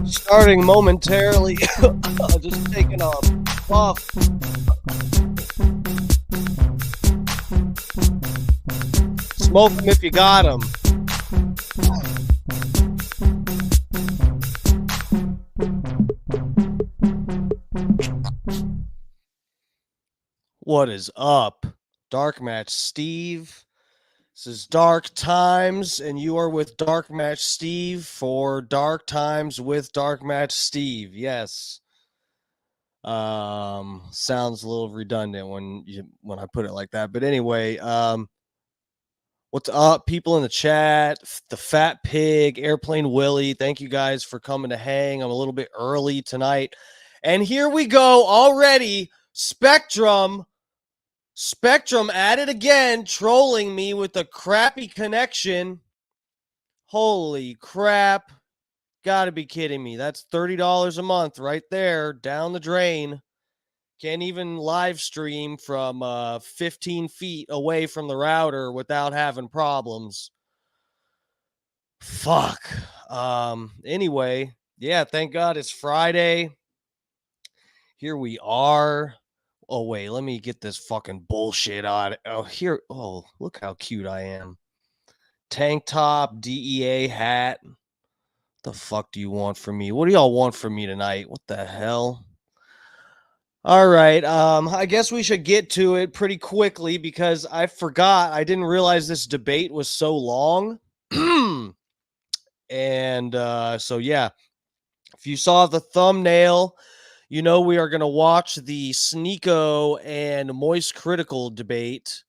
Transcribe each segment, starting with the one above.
Starting momentarily. Just taking a puff. Smoke them if you got them. What is up? Dark Match Steve. This is Dark Times, and you are with Dark Match Steve for Dark Times with Dark Match Steve. Yes. Sounds a little redundant when I put it like that. But anyway, what's up, people in the chat? The Fat Pig, Airplane Willie. Thank you guys for coming to hang. I'm a little bit early tonight. And here we go already. Spectrum at it again, trolling me with a crappy connection. Holy crap. Gotta be kidding me. That's $30 a month right there, down the drain. Can't even live stream from 15 feet away from the router without having problems. Fuck. Anyway, yeah, thank God it's Friday. Here we are. Oh, wait, let me get this fucking bullshit on. Oh, here. Oh, look how cute I am. Tank top, DEA hat. What the fuck do you want from me? What do y'all want from me tonight? What the hell? All right. I guess we should get to it pretty quickly because I forgot. I didn't realize this debate was so long. And so, yeah, if you saw the thumbnail, you know we are going to watch the Sneako and Moist Critikal debate.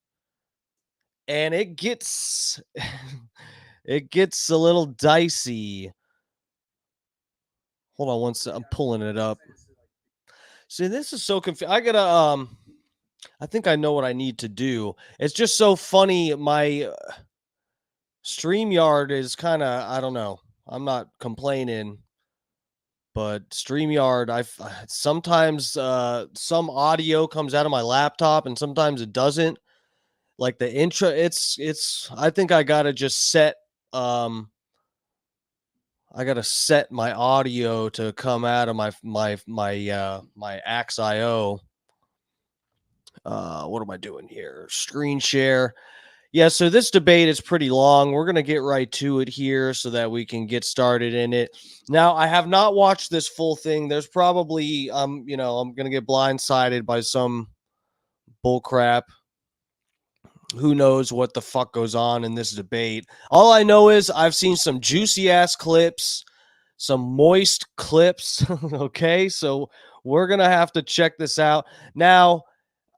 And it gets it gets a little dicey. Hold on one second. I'm pulling it up. See, this is so confusing. I gotta I think I know what I need to do. It's just so funny. My StreamYard is kind of, I don't know. I'm not complaining, but StreamYard, sometimes some audio comes out of my laptop and sometimes it doesn't. Like the intro, I think I gotta just set I gotta set my audio to come out of my Axe.io. What am I doing here? Screen share. Yeah, so this debate is pretty long. We're gonna get right to it here so that we can get started in it. Now, I have not watched this full thing. There's probably I'm gonna get blindsided by some bull crap. Who knows what the fuck goes on in this debate? All I know is I've seen some juicy ass clips, some moist clips. Okay, so we're gonna have to check this out. Now,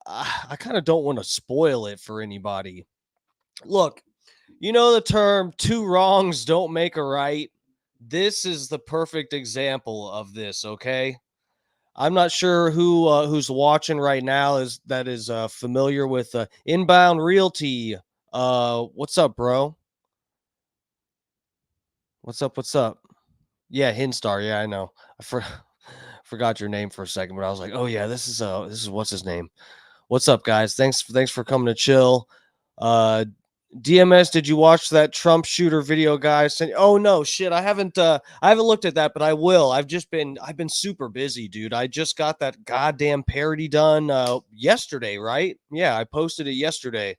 I kind of don't want to spoil it for anybody. Look, you know the term two wrongs don't make a right. This is the perfect example of this, okay? I'm not sure who's watching right now is familiar with Inbound Realty. What's up, bro? What's up? What's up? Yeah, Hinstar. Yeah, I know. Forgot your name for a second, but I was like, oh yeah, this is what's his name. What's up, guys? Thanks for coming to chill. DMS, did you watch that Trump shooter video, guys? Oh no, shit, I haven't looked at that, but I will. I've been super busy, dude. I just got that goddamn parody done yesterday, right? Yeah, I posted it yesterday.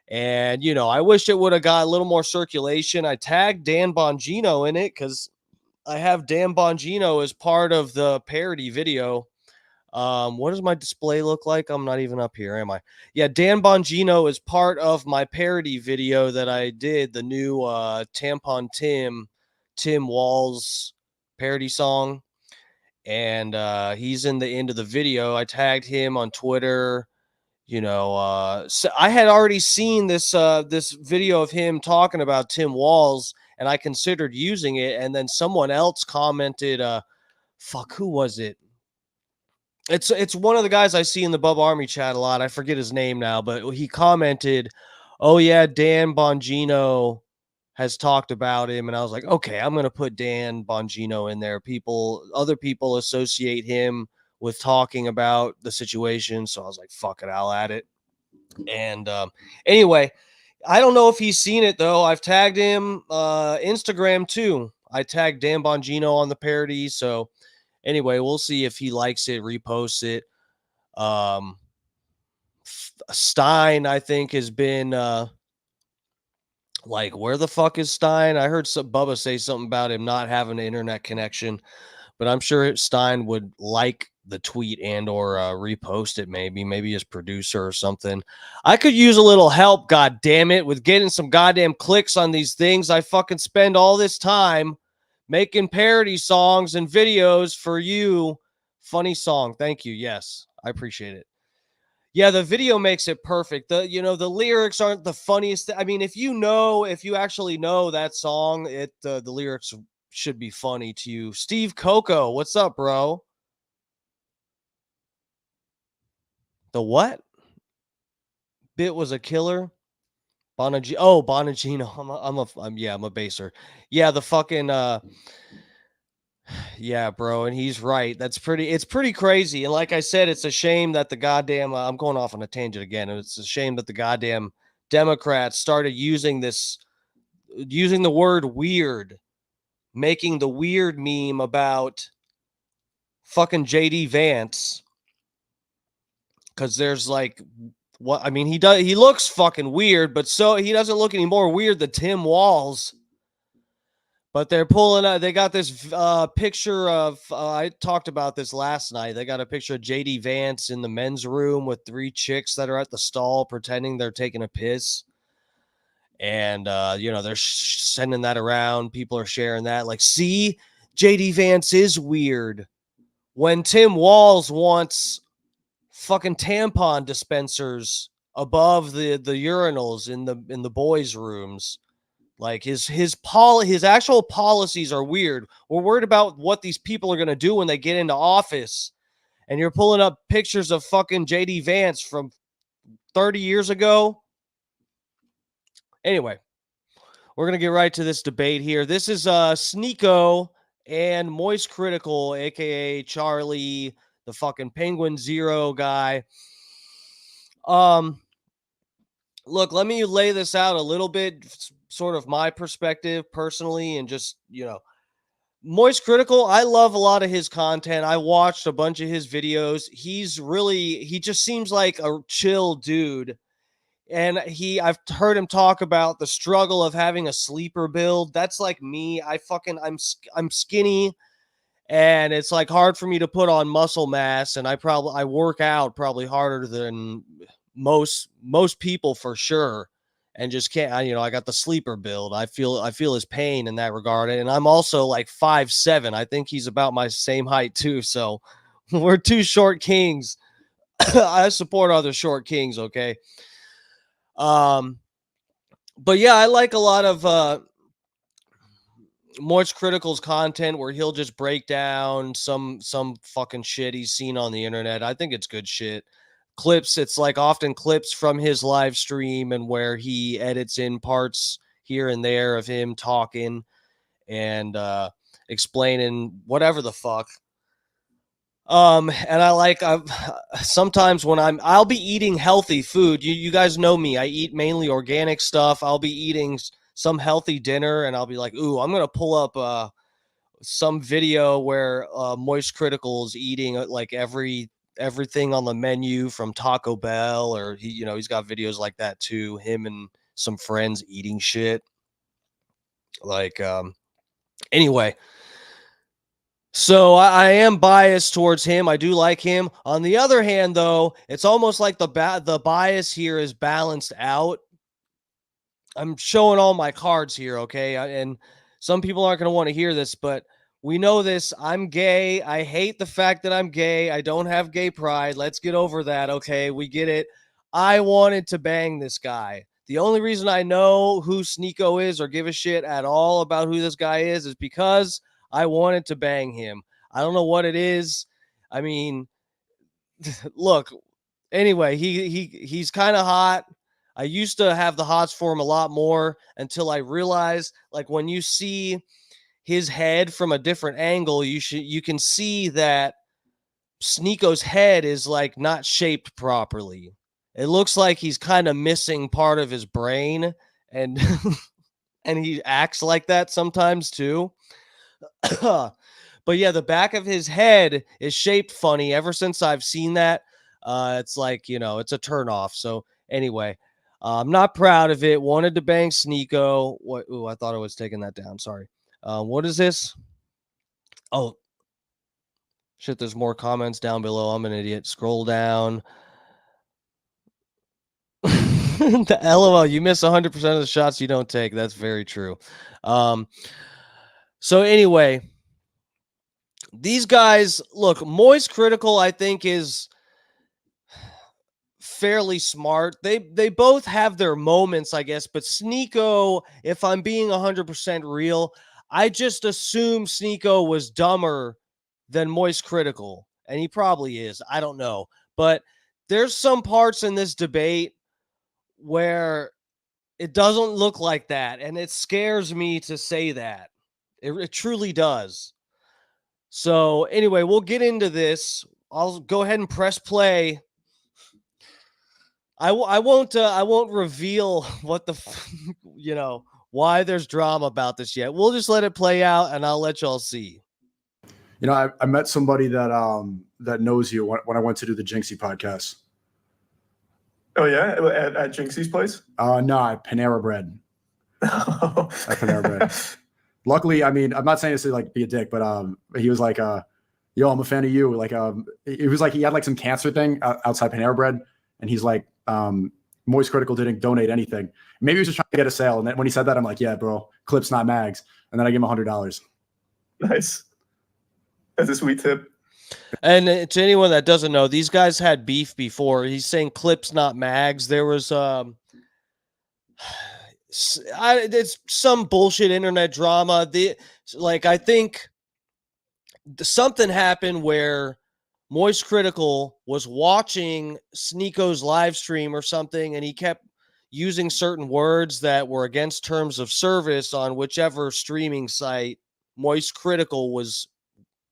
And I wish it would have got a little more circulation. I tagged Dan Bongino in it because I have Dan Bongino as part of the parody video. What does my display look like? I'm not even up here, am I? Yeah, Dan Bongino is part of my parody video that I did, the new Tampon Tim Walls parody song. And he's in the end of the video. I tagged him on Twitter. So I had already seen this video of him talking about Tim Walls, and I considered using it. And then someone else commented, who was it? It's one of the guys I see in the Bub Army chat a lot. I forget his name now, but he commented, "Oh yeah, Dan Bongino has talked about him," and I was like, "Okay, I'm gonna put Dan Bongino in there." Other people associate him with talking about the situation, so I was like, "Fuck it, I'll add it." And anyway, I don't know if he's seen it though. I've tagged him Instagram too. I tagged Dan Bongino on the parody. So anyway, we'll see if he likes it, reposts it. Um, Stein, I think, has been like, where the fuck is Stein? I heard Bubba say something about him not having an internet connection, but I'm sure Stein would like the tweet and or repost it. Maybe his producer or something. I could use a little help, god damn it, with getting some goddamn clicks on these things. I fucking spend all this time making parody songs and videos for you. Funny song, thank you. Yes, I appreciate it. Yeah, the video makes it perfect. The lyrics aren't the funniest. I mean, if you actually know that song, the lyrics should be funny to you. Steve Coco, what's up, bro? The what? Bit was a killer. Bonagino. I'm a baser. Yeah, the fucking yeah, bro, and he's right. It's pretty crazy. And like I said, it's a shame that the goddamn I'm going off on a tangent again. And it's a shame that the goddamn Democrats started using the word weird, making the weird meme about fucking JD Vance, cuz there's like what I mean, he looks fucking weird, but so he doesn't look any more weird than Tim Walz. But they're pulling out. They got this picture of. I talked about this last night. They got a picture of JD Vance in the men's room with three chicks that are at the stall pretending they're taking a piss. And they're sending that around. People are sharing that. Like, see, JD Vance is weird. When Tim Walz wants fucking tampon dispensers above the urinals in the boys' rooms. Like his actual policies are weird. We're worried about what these people are going to do when they get into office. And you're pulling up pictures of fucking JD Vance from 30 years ago. Anyway, we're going to get right to this debate here. This is Sneako and Moist Critikal, aka Charlie, the fucking Penguin Zero guy. Look, let me lay this out a little bit, sort of my perspective personally, and just, Moist Critikal, I love a lot of his content. I watched a bunch of his videos. He just seems like a chill dude. And I've heard him talk about the struggle of having a sleeper build. That's like me. I'm skinny, and it's like hard for me to put on muscle mass, and I work out probably harder than most people for sure, and just can't. I got the sleeper build. I feel his pain in that regard, and I'm also like 5'7". I think he's about my same height too, so we're two short kings. I support other short kings, okay. But yeah, I like a lot of Moist Critical's content where he'll just break down some fucking shit he's seen on the internet. I think it's good shit. Clips, it's like often clips from his live stream and where he edits in parts here and there of him talking and explaining whatever the fuck. And I've sometimes when I'll be eating healthy food. You guys know me. I eat mainly organic stuff. I'll be eating some healthy dinner and I'll be like, ooh, I'm going to pull up some video where Moist Critikal is eating like everything on the menu from Taco Bell, or he's got videos like that too. Him and some friends eating shit. Like anyway, so I am biased towards him. I do like him. On the other hand, though, it's almost like the bias here is balanced out. I'm showing all my cards here, okay? And some people aren't going to want to hear this, but we know this. I'm gay. I hate the fact that I'm gay. I don't have gay pride. Let's get over that, okay? We get it. I wanted to bang this guy. The only reason I know who Sneako is or give a shit at all about who this guy is because I wanted to bang him. I don't know what it is. I mean, look, anyway, he's kind of hot. I used to have the hots for him a lot more until I realized, like, when you see his head from a different angle, you can see that Sneako's head is like not shaped properly. it looks like he's kind of missing part of his brain, and and he acts like that sometimes too. But yeah, the back of his head is shaped funny. Ever since I've seen that, it's like, it's a turnoff. So anyway, I'm not proud of it. Wanted to bang Sneako. What? Ooh, I thought I was taking that down. Sorry. What is this? Oh shit! There's more comments down below. I'm an idiot. Scroll down. The LOL. You miss 100% of the shots you don't take. That's very true. So anyway, these guys, look, Moist Critikal, I think, is fairly smart. They both have their moments, I guess, but Sneako, if I'm being 100% real, I just assume Sneako was dumber than Moist Critikal, and he probably is. I don't know. But there's some parts in this debate where it doesn't look like that, and it scares me to say that. It truly does. So anyway, we'll get into this. I'll go ahead and press play. I won't reveal what the why there's drama about this yet. We'll just let it play out, and I'll let y'all see. I met somebody that knows you when I went to do the Jinxie podcast. Oh yeah, at Jinxie's place? No, at Panera Bread. At Panera Bread. Luckily, I mean, I'm not saying this to like be a dick, but he was like, "Yo, I'm a fan of you." Like, it was like he had like some cancer thing outside Panera Bread, and he's like, "Moist Critikal didn't donate anything. Maybe he was just trying to get a sale." And then when he said that, I'm like, "Yeah, bro, clips not mags." And then I give him $100. Nice. That's a sweet tip. And to anyone that doesn't know, these guys had beef before. He's saying clips, not mags. There was it's some bullshit internet drama. I think something happened where Moist Critikal was watching Sneako's live stream or something, and he kept using certain words that were against terms of service on whichever streaming site Moist Critikal was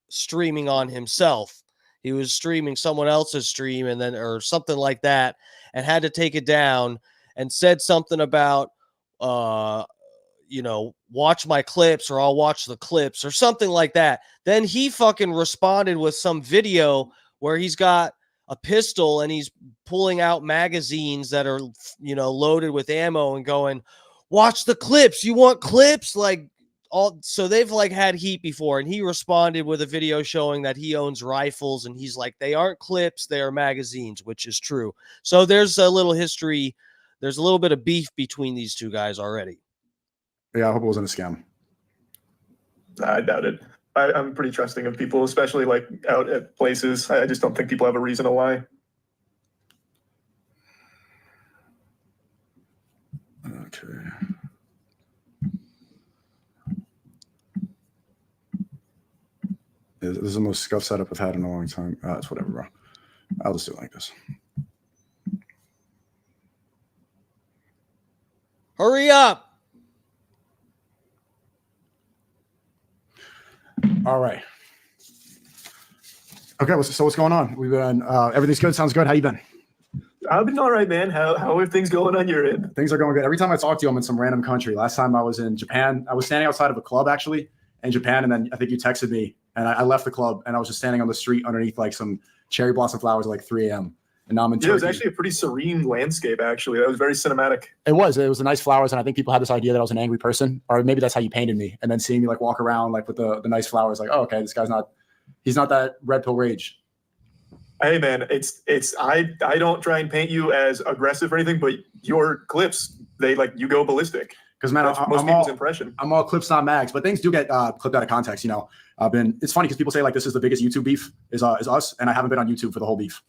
streaming on himself. He was streaming someone else's stream or something like that, and had to take it down, and said something about watch my clips or I'll watch the clips or something like that. Then he fucking responded with some video where he's got a pistol and he's pulling out magazines that are, loaded with ammo and going, "Watch the clips. You want clips?" So they've like had heat before, and he responded with a video showing that he owns rifles, and he's like, "They aren't clips, they are magazines," which is true. So there's a little history. There's a little bit of beef between these two guys already. Yeah, I hope it wasn't a scam. I doubt it. I'm pretty trusting of people, especially like out at places. I just don't think people have a reason to lie. Okay. This is the most scuffed setup I've had in a long time. It's whatever, bro. I'll just do it like this. Hurry up. All right. Okay, so what's going on? We've been everything's good. Sounds good. How you been? I've been all right, man. How are things going on your end? Things are going good. Every time I talk to you, I'm in some random country. Last time I was in Japan. I was standing outside of a club actually in Japan, and then I think you texted me, and I left the club, and I was just standing on the street underneath like some cherry blossom flowers at like 3 a.m. And now I'm in Turkey. It was actually a pretty serene landscape, actually. That was very cinematic. It was the nice flowers, and I think people had this idea that I was an angry person, or maybe that's how you painted me. And then seeing me like walk around like with the nice flowers, like, oh, okay, this guy's he's not that red pill rage. Hey man, I don't try and paint you as aggressive or anything, but your clips, you go ballistic. Because man, that's most people's impression. I'm all clips, not mags, but things do get clipped out of context. It's funny because people say like this is the biggest YouTube beef is us, and I haven't been on YouTube for the whole beef.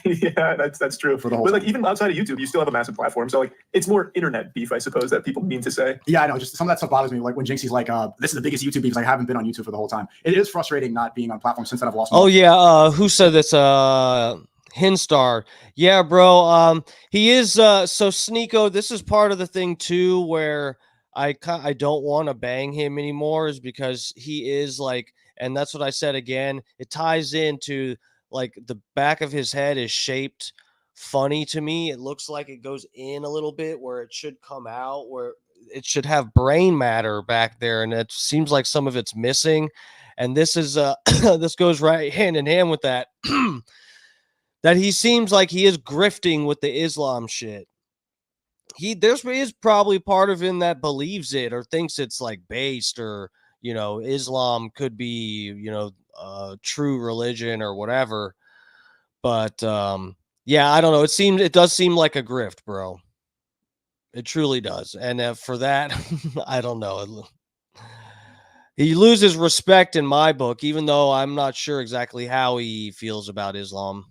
Yeah, that's true. For the whole but even outside of YouTube, you still have a massive platform. So it's more internet beef, I suppose, that people mean to say. Yeah, I know. Just some of that stuff bothers me. Like when Jinxie's like, "This is the biggest YouTube beef," because I haven't been on YouTube for the whole time. It is frustrating not being on platform since then I've lost. Oh yeah, who said this? Hinstar. Yeah, bro. He is. So Sneako, this is part of the thing too, where I don't want to bang him anymore, is because he is like, and that's what I said again. It ties into like the back of his head is shaped funny to me. It looks like it goes in a little bit where it should come out, where it should have brain matter back there, and it seems like some of it's missing. And this is this goes right hand in hand with that. That he seems like he is grifting with the Islam shit. There is probably part of him that believes it or thinks it's like based, or Islam could be true religion or whatever. But yeah, I don't know. It does seem like a grift, bro. It truly does. And for that, I don't know. He loses respect in my book, even though I'm not sure exactly how he feels about Islam.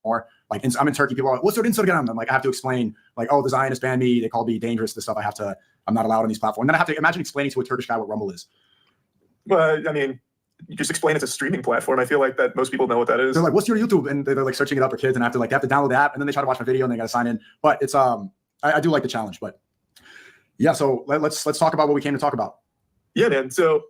Or like, I'm in Turkey, people are like, what's their Instagram? I'm like, I have to explain, like, oh, the Zionists banned me. They called me dangerous, this stuff. I'm not allowed on these platforms. And then I have to imagine explaining to a Turkish guy what Rumble is. Well, I mean, you just explain it's a streaming platform. I feel like that most people know what that is. They're like, what's your YouTube? And they're like searching it up for kids, and they have to download the app, and then they try to watch my video and they got to sign in. But it's, I do like the challenge, but yeah. So let's talk about what we came to talk about. Yeah, man. So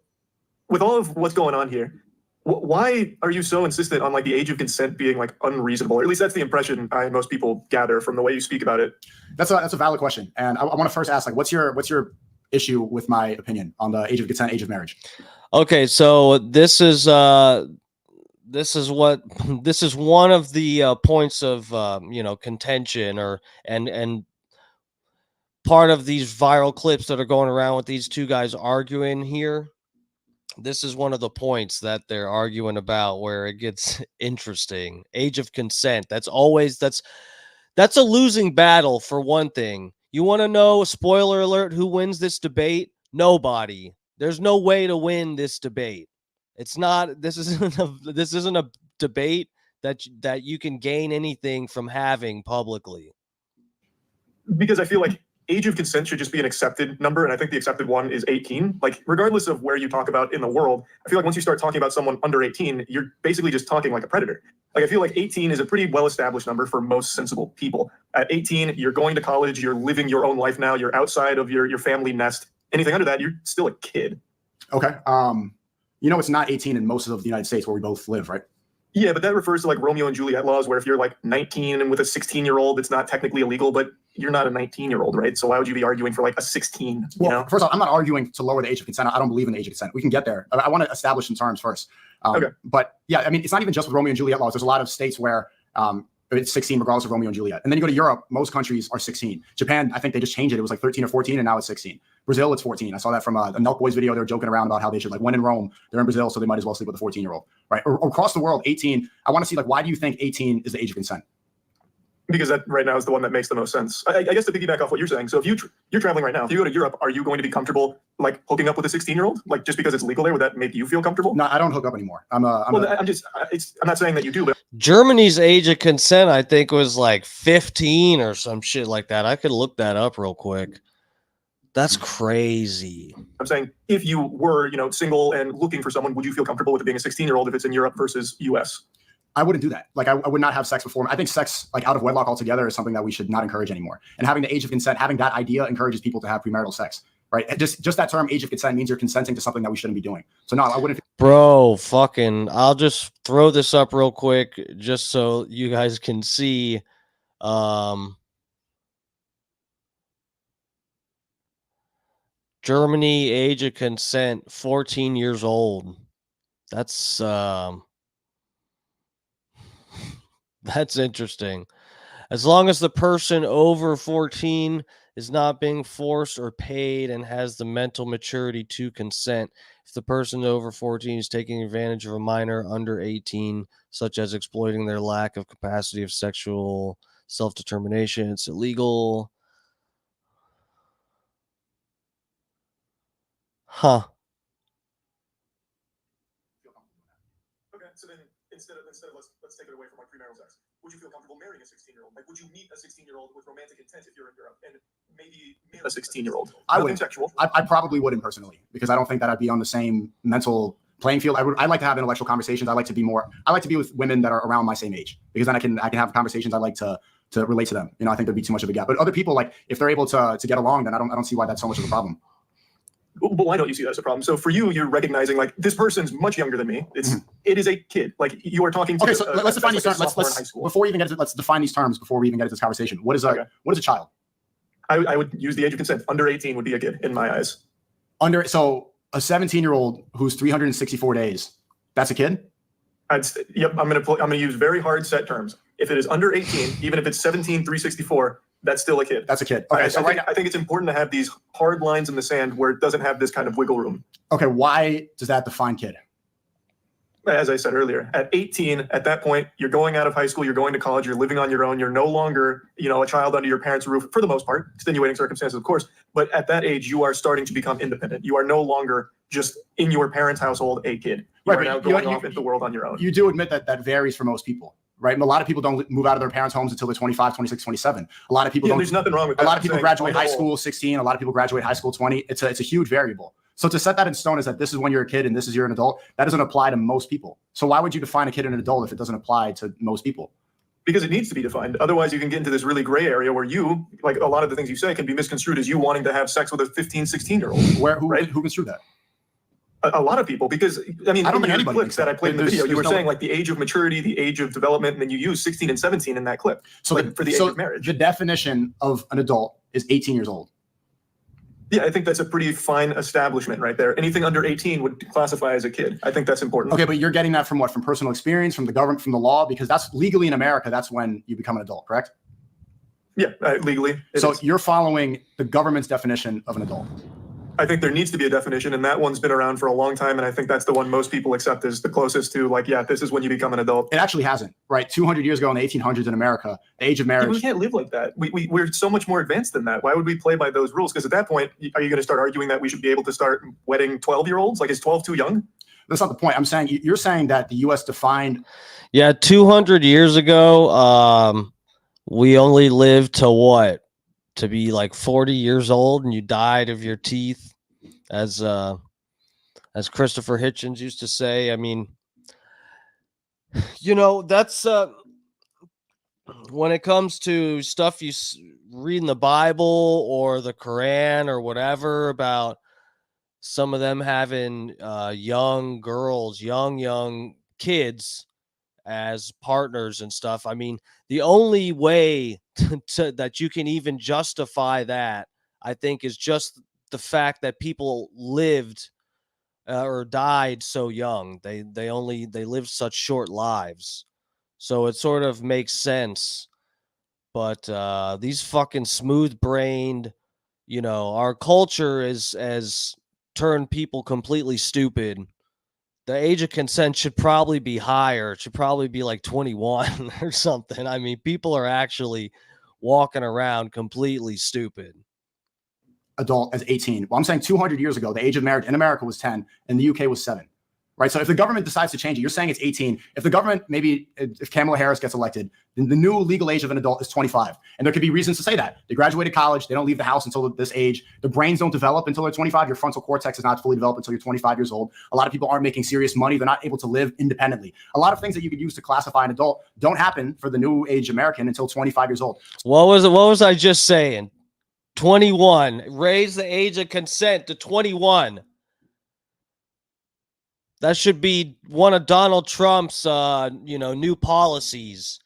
with all of what's going on here, why are you so insistent on like the age of consent being like unreasonable? Or at least that's the impression most people gather from the way you speak about it. That's a valid question, and I want to first ask, like, what's your issue with my opinion on the age of consent, age of marriage? Okay, so this is one of the points of contention and part of these viral clips that are going around with these two guys arguing here. This is one of the points that they're arguing about where it gets interesting. Age of consent. That's a losing battle for one thing. You want to know, spoiler alert, who wins this debate? Nobody. There's no way to win this debate. This isn't a debate that you can gain anything from having publicly. Because I feel like age of consent should just be an accepted number, and I think the accepted one is 18. Like, regardless of where you talk about in the world, I feel like once you start talking about someone under 18, you're basically just talking like a predator. Like, I feel like 18 is a pretty well-established number for most sensible people. At 18, you're going to college, you're living your own life now, you're outside of your family nest. Anything under that, you're still a kid. Okay. It's not 18 in most of the United States where we both live, right? Yeah, but that refers to like Romeo and Juliet laws, where if you're like 19 and with a 16-year-old, it's not technically illegal, but you're not a 19-year-old, right? So why would you be arguing for like a 16? Well, first off, I'm not arguing to lower the age of consent. I don't believe in the age of consent. We can get there. I want to establish some terms first. Okay. But yeah, I mean, it's not even just with Romeo and Juliet laws. There's a lot of states where it's 16 regardless of Romeo and Juliet. And then you go to Europe, most countries are 16. Japan, I think they just changed it. It was like 13 or 14, and now it's 16. Brazil, it's 14. I saw that from a Nelk Boys video. They were joking around about how they should, like, when in Rome, they're in Brazil, so they might as well sleep with a 14-year-old, right? Or across the world, 18. I want to see, like, why do you think 18 is the age of consent? Because that right now is the one that makes the most sense. I guess to piggyback off what you're saying. So if you're traveling right now, if you go to Europe, are you going to be comfortable like hooking up with a 16-year-old? Like, just because it's legal there, would that make you feel comfortable? No, I don't hook up anymore. I'm not saying that you do, but Germany's age of consent, I think, was like 15 or some shit like that. I could look that up real quick. That's crazy. I'm saying if you were, single and looking for someone, would you feel comfortable with it being a 16-year-old if it's in Europe versus US? I wouldn't do that. Like, I would not have sex before. I think sex, like, out of wedlock altogether is something that we should not encourage anymore. And having the age of consent, having that idea encourages people to have premarital sex, right? Just that term, age of consent, means you're consenting to something that we shouldn't be doing. So no, I wouldn't. Bro, I'll just throw this up real quick just so you guys can see. Germany, age of consent, 14 years old. That's interesting. As long as the person over 14 is not being forced or paid and has the mental maturity to consent. If the person over 14 is taking advantage of a minor under 18, such as exploiting their lack of capacity of sexual self-determination, it's illegal. Huh. Okay, so then instead of let's take it away from like premarital sex. Would you feel comfortable marrying a 16-year-old? Like, would you meet a 16-year-old with romantic intent if you're in Europe, and maybe marry a 16-year-old? I would. Sexual. I probably wouldn't personally, because I don't think that I'd be on the same mental playing field. I like to have intellectual conversations. I like to be with women that are around my same age, because then I can have conversations. I like to relate to them. I think there'd be too much of a gap. But other people, like, if they're able to get along, then I don't see why that's so much of a problem. But why don't you see that as a problem? So for you, you're recognizing like this person's much younger than me. It is a kid. Like you are talking to. Okay, so let's define these terms. Let's before we even get into let's define these terms before we even get into this conversation. What is a child? I would use the age of consent. Under 18 would be a kid in my eyes. So a 17-year-old who's 364 days, that's a kid? Yep, I'm gonna use very hard set terms. If it is under 18, even if it's 17, 364, that's still a kid. That's a kid. Okay, I think it's important to have these hard lines in the sand where it doesn't have this kind of wiggle room. Okay, why does that define kid? As I said earlier, at 18, at that point, you're going out of high school, you're going to college, you're living on your own, you're no longer, a child under your parents' roof, for the most part, extenuating circumstances, of course. But at that age, you are starting to become independent. You are no longer just in your parents' household, a kid. You are now going off into the world on your own. You do admit that varies for most people, right? A lot of people don't move out of their parents' homes until they're 25, 26, 27. A lot of people don't. There's nothing wrong with that. A lot of people graduate high school 16. A lot of people graduate high school 20. It's a huge variable. So to set that in stone is that this is when you're a kid and this is you're an adult, that doesn't apply to most people. So why would you define a kid and an adult if it doesn't apply to most people? Because it needs to be defined. Otherwise, you can get into this really gray area where you, like a lot of the things you say, can be misconstrued as you wanting to have sex with a 15, 16-year-old. Who construed that? A lot of people, because I don't think anybody clips that I played in the video, you were saying like the age of maturity, the age of development, and then you use 16 and 17 in that clip. So for the age of marriage. The definition of an adult is 18 years old. Yeah, I think that's a pretty fine establishment right there. Anything under 18 would classify as a kid. I think that's important. Okay, but you're getting that from what? From personal experience, from the government, from the law? Because that's legally in America, that's when you become an adult, correct? Yeah, legally. So you're following the government's definition of an adult. I think there needs to be a definition, and that one's been around for a long time, and I think that's the one most people accept as the closest to, like, yeah, this is when you become an adult. It actually hasn't, right? 200 years ago in the 1800s in America, the age of marriage. We can't live like that. We're so much more advanced than that. Why would we play by those rules? Because at that point, are you going to start arguing that we should be able to start wedding 12-year-olds? Like, is 12 too young? That's not the point. I'm saying you're saying that the U.S. defined. Yeah, 200 years ago, we only lived to what? To be like 40 years old, and you died of your teeth. As Christopher Hitchens used to say, I mean, that's when it comes to stuff you read in the Bible or the Quran or whatever about some of them having young girls, young kids as partners and stuff. I mean, the only way that you can even justify that, I think, is just the fact that people lived or died so young. They lived such short lives. So it sort of makes sense. But these fucking smooth-brained, our culture has turned people completely stupid. The age of consent should probably be higher. It should probably be like 21 or something. I mean, people are actually walking around completely stupid. Adult as 18. Well, I'm saying 200 years ago, the age of marriage in America was 10 and the UK was 7, right? So if the government decides to change it, you're saying it's 18. If the government, maybe if Kamala Harris gets elected, then the new legal age of an adult is 25. And there could be reasons to say that. They graduated college. They don't leave the house until this age. The brains don't develop until they're 25. Your frontal cortex is not fully developed until you're 25 years old. A lot of people aren't making serious money. They're not able to live independently. A lot of things that you could use to classify an adult don't happen for the new age American until 25 years old. What was I just saying? 21. Raise the age of consent to 21. That should be one of Donald Trump's, new policies.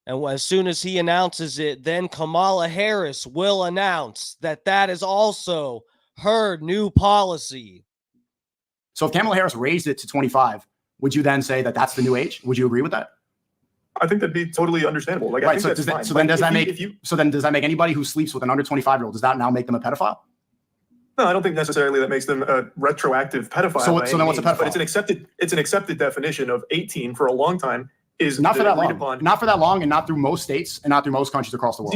And as soon as he announces it, then Kamala Harris will announce that is also her new policy. So if Kamala Harris raised it to 25, would you then say that that's the new age? Would you agree with that? I think that'd be totally understandable. Like, right. I think that's fine. Does that make anybody who sleeps with an under 25-year-old, does that now make them a pedophile? No, I don't think necessarily that makes them a retroactive pedophile. So then what's a pedophile? But it's an accepted definition of 18 for a long time. Is not for that long. Not for that long, and not through most states, and not through most countries across the world.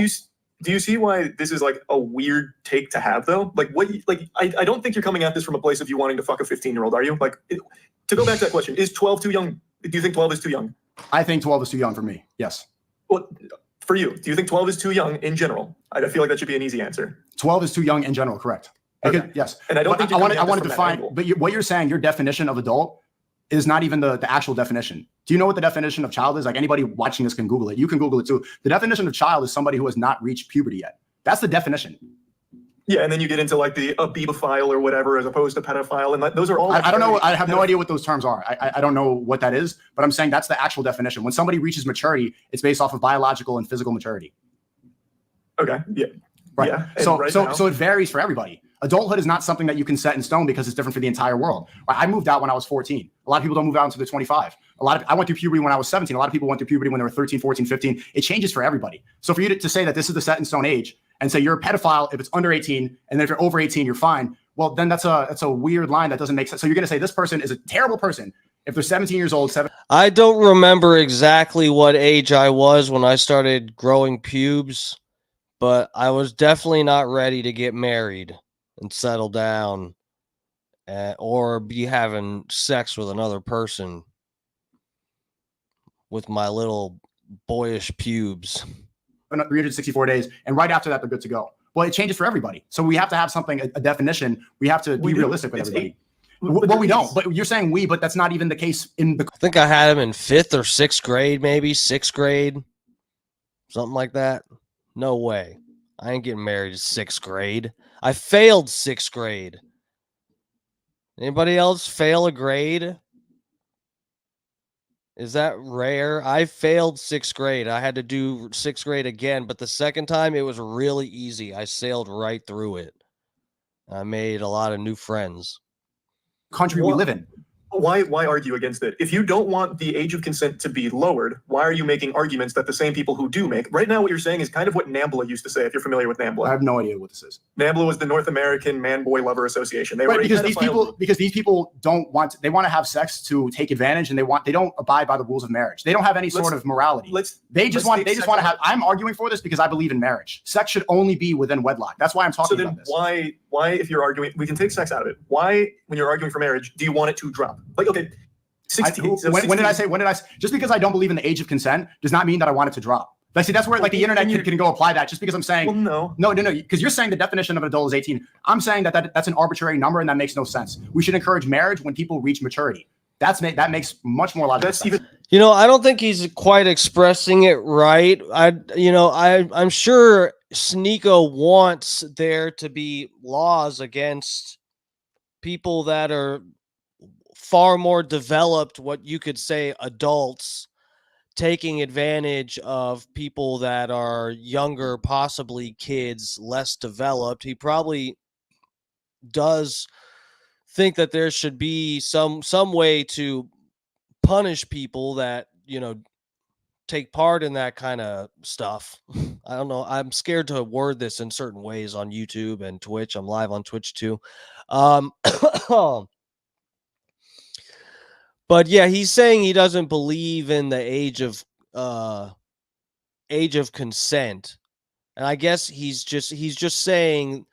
Do you see why this is like a weird take to have though? Like I don't think you're coming at this from a place of you wanting to fuck a 15-year-old, are you? Like, to go back to that question, is 12 too young? Do you think 12 is too young? I think 12 is too young for me. Yes. Well, for you, do you think 12 is too young in general? I feel like that should be an easy answer. 12 is too young in general, correct? Because, okay. Yes. And I don't think I want to define. But what you're saying, your definition of adult is not even the actual definition. Do you know what the definition of child is? Like, anybody watching this can Google it. You can Google it too. The definition of child is somebody who has not reached puberty yet. That's the definition. Yeah, and then you get into like a bebophile or whatever, as opposed to pedophile, and those are all. I don't know. I have no idea what those terms are. I don't know what that is, but I'm saying that's the actual definition. When somebody reaches maturity, it's based off of biological and physical maturity. Okay. Yeah. Right. Yeah. So it varies for everybody. Adulthood is not something that you can set in stone because it's different for the entire world. I moved out when I was 14. A lot of people don't move out until they're 25. I went through puberty when I was 17. A lot of people went through puberty when they were 13, 14, 15. It changes for everybody. So for you to say that this is the set in stone age and say you're a pedophile if it's under 18, and then if you're over 18, you're fine. Well, then that's a weird line that doesn't make sense. So you're going to say this person is a terrible person if they're 17 years old. I don't remember exactly what age I was when I started growing pubes, but I was definitely not ready to get married and settle down or be having sex with another person with my little boyish pubes. 364 days, and right after that, they're good to go. Well, it changes for everybody. So we have to have something, a definition. We have to be realistic with everybody. Well, we don't, but you're saying but that's not even the case in the. I think I had him in 5th or 6th grade, maybe 6th grade, something like that. No way. I ain't getting married in 6th grade. I failed 6th grade. Anybody else fail a grade? Is that rare? I failed 6th grade. I had to do 6th grade again, but the second time it was really easy. I sailed right through it. I made a lot of new friends. Country we live in. Why argue against it? If you don't want the age of consent to be lowered, why are you making arguments that the same people who do make? Right now, what you're saying is kind of what NAMBLA used to say, if you're familiar with NAMBLA. I have no idea what this is. NAMBLA was the North American Man-Boy Lover Association. They right, were because these people they want to have sex to take advantage, and they don't abide by the rules of marriage. They don't have any sort of morality. They just want to have. I'm arguing for this because I believe in marriage. Sex should only be within wedlock. That's why I'm talking about this. Why, if you're arguing, we can take sex out of it. Why, when you're arguing for marriage, do you want it to drop? Like, okay. 16, when did I say just because I don't believe in the age of consent does not mean that I want it to drop. Like, see, that's where like the internet can go apply that just because I'm saying no, because you're saying the definition of an adult is 18. I'm saying that's an arbitrary number and that makes no sense. We should encourage marriage when people reach maturity. That makes much more logical sense. I don't think he's quite expressing it right. I'm sure Sneako wants there to be laws against people that are far more developed, what you could say adults, taking advantage of people that are younger, possibly kids, less developed. He probably does think that there should be some way to punish people that, take part in that kind of stuff. I don't know. I'm scared to word this in certain ways on YouTube and Twitch. I'm live on Twitch too. But yeah, he's saying he doesn't believe in the age of consent. And I guess he's just saying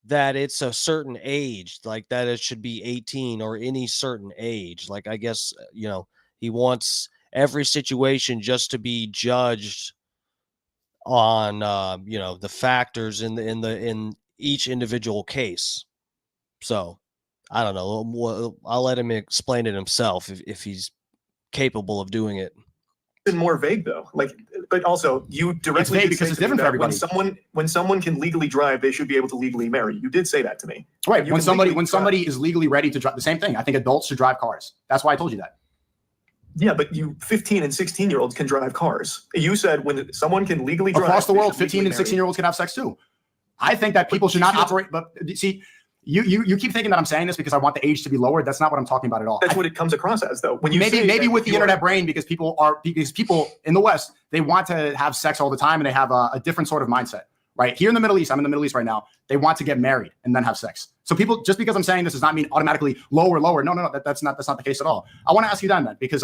that it's a certain age, like that it should be 18 or any certain age. Like, I guess, he wants every situation just to be judged on the factors in each individual case. So I don't know. I'll let him explain it himself if he's capable of doing it. It's more vague though. But also you directly it's because it's different for everybody. When someone can legally drive, they should be able to legally marry. You did say that to me. Right. When somebody is legally ready to drive, the same thing. I think adults should drive cars. That's why I told you that. Yeah, but 15 and 16-year-olds can drive cars. You said when someone can legally drive across the world, 15 and 16-year-olds can have sex too. I think that people should not operate. But see. You keep thinking that I'm saying this because I want the age to be lowered. That's not what I'm talking about at all. That's what it comes across as, though. When you maybe with the internet brain, because people in the West, they want to have sex all the time and they have a different sort of mindset. Right here in the Middle East, I'm in the Middle East right now. They want to get married and then have sex. So people, just because I'm saying this does not mean automatically lower. No. That's not the case at all. I want to ask you then because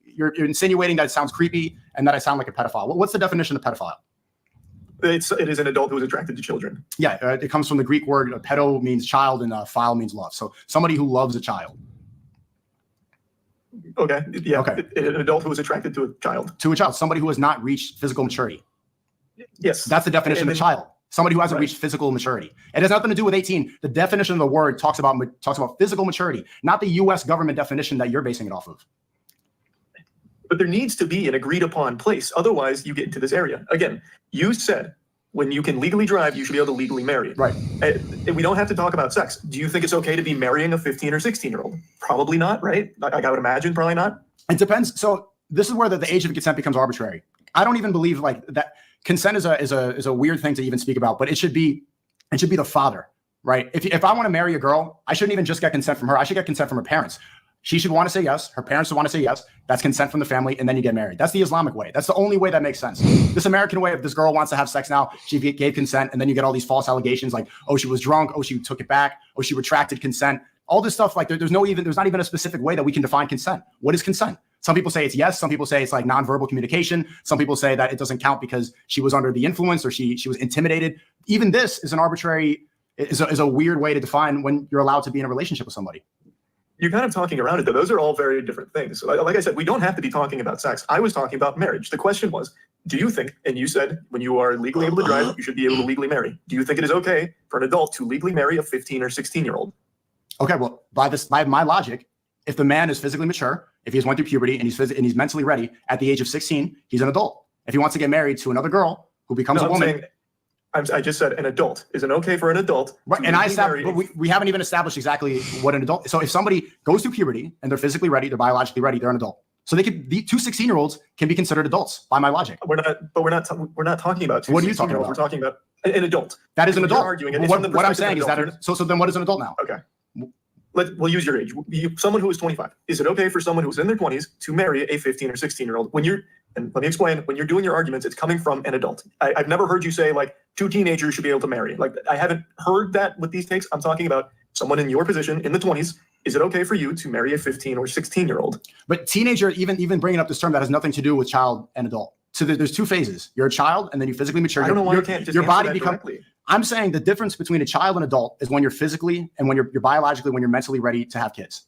you're insinuating that it sounds creepy and that I sound like a pedophile. What's the definition of pedophile? It is an adult who is attracted to children. Yeah, it comes from the Greek word pedo means child and phile means love. So somebody who loves a child. Okay. Yeah. Okay. An adult who is attracted to a child. To a child, somebody who has not reached physical maturity. Yes. That's the definition of child. Somebody who hasn't reached physical maturity. It has nothing to do with 18. The definition of the word talks about physical maturity, not the U.S. government definition that you're basing it off of. But there needs to be an agreed upon place. Otherwise, you get into this area. Again, you said when you can legally drive, you should be able to legally marry. Right. We don't have to talk about sex. Do you think it's okay to be marrying a 15 or 16-year-old? Probably not, right? Like I would imagine, probably not. It depends. So this is where the age of consent becomes arbitrary. I don't even believe like that. Consent is a weird thing to even speak about, but it should be the father, right? If I want to marry a girl, I shouldn't even just get consent from her. I should get consent from her parents. She should want to say yes. Her parents should want to say yes. That's consent from the family, and then you get married. That's the Islamic way. That's the only way that makes sense. This American way, if this girl wants to have sex now, she gave consent, and then you get all these false allegations like, oh, she was drunk, oh, she took it back, oh, she retracted consent. All this stuff, like there's not even a specific way that we can define consent. What is consent? Some people say it's yes. Some people say it's like nonverbal communication. Some people say that it doesn't count because she was under the influence or she was intimidated. Even this is an arbitrary, is a weird way to define when you're allowed to be in a relationship with somebody. You're kind of talking around it, though. Those are all very different things. Like I said, we don't have to be talking about sex. I was talking about marriage. The question was, do you think, and you said when you are legally able to drive, you should be able to legally marry. Do you think it is okay for an adult to legally marry a 15 or 16-year-old? Okay, well, by my logic, if the man is physically mature, if he's went through puberty and he's mentally ready at the age of 16, he's an adult. If he wants to get married to another girl who becomes a woman. I just said an adult. Is it okay for an adult? Right, and but we haven't even established exactly what an adult. So if somebody goes through puberty and they're physically ready, they're biologically ready, they're an adult. So the two 16-year-olds can be considered adults by my logic. We're not talking about two. What are you talking about? We're talking about an adult. That is an adult. Arguing it. What I'm saying is that so then what is an adult now? Okay. We'll use your age. Someone who is 25. Is it okay for someone who's in their 20s to marry a 15 or 16-year-old? And let me explain, when you're doing your arguments, it's coming from an adult. I've never heard you say like two teenagers should be able to marry. Like I haven't heard that with these takes. I'm talking about someone in your position in the 20s. Is it okay for you to marry a 15 or 16-year-old? But teenager, even bringing up this term that has nothing to do with child and adult. So there's two phases. You're a child and then you physically mature. I don't know why you can't just your body becomes. I'm saying the difference between a child and adult is when you're physically and when you're biologically, when you're mentally ready to have kids.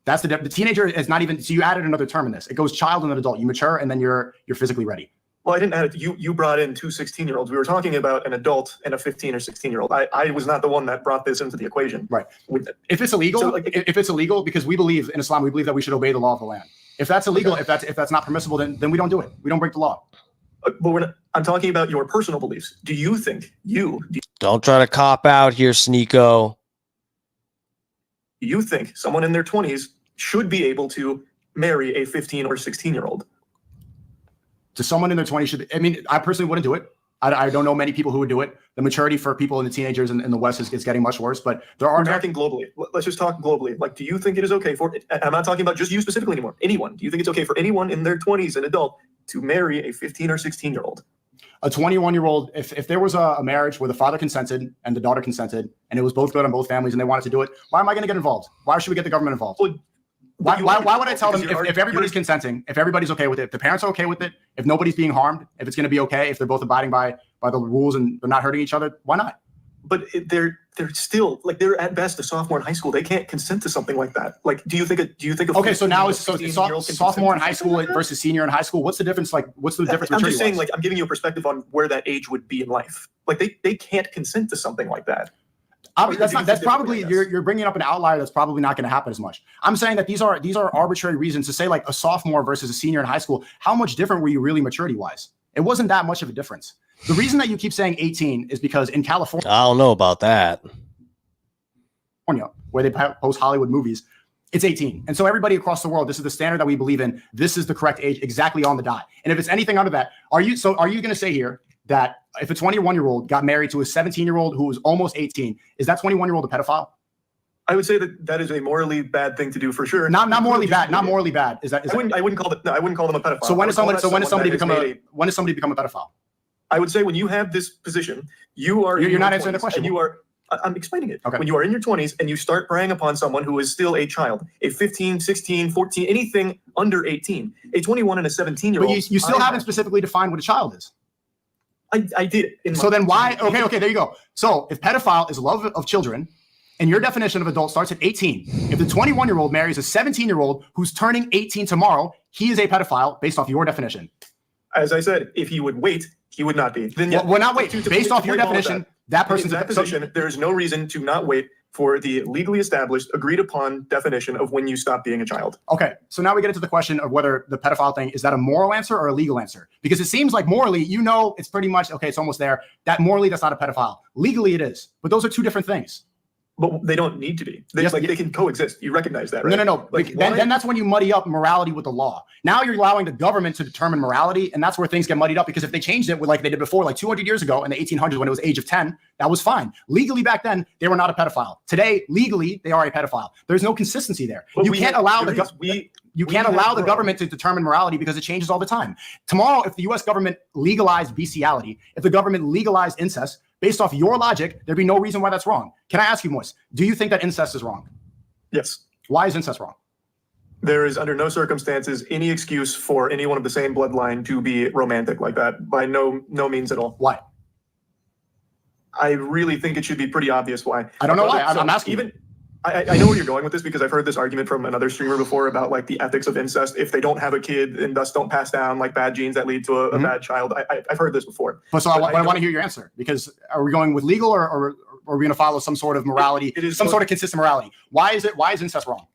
That's the teenager is not even, so you added another term in this. It goes child and then adult. You mature and then you're physically ready. Well, I didn't add it. You brought in two 16-year-olds. We were talking about an adult and a 15 or 16-year-old. I was not the one that brought this into the equation. Right. If it's illegal, if it's illegal, because we believe in Islam, we believe that we should obey the law of the land. If that's illegal, okay. if that's not permissible, then we don't do it. We don't break the law. But I'm talking about your personal beliefs. Do you think don't try to cop out here, Sneako. You think someone in their 20s should be able to marry a 15 or 16-year-old? To someone in their 20s I personally wouldn't do it. I don't know many people who would do it. The maturity for people in the teenagers in the West is getting much worse, but there are. We're talking globally. Let's just talk globally. Like, do you think it is okay I'm not talking about just you specifically anymore. Anyone. Do you think it's okay for anyone in their 20s, an adult, to marry a 15 or 16-year-old? A 21-year-old, if there was a marriage where the father consented and the daughter consented and it was both good on both families and they wanted to do it, why am I going to get involved? Why should we get the government involved? Well, why would I tell them if everybody's consenting, if everybody's okay with it, if the parents are okay with it, if nobody's being harmed, if it's going to be okay, if they're both abiding by the rules and they're not hurting each other, why not? But they're still like they're at best a sophomore in high school. They can't consent to something like that. Like, do you think? Okay, so now it's sophomore in high school versus senior in high school. What's the difference? Like, what's the difference? I'm just saying, like, I'm giving you a perspective on where that age would be in life. Like, they can't consent to something like that. That's probably you're bringing up an outlier that's probably not going to happen as much. I'm saying that these are arbitrary reasons to say like a sophomore versus a senior in high school. How much different were you really maturity wise? It wasn't that much of a difference. The reason that you keep saying 18 is because in California, I don't know about that. Where they post Hollywood movies, it's 18. And so everybody across the world, this is the standard that we believe in. This is the correct age exactly on the dot. And if it's anything under that, are you going to say here that if a 21-year-old got married to a 17-year-old who was almost 18, is that 21-year-old a pedophile? I would say that is a morally bad thing to do for sure. Not morally bad. Not morally bad. I wouldn't call them a pedophile. So when does somebody become a pedophile? I would say when you have this position, you're not answering the question. I'm explaining it. Okay. When you are in your 20s and you start preying upon someone who is still a child, a 15, 16, 14, anything under 18, a 21 and a 17-year-old. But you still haven't specifically defined what a child is. I did. So then why? Okay, there you go. So if pedophile is love of children, and your definition of adult starts at 18, if the 21-year-old marries a 17-year-old who's turning 18 tomorrow, he is a pedophile based off your definition. As I said, if he would wait, he would not be. Then we're not waiting. Based off your definition, that person's in that position. There is no reason to not wait for the legally established, agreed upon definition of when you stop being a child. Okay, so now we get into the question of whether the pedophile thing, is that a moral answer or a legal answer? Because it seems like morally, it's pretty much, okay, it's almost there. That morally, that's not a pedophile. Legally, it is. But those are two different things. But they don't need to be. They can coexist. You recognize that, right? No. Like, then that's when you muddy up morality with the law. Now you're allowing the government to determine morality, and that's where things get muddied up, because if they changed it like they did before, like 200 years ago in the 1800s when it was age of 10, that was fine. Legally back then, they were not a pedophile. Today, legally, they are a pedophile. There's no consistency there. But you can't allow the government to determine morality because it changes all the time. Tomorrow, if the U.S. government legalized bestiality, if the government legalized incest, based off your logic, there'd be no reason why that's wrong. Can I ask you, Moist, do you think that incest is wrong? Yes. Why is incest wrong? There is under no circumstances any excuse for anyone of the same bloodline to be romantic like that. By no means at all. Why? I really think it should be pretty obvious why. I don't know why. I'm asking. I know where you're going with this, because I've heard this argument from another streamer before about like the ethics of incest. If they don't have a kid and thus don't pass down like bad genes that lead to a bad child. I've heard this before. But I want to hear your answer, because are we going with legal or are we going to follow some sort of morality, sort of consistent morality? Why is incest wrong?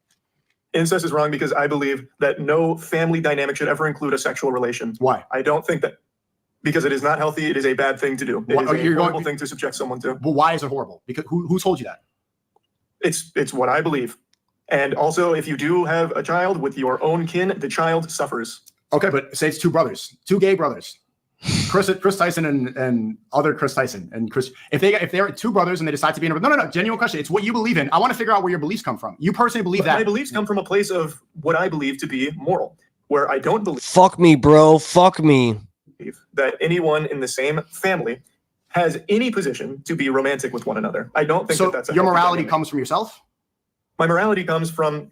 Incest is wrong because I believe that no family dynamic should ever include a sexual relation. Why? I don't think that, because it is not healthy. It is a bad thing to do. It is a horrible thing to subject someone to. But why is it horrible? Because who told you that? It's what I believe. And also, if you do have a child with your own kin, the child suffers. Okay, but say it's two gay brothers, Chris Tyson and other Chris Tyson and Chris. If they're two brothers and they decide to be in no, genuine question. It's what you believe in. I want to figure out where your beliefs come from. You personally believe that. My beliefs come from a place of what I believe to be moral, where I don't believe. Fuck me, bro. Fuck me. That anyone in the same family has any position to be romantic with one another. I don't think that's your morality comes from yourself. My morality comes from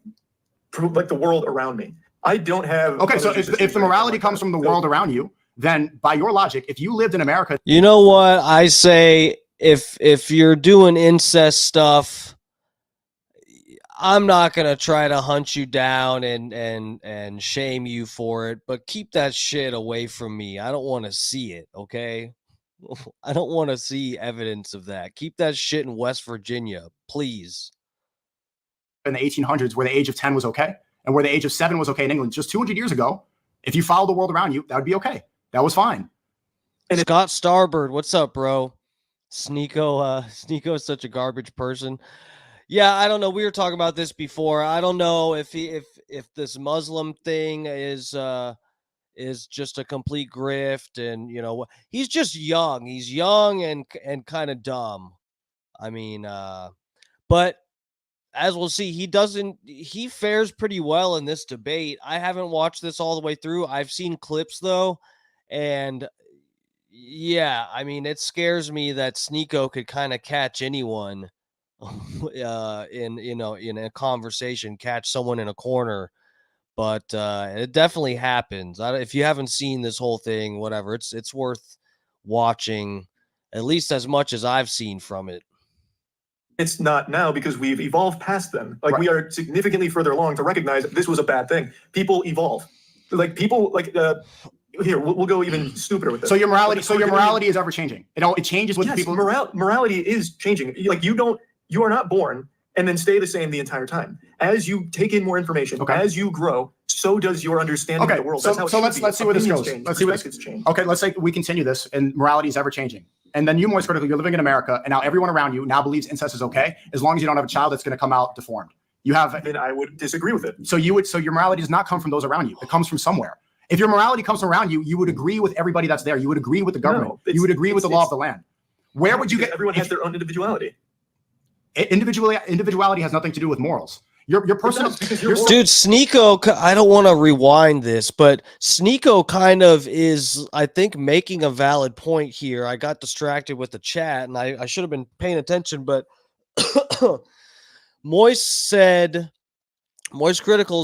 like the world around me. I don't have. Okay, so if the morality comes from the world around you, then by your logic, if you lived in America, you know what I say? If you're doing incest stuff, I'm not gonna try to hunt you down and shame you for it, but keep that shit away from me. I don't want to see it. Okay. I don't want to see evidence of that. Keep that shit in West Virginia, please. In the 1800s, where the age of 10 was okay, and where the age of 7 was okay in England, just 200 years ago, if you follow the world around you, that would be okay. That was fine. And Scott Starbird, what's up, bro? Sneako is such a garbage person. Yeah, I don't know. We were talking about this before. I don't know if this Muslim thing is just a complete grift, and he's just young. He's young and kind of dumb. I mean, but as we'll see, he fares pretty well in this debate. I haven't watched this all the way through. I've seen clips though, and yeah, I mean, it scares me that Sneako could kind of catch anyone in a conversation, catch someone in a corner. But it definitely happens. If you haven't seen this whole thing, whatever, it's worth watching at least as much as I've seen from it. It's not now because we've evolved past them. Like, we are significantly further along to recognize that this was a bad thing. People evolve. Here, we'll go even stupider with this. So your morality is ever changing. It changes with people. Morality is changing. Like, you are not born and then stay the same the entire time. As you take in more information, as you grow, so does your understanding of the world. So let's see where this goes. Let's see what this change. Okay, let's say we continue this, and morality is ever changing. And then you, Moist Critikal, you're living in America, and now everyone around you now believes incest is okay, as long as you don't have a child that's going to come out deformed. Then I would disagree with it. So your morality does not come from those around you. It comes from somewhere. If your morality comes from around you, you would agree with everybody that's there. You would agree with the government. You would agree with the law of the land. Where would you get? Everyone has their own individuality. Individuality has nothing to do with morals. Your personal, dude, Sneako, I don't want to rewind this, but Sneako kind of is, I think, making a valid point here. I got distracted with the chat, and I should have been paying attention, but Moist Critikal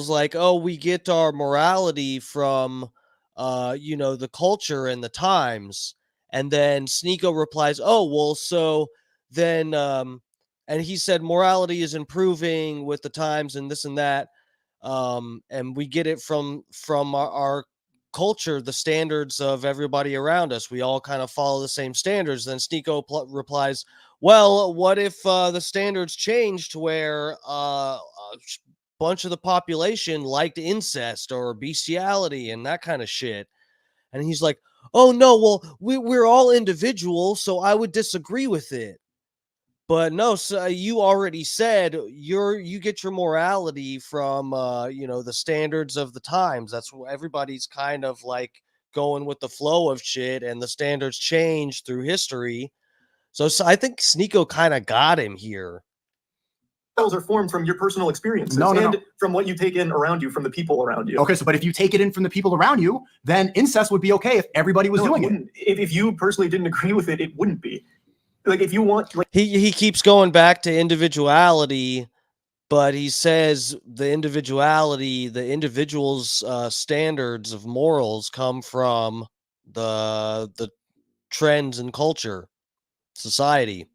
is like, oh, we get our morality from, the culture and the times. And then Sneako replies, oh, well, so then, and he said morality is improving with the times and this and that. And we get it from our culture, the standards of everybody around us. We all kind of follow the same standards. Then Sneako replies, well, what if the standards changed to where a bunch of the population liked incest or bestiality and that kind of shit? And he's like, oh, no, well, we're all individuals, so I would disagree with it. But no, so you already said you get your morality from the standards of the times. That's what everybody's kind of like going with the flow of shit, and the standards change through history. So I think Sneako kind of got him here. Those are formed from your personal experiences and from what you take in around you, from the people around you. Okay, so but if you take it in from the people around you, then incest would be okay if everybody was doing it. If you personally didn't agree with it, it wouldn't be. Like if you want, like he keeps going back to individuality, but he says the individual's standards of morals come from the trends and culture, society.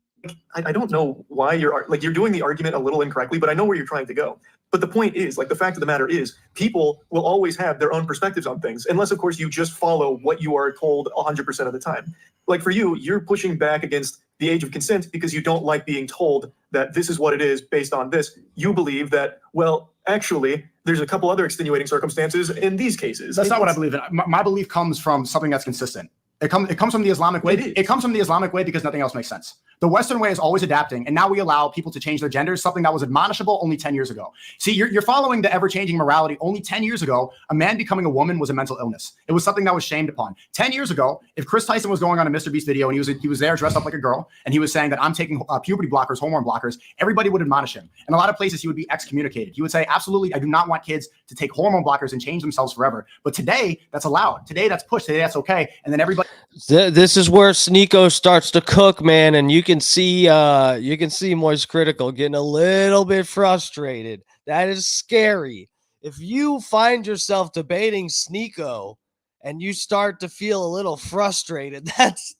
I don't know why you're doing the argument a little incorrectly, but I know where you're trying to go. But the point is, like, the fact of the matter is, people will always have their own perspectives on things, unless, of course, you just follow what you are told 100% of the time. Like for you, you're pushing back against the age of consent because you don't like being told that this is what it is based on this. You believe that, well, actually, there's a couple other extenuating circumstances in these cases. That's not what I believe in. My belief comes from something that's consistent. It comes from the Islamic way. It comes from the Islamic way because nothing else makes sense. The Western way is always adapting, and now we allow people to change their genders, something that was admonishable only 10 years ago. See, you're following the ever-changing morality. Only 10 years ago, a man becoming a woman was a mental illness. It was something that was shamed upon. 10 years ago, if Chris Tyson was going on a Mr. Beast video and he was there dressed up like a girl, and he was saying that I'm taking puberty blockers, hormone blockers, everybody would admonish him. In a lot of places, he would be excommunicated. He would say, absolutely, I do not want kids to take hormone blockers and change themselves forever. But today, that's allowed. Today, that's pushed. Today, that's okay. And then everybody... This is where Sneako starts to cook, man, and you can see Moist Critikal getting a little bit frustrated. That is scary. If you find yourself debating Sneako and you start to feel a little frustrated, that's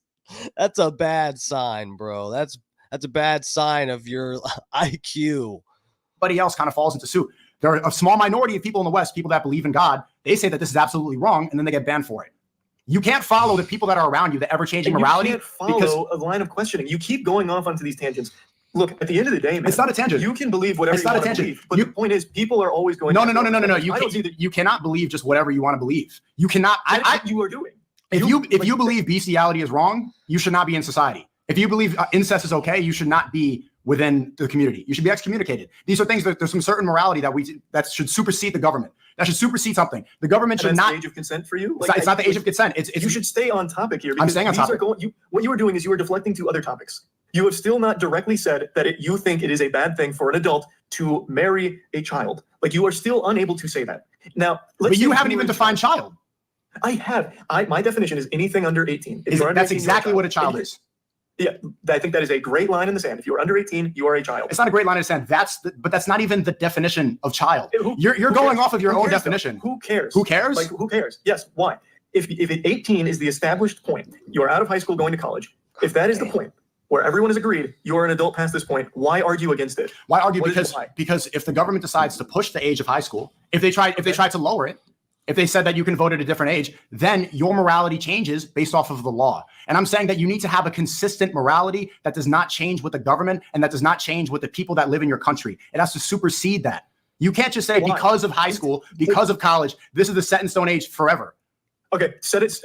a bad sign, bro. That's a bad sign of your IQ. Everybody else kind of falls into suit. There are a small minority of people in the West, people that believe in God. They say that this is absolutely wrong, and then they get banned for it. You can't follow the people that are around you, the ever-changing morality. You can't follow a line of questioning. You keep going off onto these tangents. Look, at the end of the day, man, it's not a tangent. You can believe whatever you want to believe. But the point is, people are always going. No. You cannot believe just whatever you want to believe. You cannot. You are doing. If you believe bestiality is wrong, you should not be in society. If you believe incest is okay, you should not be within the community. You should be excommunicated. These are things that there's some certain morality that should supersede the government. That should supersede something. The government should not. The age of consent for you? It's not the age of consent. You should stay on topic here. I'm staying on topic. What you are doing is you are deflecting to other topics. You have still not directly said that you think it is a bad thing for an adult to marry a child. Like, you are still unable to say that. Now, but you haven't even defined child. I have. My definition is anything under 18. That's exactly what a child is. Yeah, I think that is a great line in the sand. If you are under 18, you are a child. It's not a great line in the sand. But that's not even the definition of child. You're going off of your own definition. Who cares? Who cares? Like, who cares? Yes. Why? If 18 is the established point, you are out of high school going to college. If that is the point where everyone has agreed you are an adult past this point, why argue against it? Why argue? Because if the government decides to push the age of high school, if they try to lower it, if they said that you can vote at a different age, then your morality changes based off of the law. And I'm saying that you need to have a consistent morality that does not change with the government and that does not change with the people that live in your country. It has to supersede that. You can't just say because of high school, because of college, this is the set in stone age forever. Okay,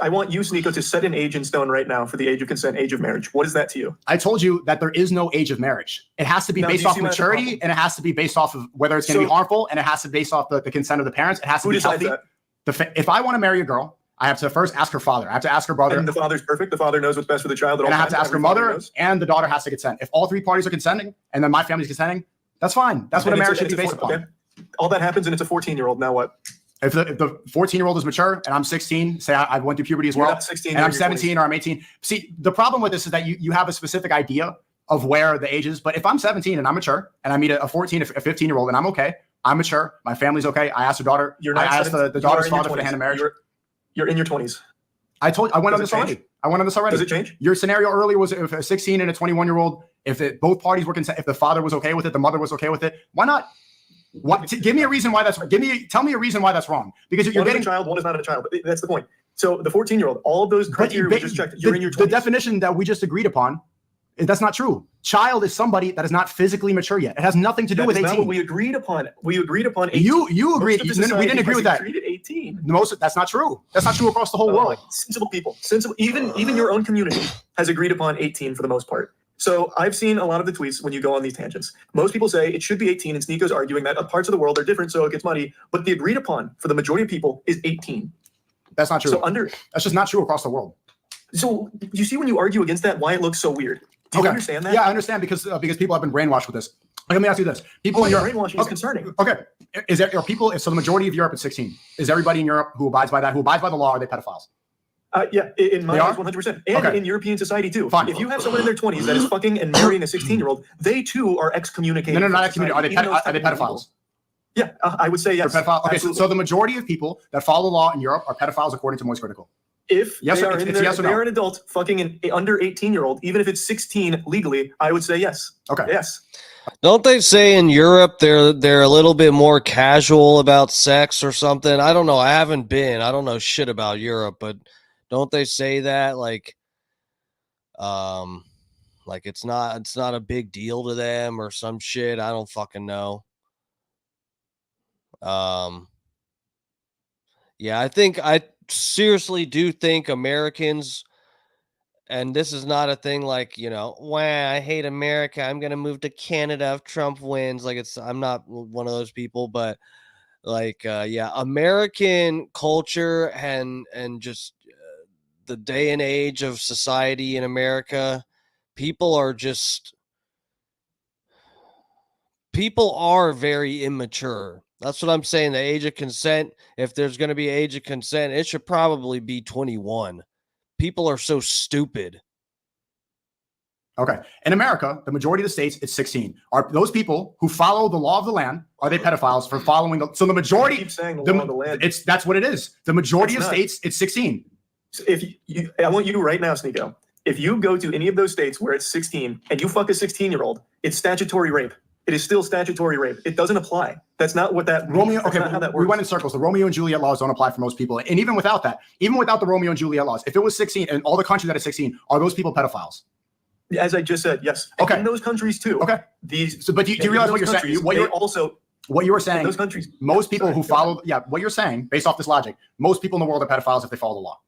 I want you, Sneako, to set an age in stone right now for the age of consent, age of marriage. What is that to you? I told you that there is no age of marriage. It has to be based off maturity, and it has to be based off of whether it's going to be harmful, and it has to be based off the consent of the parents. It has to be healthy. If I want to marry a girl, I have to first ask her father. I have to ask her brother. And the father's perfect. The father knows what's best for the child. And I have to ask her mother, and the daughter has to consent. If all three parties are consenting, and then my family's consenting, that's fine. That's what a marriage should be based upon. Okay. All that happens, and it's a 14-year-old. Now what? If the 14-year-old is mature and I'm 16, say I went through puberty as well, 16, and I'm 17 or I'm 18. See, the problem with this is that you have a specific idea of where the age is. But if I'm 17 and I'm mature and I meet a 14 or a 15-year-old and I'm okay, I'm mature, my family's okay. I asked her daughter, I asked the daughter's father for the hand of marriage. You're in your 20s. I went on this already. Does it change? Your scenario earlier was if a 16 and a 21-year-old, if both parties were consent, if the father was okay with it, the mother was okay with it, why not? What? Give me a reason why that's. Tell me a reason why that's wrong. Because you're getting a child, one is not a child. That's the point. So the 14-year-old, all of those criteria we just checked. You're in your 20s. The definition that we just agreed upon, that's not true. Child is somebody that is not physically mature yet. It has nothing to do with 18. That's what we agreed upon. We agreed upon 18. You agreed. We didn't agree with that. Treated 18. That's not true. That's not true across the whole world. Sensible people. Even your own community has agreed upon 18 for the most part. So I've seen a lot of the tweets when you go on these tangents. Most people say it should be 18, and Sneako's arguing that parts of the world are different, so it gets muddy. But the agreed upon for the majority of people is 18. That's not true. So that's just not true across the world. So you see when you argue against that, why it looks so weird. Do you understand that? Yeah, I understand because people have been brainwashed with this. Let me ask you this: people in Europe, brainwashing is concerning. Okay, so the majority of Europe is 16? Is everybody in Europe who abides by that, who abides by the law, are they pedophiles? Yeah, in my eyes, 100%. And in European society, too. Fine. If you have someone in their 20s that is fucking and marrying a 16-year-old, they, too, are excommunicated. No, not excommunicated. Are they pedophiles? Yeah, I would say yes. They're pedophiles? Okay, so the majority of people that follow the law in Europe are pedophiles according to Moist Critikal. If yes, they are an adult fucking an under 18-year-old, even if it's 16 legally, I would say yes. Okay. Yes. Don't they say in Europe they're a little bit more casual about sex or something? I don't know. I haven't been. I don't know shit about Europe, but don't they say that like it's not a big deal to them or some shit? I don't fucking know. Yeah, I seriously do think Americans, and this is not a thing like, I hate America, I'm going to move to Canada if Trump wins. I'm not one of those people, but American culture and just the day and age of society in America, people are very immature. That's what I'm saying. The age of consent, if there's going to be age of consent, it should probably be 21. People are so stupid. Okay. In America, the majority of the states, it's 16. Are those people who follow the law of the land, are they pedophiles for following so the majority, keep saying the law of the land. That's what it is. The majority of states, it's 16. I want you right now, Sneako, if you go to any of those states where it's 16 and you fuck a 16-year-old, it's statutory rape. It is still statutory rape. It doesn't apply. That's not what that means. Okay, not how that works. We went in circles. The Romeo and Juliet laws don't apply for most people. And even without that, even without the Romeo and Juliet laws, if it was 16 and all the countries that are 16, are those people pedophiles? As I just said, yes. Okay. In those countries too. Okay. But do you realize what you're saying? What you were saying, those countries, most people who follow, what you're saying, based off this logic, most people in the world are pedophiles if they follow the law.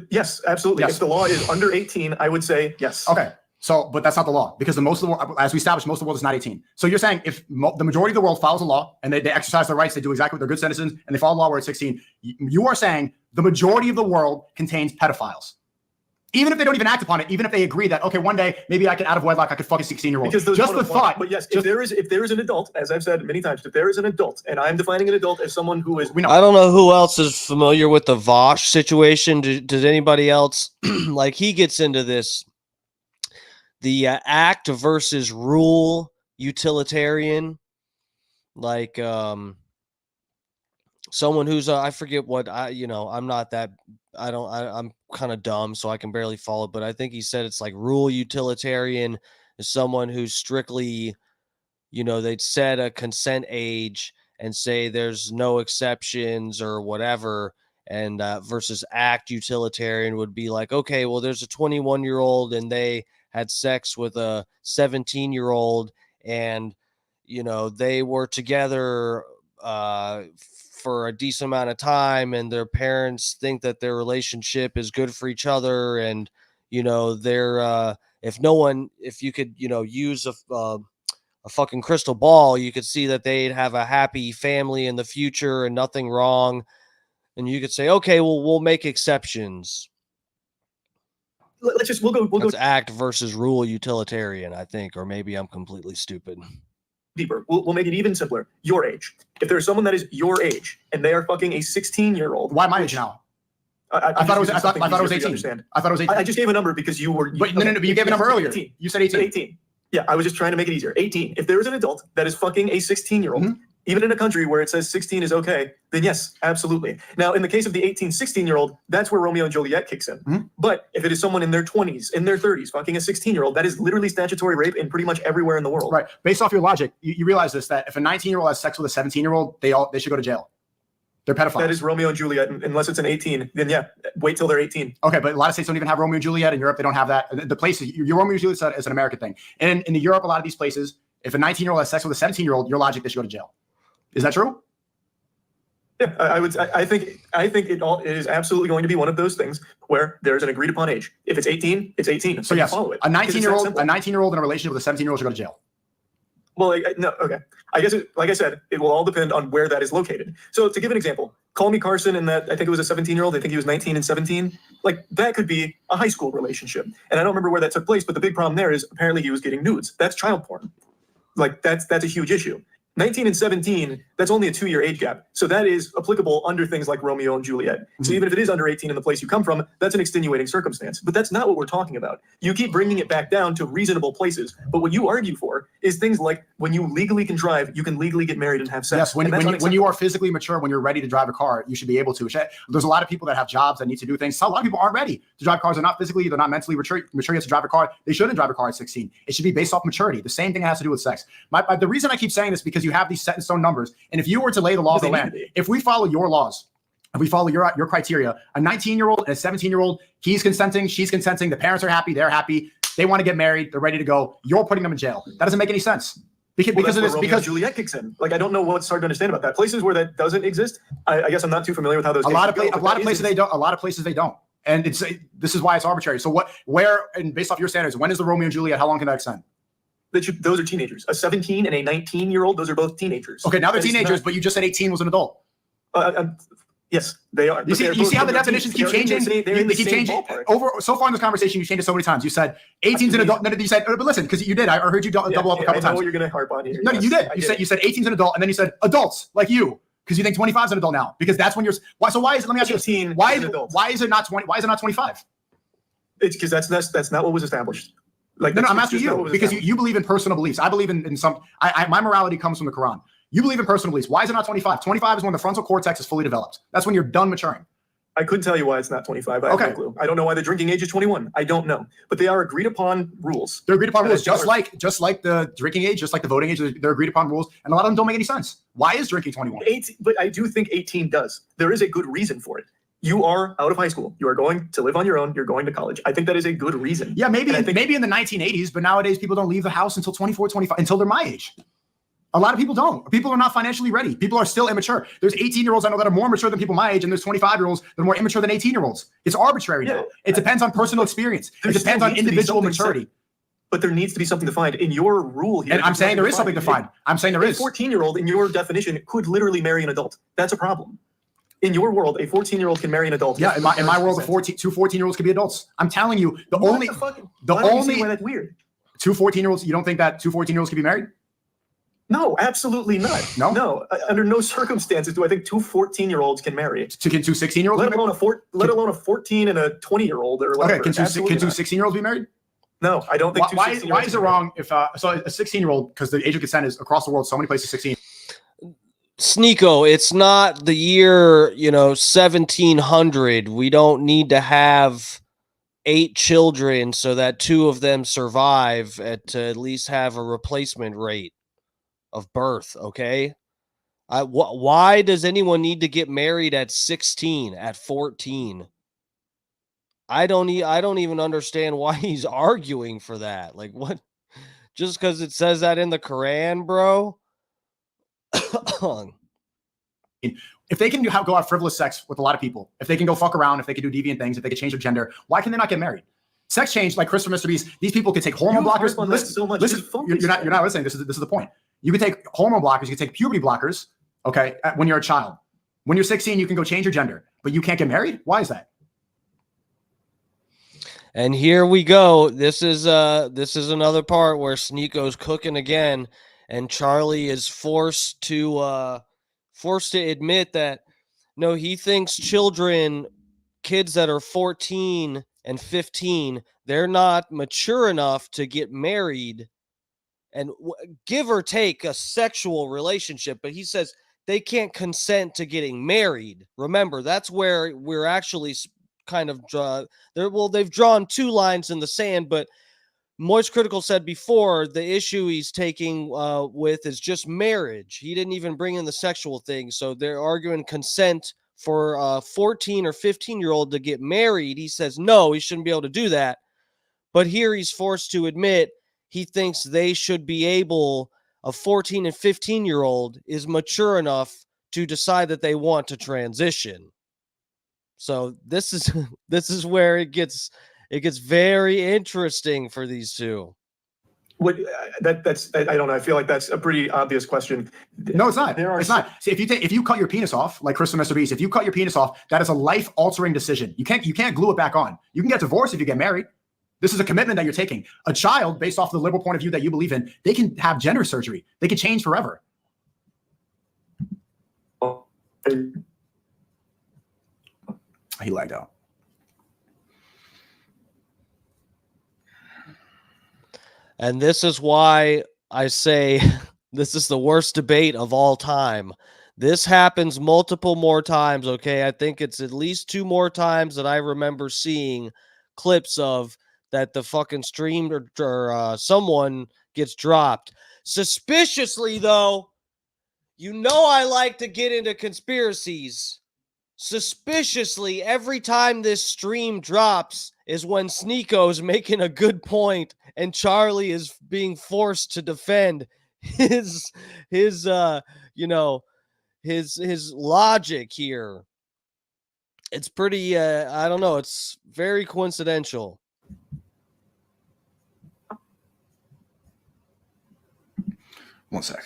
Yes, absolutely. Yes. If the law is under 18, I would say yes. Okay. So, but that's not the law because most of the world, as we established, most of the world is not 18. So you're saying if the majority of the world follows the law and they exercise their rights, they do exactly what they're good citizens and they follow the law where it's 16, you are saying the majority of the world contains pedophiles. Even if they don't even act upon it, even if they agree that, okay, one day maybe I could out of wedlock, I could fuck a 16-year-old. Because just the thought. But yes, if there is an adult, as I've said many times, if there is an adult, and I'm defining an adult as someone who is. I don't know who else is familiar with the Vosh situation. Does anybody else like he gets into this? The act versus rule utilitarian, like someone who's I forget what I'm not that I'm kind of dumb, so I can barely follow, but I think he said it's like rule utilitarian is someone who's strictly, they'd set a consent age and say there's no exceptions or whatever. And versus act utilitarian would be like, okay, well, there's a 21-year-old and they had sex with a 17-year-old and, they were together for a decent amount of time and their parents think that their relationship is good for each other. And, they're, if you could, use a fucking crystal ball, you could see that they'd have a happy family in the future and nothing wrong. And you could say, okay, well, we'll make exceptions. We'll go act versus rule utilitarian, I think, or maybe I'm completely stupid. Deeper. We'll make it even simpler. Your age. If there's someone that is your age and they are fucking a 16-year-old. Why my age now? I thought it was 18. I thought it was 18. I just gave a number because you were. But you gave a number earlier. 18. You said 18. 18. Yeah, I was just trying to make it easier. 18. If there is an adult that is fucking a 16-year-old even in a country where it says 16 is okay, then yes, absolutely. Now, in the case of the 18, 16-year-old, that's where Romeo and Juliet kicks in. Mhm. But if it is someone in their 20s, in their 30s, fucking a 16-year-old, that is literally statutory rape in pretty much everywhere in the world. Right. Based off your logic, you realize this, that if a 19-year-old has sex with a 17-year-old, they should go to jail. They're pedophiles. That is Romeo and Juliet. Unless it's an 18, then yeah, wait till they're 18. Okay, but a lot of states don't even have Romeo and Juliet. In Europe, they don't have that. The places, your Romeo and Juliet is an American thing. And in Europe, a lot of these places, if a 19-year-old has sex with a 17-year-old, your logic, they should go to jail. Is that true? Yeah, I think it is absolutely going to be one of those things where there's an agreed upon age. If it's 18, it's 18. So yes, follow it. a 19-year-old in a relationship with a 17-year-old should go to jail. Well, no, okay. I guess, like I said, it will all depend on where that is located. So to give an example, Call Me Carson and that, I think it was a 17-year-old, I think he was 19 and 17. Like, that could be a high school relationship. And I don't remember where that took place, but the big problem there is apparently he was getting nudes. That's child porn. Like, that's a huge issue. 19 and 17, that's only a 2-year age gap. So that is applicable under things like Romeo and Juliet. So even if it is under 18 in the place you come from, that's an extenuating circumstance. But that's not what we're talking about. You keep bringing it back down to reasonable places. But what you argue for is things like when you legally can drive, you can legally get married and have sex. Yes, when you are physically mature, when you're ready to drive a car, you should be able to. There's a lot of people that have jobs that need to do things. So a lot of people aren't ready to drive cars. They're not physically, they're not mentally mature yet to drive a car. They shouldn't drive a car at 16. It should be based off maturity. The same thing has to do with sex. The reason I keep saying this is because you have these set in stone numbers. And if you were to lay the law of the land, if we follow your laws, if we follow your criteria, a 19-year-old and a 17-year-old, he's consenting, she's consenting, the parents are happy, they're happy, they want to get married, they're ready to go. You're putting them in jail. That doesn't make any sense. Because Juliet kicks in. Like, I don't know what's hard to understand about that. Places where that doesn't exist, I guess I'm not too familiar with how those. A lot of places they don't. A lot of places they don't. And this is why it's arbitrary. So and based off your standards, when is the Romeo and Juliet? How long can that extend? Those are teenagers. A 17 and a 19-year-old, those are both teenagers. Okay, now they're teenagers, but you just said 18 was an adult. Yes, they are. You see how the definitions keep changing? They keep changing. So far in this conversation, you've changed it so many times. You said 18's an adult. You said, but listen, because you did. I heard you double up a couple times. I know what you're going to harp on here. No, you did. You said 18's an adult, and then you said adults like you, because you think 25 is an adult now. Because that's when you're. Why? So why is it? Let me ask you. Why is it not 20? Why is it not 25? It's because that's not what was established. Like, no, I'm asking you because you believe in personal beliefs. I believe in some. My morality comes from the Quran. You believe in personal beliefs. Why is it not 25? 25 is when the frontal cortex is fully developed. That's when you're done maturing. I couldn't tell you why it's not 25. I have no clue. I don't know why the drinking age is 21. I don't know. But they are agreed upon rules. They're agreed upon rules, just like the drinking age, just like the voting age. They're agreed upon rules, and a lot of them don't make any sense. Why is drinking 21? But I do think 18 does. There is a good reason for it. You are out of high school. You are going to live on your own. You're going to college. I think that is a good reason. Yeah, maybe in the 1980s, but nowadays people don't leave the house until 24, 25, until they're my age. A lot of people don't. People are not financially ready. People are still immature. There's 18-year-olds I know that are more mature than people my age, and there's 25-year-olds that are more immature than 18-year-olds. It's arbitrary now. It depends on personal experience. It depends on individual maturity. But there needs to be something defined in your rule here. And I'm saying there is something defined. I'm saying there is. A 14-year-old in your definition could literally marry an adult. That's a problem. In your world, a 14-year-old can marry an adult. Yeah, in my world, two 14-year-olds can be adults. I'm telling you, the only why that's weird. Two 14-year-olds. You don't think that two 14-year-olds can be married? No, absolutely not. No. Under no circumstances do I think two 14-year-olds can marry. Two 16-year-olds? Let alone a 14 and a 20-year-old or whatever. Okay, can two 16-year-olds be married? No, I don't think. Why is it wrong if so a 16-year-old, because the age of consent is across the world, so many places 16. Sneako, it's not the year 1700. We don't need to have 8 children so that 2 of them survive to at least have a replacement rate of birth. Okay, why does anyone need to get married at 16, at 14? I don't even understand why he's arguing for that. Like, what? Just because it says that in the Quran, bro? If they can go have frivolous sex with a lot of people, if they can go fuck around, if they can do deviant things, if they can change their gender, why can they not get married? Sex change, like Chris from Mr. Beast, these people can take hormone blockers. Listen, you're not listening. This is the point. You can take hormone blockers, you can take puberty blockers, okay, when you're a child. When you're 16, you can go change your gender, but you can't get married? Why is that? And here we go. This is another part where Sneako's cooking again, and Charlie is forced to admit that no, he thinks kids that are 14 and 15, they're not mature enough to get married and give or take a sexual relationship, but he says they can't consent to getting married. Remember, that's where we're actually kind of they've drawn two lines in the sand, but Moist Critikal said before the issue he's taking with is just marriage. He didn't even bring in the sexual thing, so they're arguing consent for a 14 or 15-year-old to get married. He says no, he shouldn't be able to do that. But here he's forced to admit he thinks they should be able, a 14 and 15-year-old is mature enough to decide that they want to transition. So this is where it gets very interesting for these two. What that's I don't know. I feel like that's a pretty obvious question. No, it's not. It's not. See, if you cut your penis off, like Chris and Mr. Beast, if you cut your penis off, that is a life-altering decision. You can't glue it back on. You can get divorced if you get married. This is a commitment that you're taking. A child, based off the liberal point of view that you believe in, they can have gender surgery. They can change forever. He lagged out. And this is why I say this is the worst debate of all time. This happens multiple more times, okay? I think it's at least 2 more times that I remember seeing clips of that the fucking stream or someone gets dropped. Suspiciously, though, you know I like to get into conspiracies. Suspiciously, every time this stream drops is when Sneako's making a good point and Charlie is being forced to defend his logic here. It's pretty I don't know, it's very coincidental. One sec.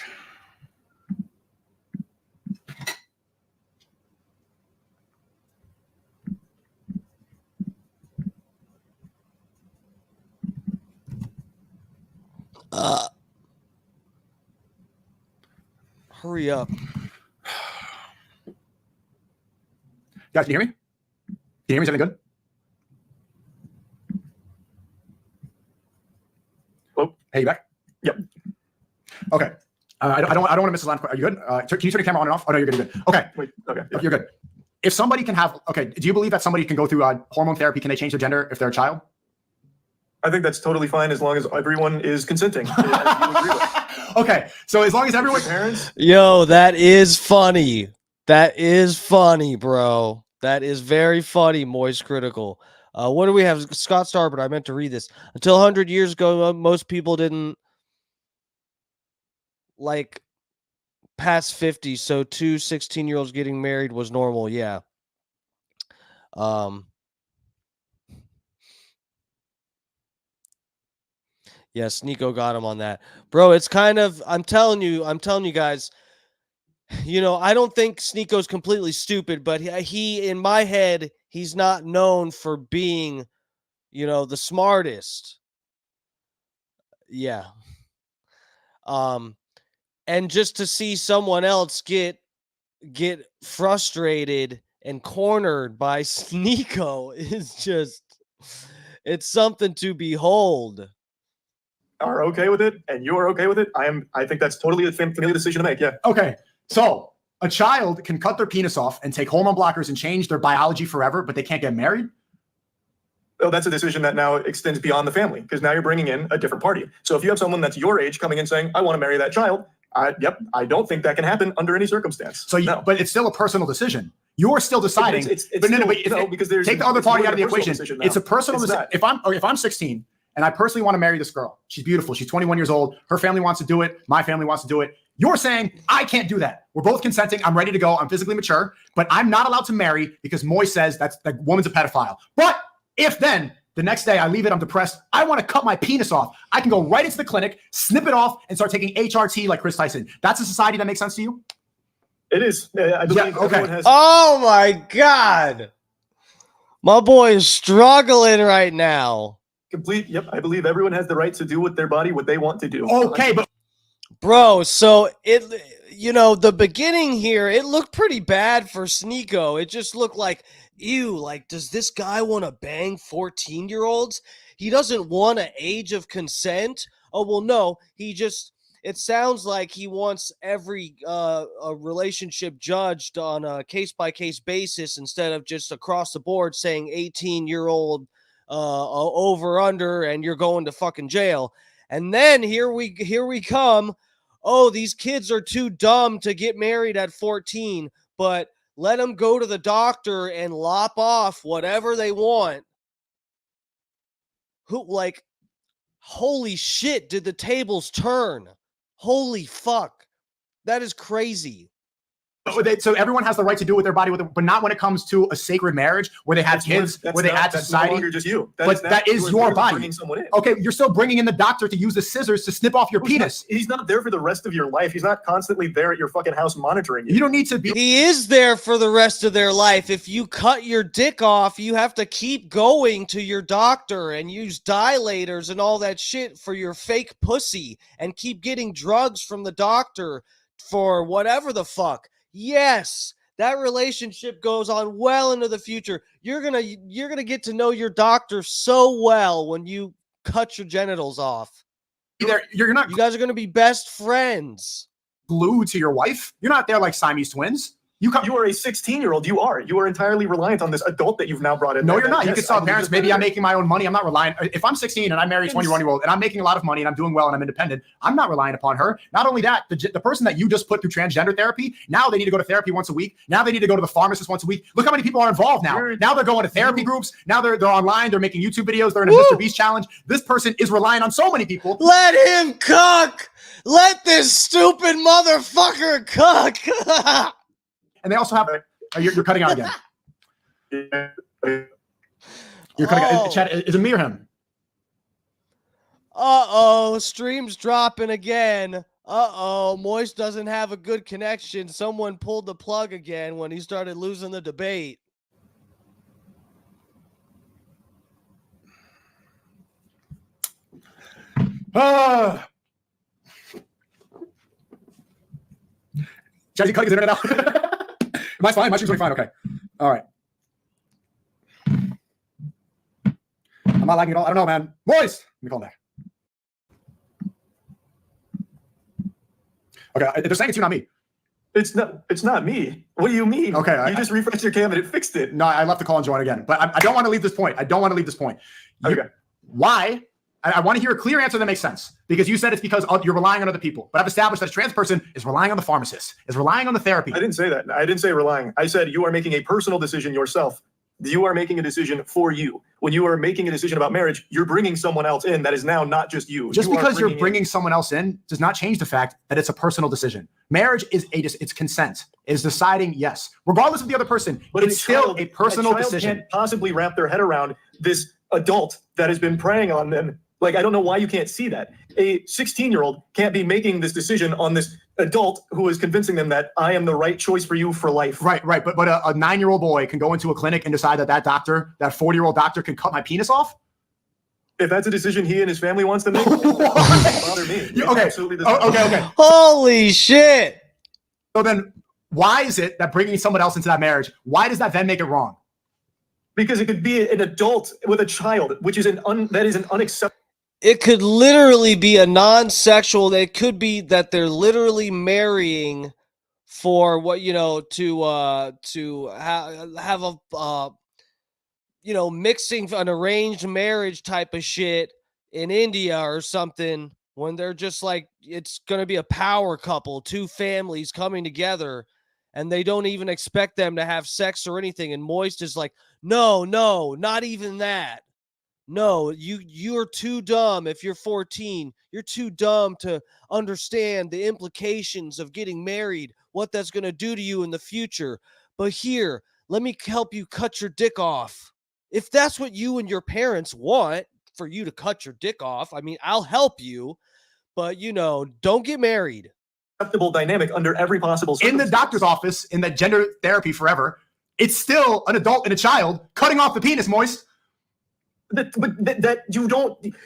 Hurry up. Guys, can you hear me? Can you hear me? Is anything good? Oh, hey, you back? Yep. Okay. I don't want to miss the line. Are you good? Can you turn your camera on and off? Oh no, you're good. You're good. Okay. Wait. Okay. Yeah. You're good. If somebody can have, okay, do you believe that somebody can go through hormone therapy? Can they change their gender if they're a child? I think that's totally fine as long as everyone is consenting. Okay, so as long as everyone, parents. Yo, that is funny. That is funny, bro. That is very funny, Moist Critikal. What do we have? Scott Starbert, I meant to read this. Until 100 years ago, most people didn't like past 50, so 2 16-year-olds getting married was normal. Yeah. Yeah, Sneako got him on that. Bro, it's kind of, I'm telling you guys, you know, I don't think Sneako's completely stupid, but he in my head, he's not known for being, you know, the smartest. Yeah. And just to see someone else get frustrated and cornered by Sneako is just, it's something to behold. Are okay with it and you're okay with it. I think that's totally a familiar decision to make. Yeah. Okay. So a child can cut their penis off and take hormone blockers and change their biology forever, but they can't get married. Oh, that's a decision that now extends beyond the family because now you're bringing in a different party. So if you have someone that's your age coming in saying, I want to marry that child. I don't think that can happen under any circumstance. So, but it's still a personal decision. You're still deciding. Because there's take the other party out of the equation. It's a personal decision. If I'm 16 and I personally want to marry this girl, she's beautiful. She's 21 years old. Her family wants to do it. My family wants to do it. You're saying I can't do that. We're both consenting. I'm ready to go. I'm physically mature, but I'm not allowed to marry because Moist says that woman's a pedophile. But if then the next day I leave it, I'm depressed, I want to cut my penis off, I can go right into the clinic, snip it off, and start taking HRT like Chris Tyson. That's a society that makes sense to you? It is. I believe everyone has. Oh my God. My boy is struggling right now. Yep. I believe everyone has the right to do with their body what they want to do. Okay, but bro, so the beginning here, it looked pretty bad for Sneako. It just looked like, ew, like, does this guy want to bang 14-year-olds? He doesn't want an age of consent. oh, well, no, it sounds like he wants every a relationship judged on a case-by-case basis instead of just across the board saying 18-year-old over under and you're going to fucking jail. And then here we come. Oh, these kids are too dumb to get married at 14, but let them go to the doctor and lop off whatever they want. Holy shit, did the tables turn? Holy fuck. That is crazy. So everyone has the right to do with their body, but not when it comes to a sacred marriage where they have kids, where they add to society. No longer just you. That is your body. Okay, you're still bringing in the doctor to use the scissors to snip off your penis. He's not there for the rest of your life. He's not constantly there at your fucking house monitoring you. You don't need to be. He is there for the rest of their life. If you cut your dick off, you have to keep going to your doctor and use dilators and all that shit for your fake pussy and keep getting drugs from the doctor for whatever the fuck. Yes, that relationship goes on well into the future. You're gonna get to know your doctor so well when you cut your genitals off. You're not. You guys are gonna be best friends. Glued to your wife. You're not there like Siamese twins. You are a 16-year-old. You are entirely reliant on this adult that you've now brought in. No, you're not. You can tell parents, maybe I'm making my own money. I'm not relying. If I'm 16 and I marry a 21-year-old and I'm making a lot of money and I'm doing well and I'm independent, I'm not relying upon her. Not only that, the person that you just put through transgender therapy, now they need to go to therapy once a week. Now they need to go to the pharmacist once a week. Look how many people are involved now. Now they're going to therapy groups. Now they're online. They're making YouTube videos. They're in a Mr. Beast challenge. This person is relying on so many people. Let him cook. Let this stupid motherfucker cook. And they also have. You're cutting out again. You're cutting out. Chad, is it me or him? Uh-oh, stream's dropping again. Uh-oh, Moist doesn't have a good connection. Someone pulled the plug again when he started losing the debate. Chad, you cutting his internet out? Mine's fine. My stream's really fine. Okay. All right. I'm not lagging at all. I don't know, man. Moist! Let me call him back. Okay. They're saying it's you, not me. It's not me. What do you mean? Okay. You just refreshed your cam and it fixed it. No, I left the call and join again. But I don't want to leave this point. Okay. Why? I want to hear a clear answer that makes sense, because you said it's because you're relying on other people. But I've established that a trans person is relying on the pharmacist, is relying on the therapy. I didn't say that. I didn't say relying. I said you are making a personal decision yourself. You are making a decision for you. When you are making a decision about marriage, you're bringing someone else in that is now not just you. Just because you're bringing someone else in does not change the fact that it's a personal decision. Marriage is it's consent. It is deciding yes, regardless of the other person. But it's still a personal decision. Can't possibly wrap their head around this adult that has been preying on them. Like, I don't know why you can't see that. A 16-year-old can't be making this decision on this adult who is convincing them that I am the right choice for you for life. Right. But a 9-year-old boy can go into a clinic and decide that doctor, that 40-year-old doctor, can cut my penis off? If that's a decision he and his family wants to make, it doesn't bother me. Okay. Okay. Holy shit. So then why is it that bringing someone else into that marriage, why does that then make it wrong? Because it could be an adult with a child, which is that is an unacceptable. It could literally be a non-sexual. It could be that they're literally marrying for what, to have a, mixing an arranged marriage type of shit in India or something, when they're just like, it's going to be a power couple, two families coming together, and they don't even expect them to have sex or anything. And Moist is like, no, not even that. No, you're too dumb. If you're 14, you're too dumb to understand the implications of getting married, what that's going to do to you in the future. But here, let me help you cut your dick off. If that's what you and your parents want, for you to cut your dick off, I mean, I'll help you, but don't get married. Acceptable dynamic under every possible circumstance. In the doctor's office, in that gender therapy forever, it's still an adult and a child cutting off the penis, Moist. That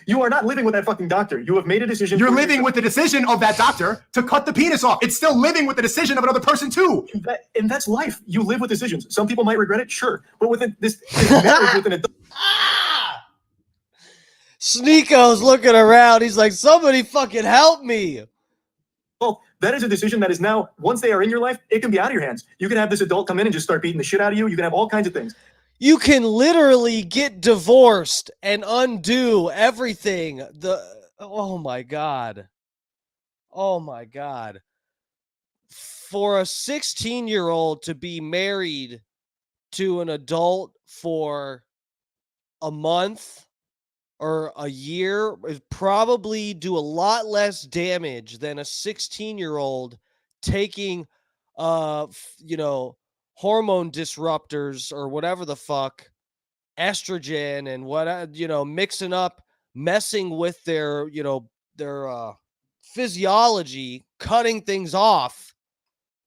you are not living with that fucking doctor. You have made a decision. You're living with the decision of that doctor to cut the penis off. It's still living with the decision of another person too. And that's life. You live with decisions. Some people might regret it, sure. But within this marriage with an adult. Sneako's looking around. He's like, somebody fucking help me. Well, that is a decision that is now, once they are in your life, it can be out of your hands. You can have this adult come in and just start beating the shit out of you. You can have all kinds of things. You can literally get divorced and undo everything. Oh my God. Oh my God. For a 16-year-old to be married to an adult for a month or a year is probably do a lot less damage than a 16-year-old taking hormone disruptors or whatever the fuck, estrogen and what mixing up, messing with their physiology, cutting things off,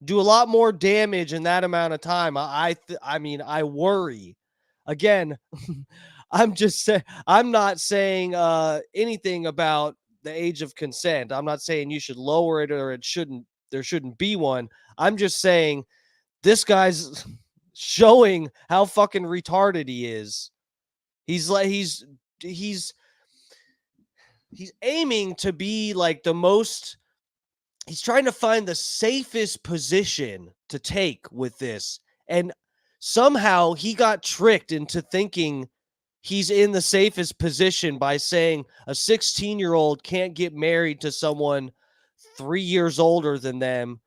do a lot more damage in that amount of time. I worry. Again, I'm not saying anything about the age of consent. I'm not saying you should lower it or there shouldn't be one. I'm just saying this guy's showing how fucking retarded he is. He's aiming to be like the most. He's trying to find the safest position to take with this. And somehow he got tricked into thinking he's in the safest position by saying a 16-year-old can't get married to someone 3 years older than them,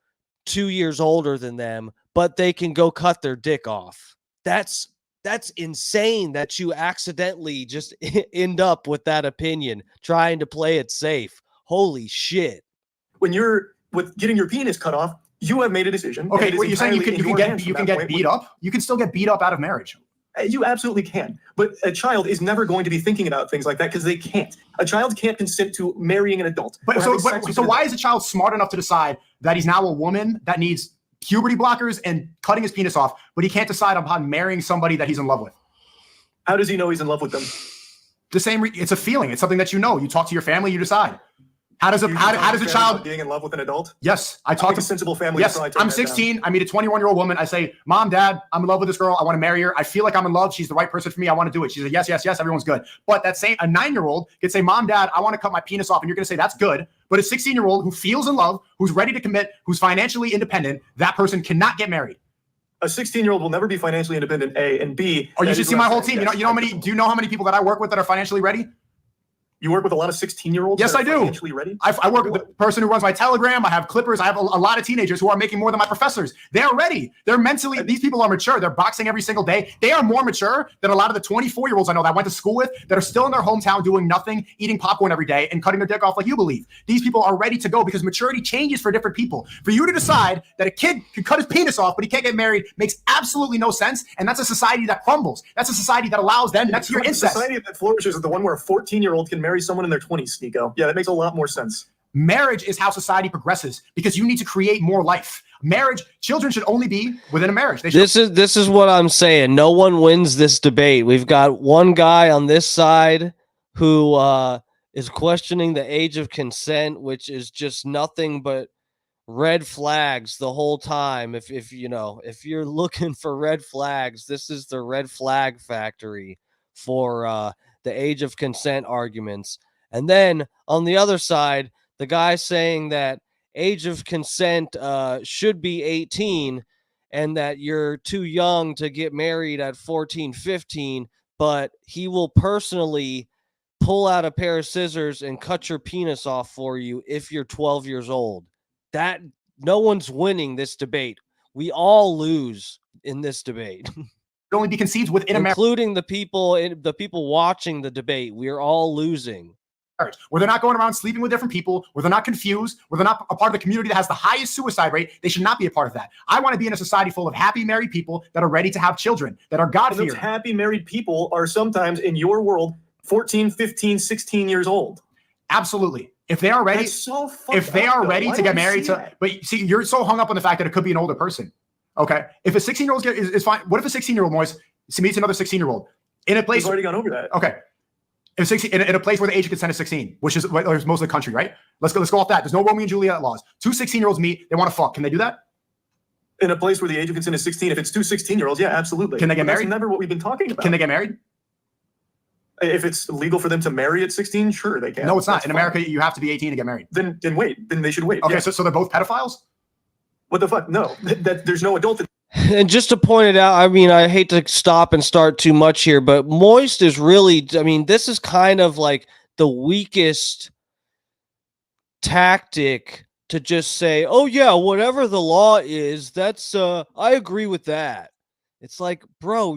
2 years older than them, but they can go cut their dick off. That's insane that you accidentally just end up with that opinion, trying to play it safe. Holy shit. When you're with getting your penis cut off, you have made a decision. Okay, what you're saying you can get beat up? You can still get beat up out of marriage. You absolutely can. But a child is never going to be thinking about things like that because they can't. A child can't consent to marrying an adult. So why is a child smart enough to decide that he's now a woman that needs puberty blockers and cutting his penis off, but he can't decide upon marrying somebody that he's in love with? How does he know he's in love with them? It's a feeling. It's something that you know. You talk to your family, you decide. How does a child being in love with an adult? Yes, I talk to a sensible family. Yes, I'm 16. I meet a 21-year-old woman. I say, "Mom, Dad, I'm in love with this girl. I want to marry her. I feel like I'm in love. She's the right person for me. I want to do it." She said, "Yes, yes, yes." Everyone's good. But a 9-year-old could say, "Mom, Dad, I want to cut my penis off," and you're going to say that's good. But a 16-year-old who feels in love, who's ready to commit, who's financially independent, that person cannot get married. A 16-year-old will never be financially independent. A and B. Oh, you should see my whole team. Do you know how many people that I work with that are financially ready? You work with a lot of 16-year-olds? Yes, I do. Financially ready? I work with the person who runs my Telegram. I have clippers. I have a lot of teenagers who are making more than my professors. They're ready. They're mentally, these people are mature. They're boxing every single day. They are more mature than a lot of the 24-year-olds I know that I went to school with that are still in their hometown doing nothing, eating popcorn every day and cutting their dick off like you believe. These people are ready to go because maturity changes for different people. For you to decide that a kid can cut his penis off, but he can't get married makes absolutely no sense. And that's a society that crumbles. That's a society that allows them next to your incest. The society that flourishes is the one where a 14-year-old can marry someone in their 20s. Sneako. Yeah, that makes a lot more sense. Marriage is how society progresses because you need to create more life. Children should only be within a marriage. This is what I'm saying. No one wins this debate. We've got one guy on this side who is questioning the age of consent, which is just nothing but red flags the whole time. If you're looking for red flags, this is the red flag factory for the age of consent arguments. And then on the other side, the guy saying that age of consent should be 18 and that you're too young to get married at 14, 15, but he will personally pull out a pair of scissors and cut your penis off for you if you're 12 years old. That no one's winning this debate. We all lose in this debate. Only be conceived within a marriage, including the people watching the debate. We are all losing. Where they're not going around sleeping with different people, where they're not confused, where they're not a part of the community that has the highest suicide rate. They should not be a part of that. I want to be in a society full of happy married people that are ready to have children, that are God-fearing. Those happy married people are sometimes in your world 14, 15, 16 years old. Absolutely. If they are ready, if they are ready to get married but see, you're so hung up on the fact that it could be an older person. Okay. If a 16-year-old is fine, what if a 16-year-old Moist meets another 16-year-old in a place? We've already gone over that. Okay. In a place where the age of consent is 16, which is most of the country, right? Let's go off that. There's no Romeo and Juliet laws. Two 16-year-olds meet, they want to fuck. Can they do that? In a place where the age of consent is 16, if it's two 16-year-olds, yeah, absolutely. Can they get married? That's never what we've been talking about. Can they get married? If it's legal for them to marry at 16, sure, they can. No, it's not. That's In fine. America, you have to be 18 to get married. Then wait. Then they should wait. Okay, Yeah. so they're both pedophiles? What the fuck? No, that there's no adult. And just to point it out, I mean, I hate to stop and start too much here, but Moist is really, I mean, this is kind of like the weakest tactic to just say, oh yeah, whatever the law is, that's I agree with that. It's like, bro,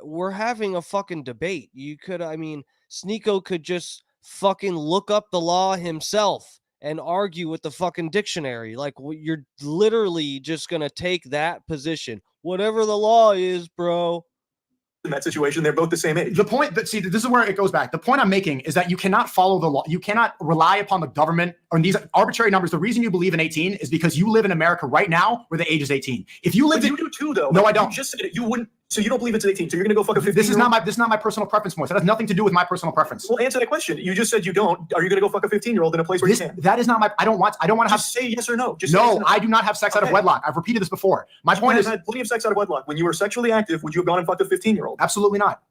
we're having a fucking debate. You could, I mean, Sneako could just fucking look up the law himself and argue with the fucking dictionary. Like, you're literally just gonna take that position. Whatever the law is, bro. In that situation, they're both the same age. The point that, see, this is where it goes back. The point I'm making is that you cannot follow the law. You cannot rely upon the government on these arbitrary numbers. The reason you believe in 18 is because you live in America right now where the age is 18. If you lived, you do too, though. No, Like, I don't. You just said it. You wouldn't. So you don't believe it's 18. So you're gonna go fuck a 15. This is not my personal preference, Moist. That has nothing to do with my personal preference. Well, answer that question. You just said you don't. Are you gonna go fuck a 15-year-old in a place where you can? That is not my. I don't want to have. Just say yes or no. Just say No, yes or I do not have sex out of Okay. wedlock. I've repeated this before. My point is, had plenty of sex out of wedlock. When you were sexually active, would you have gone and fucked a 15-year-old? absolutely not.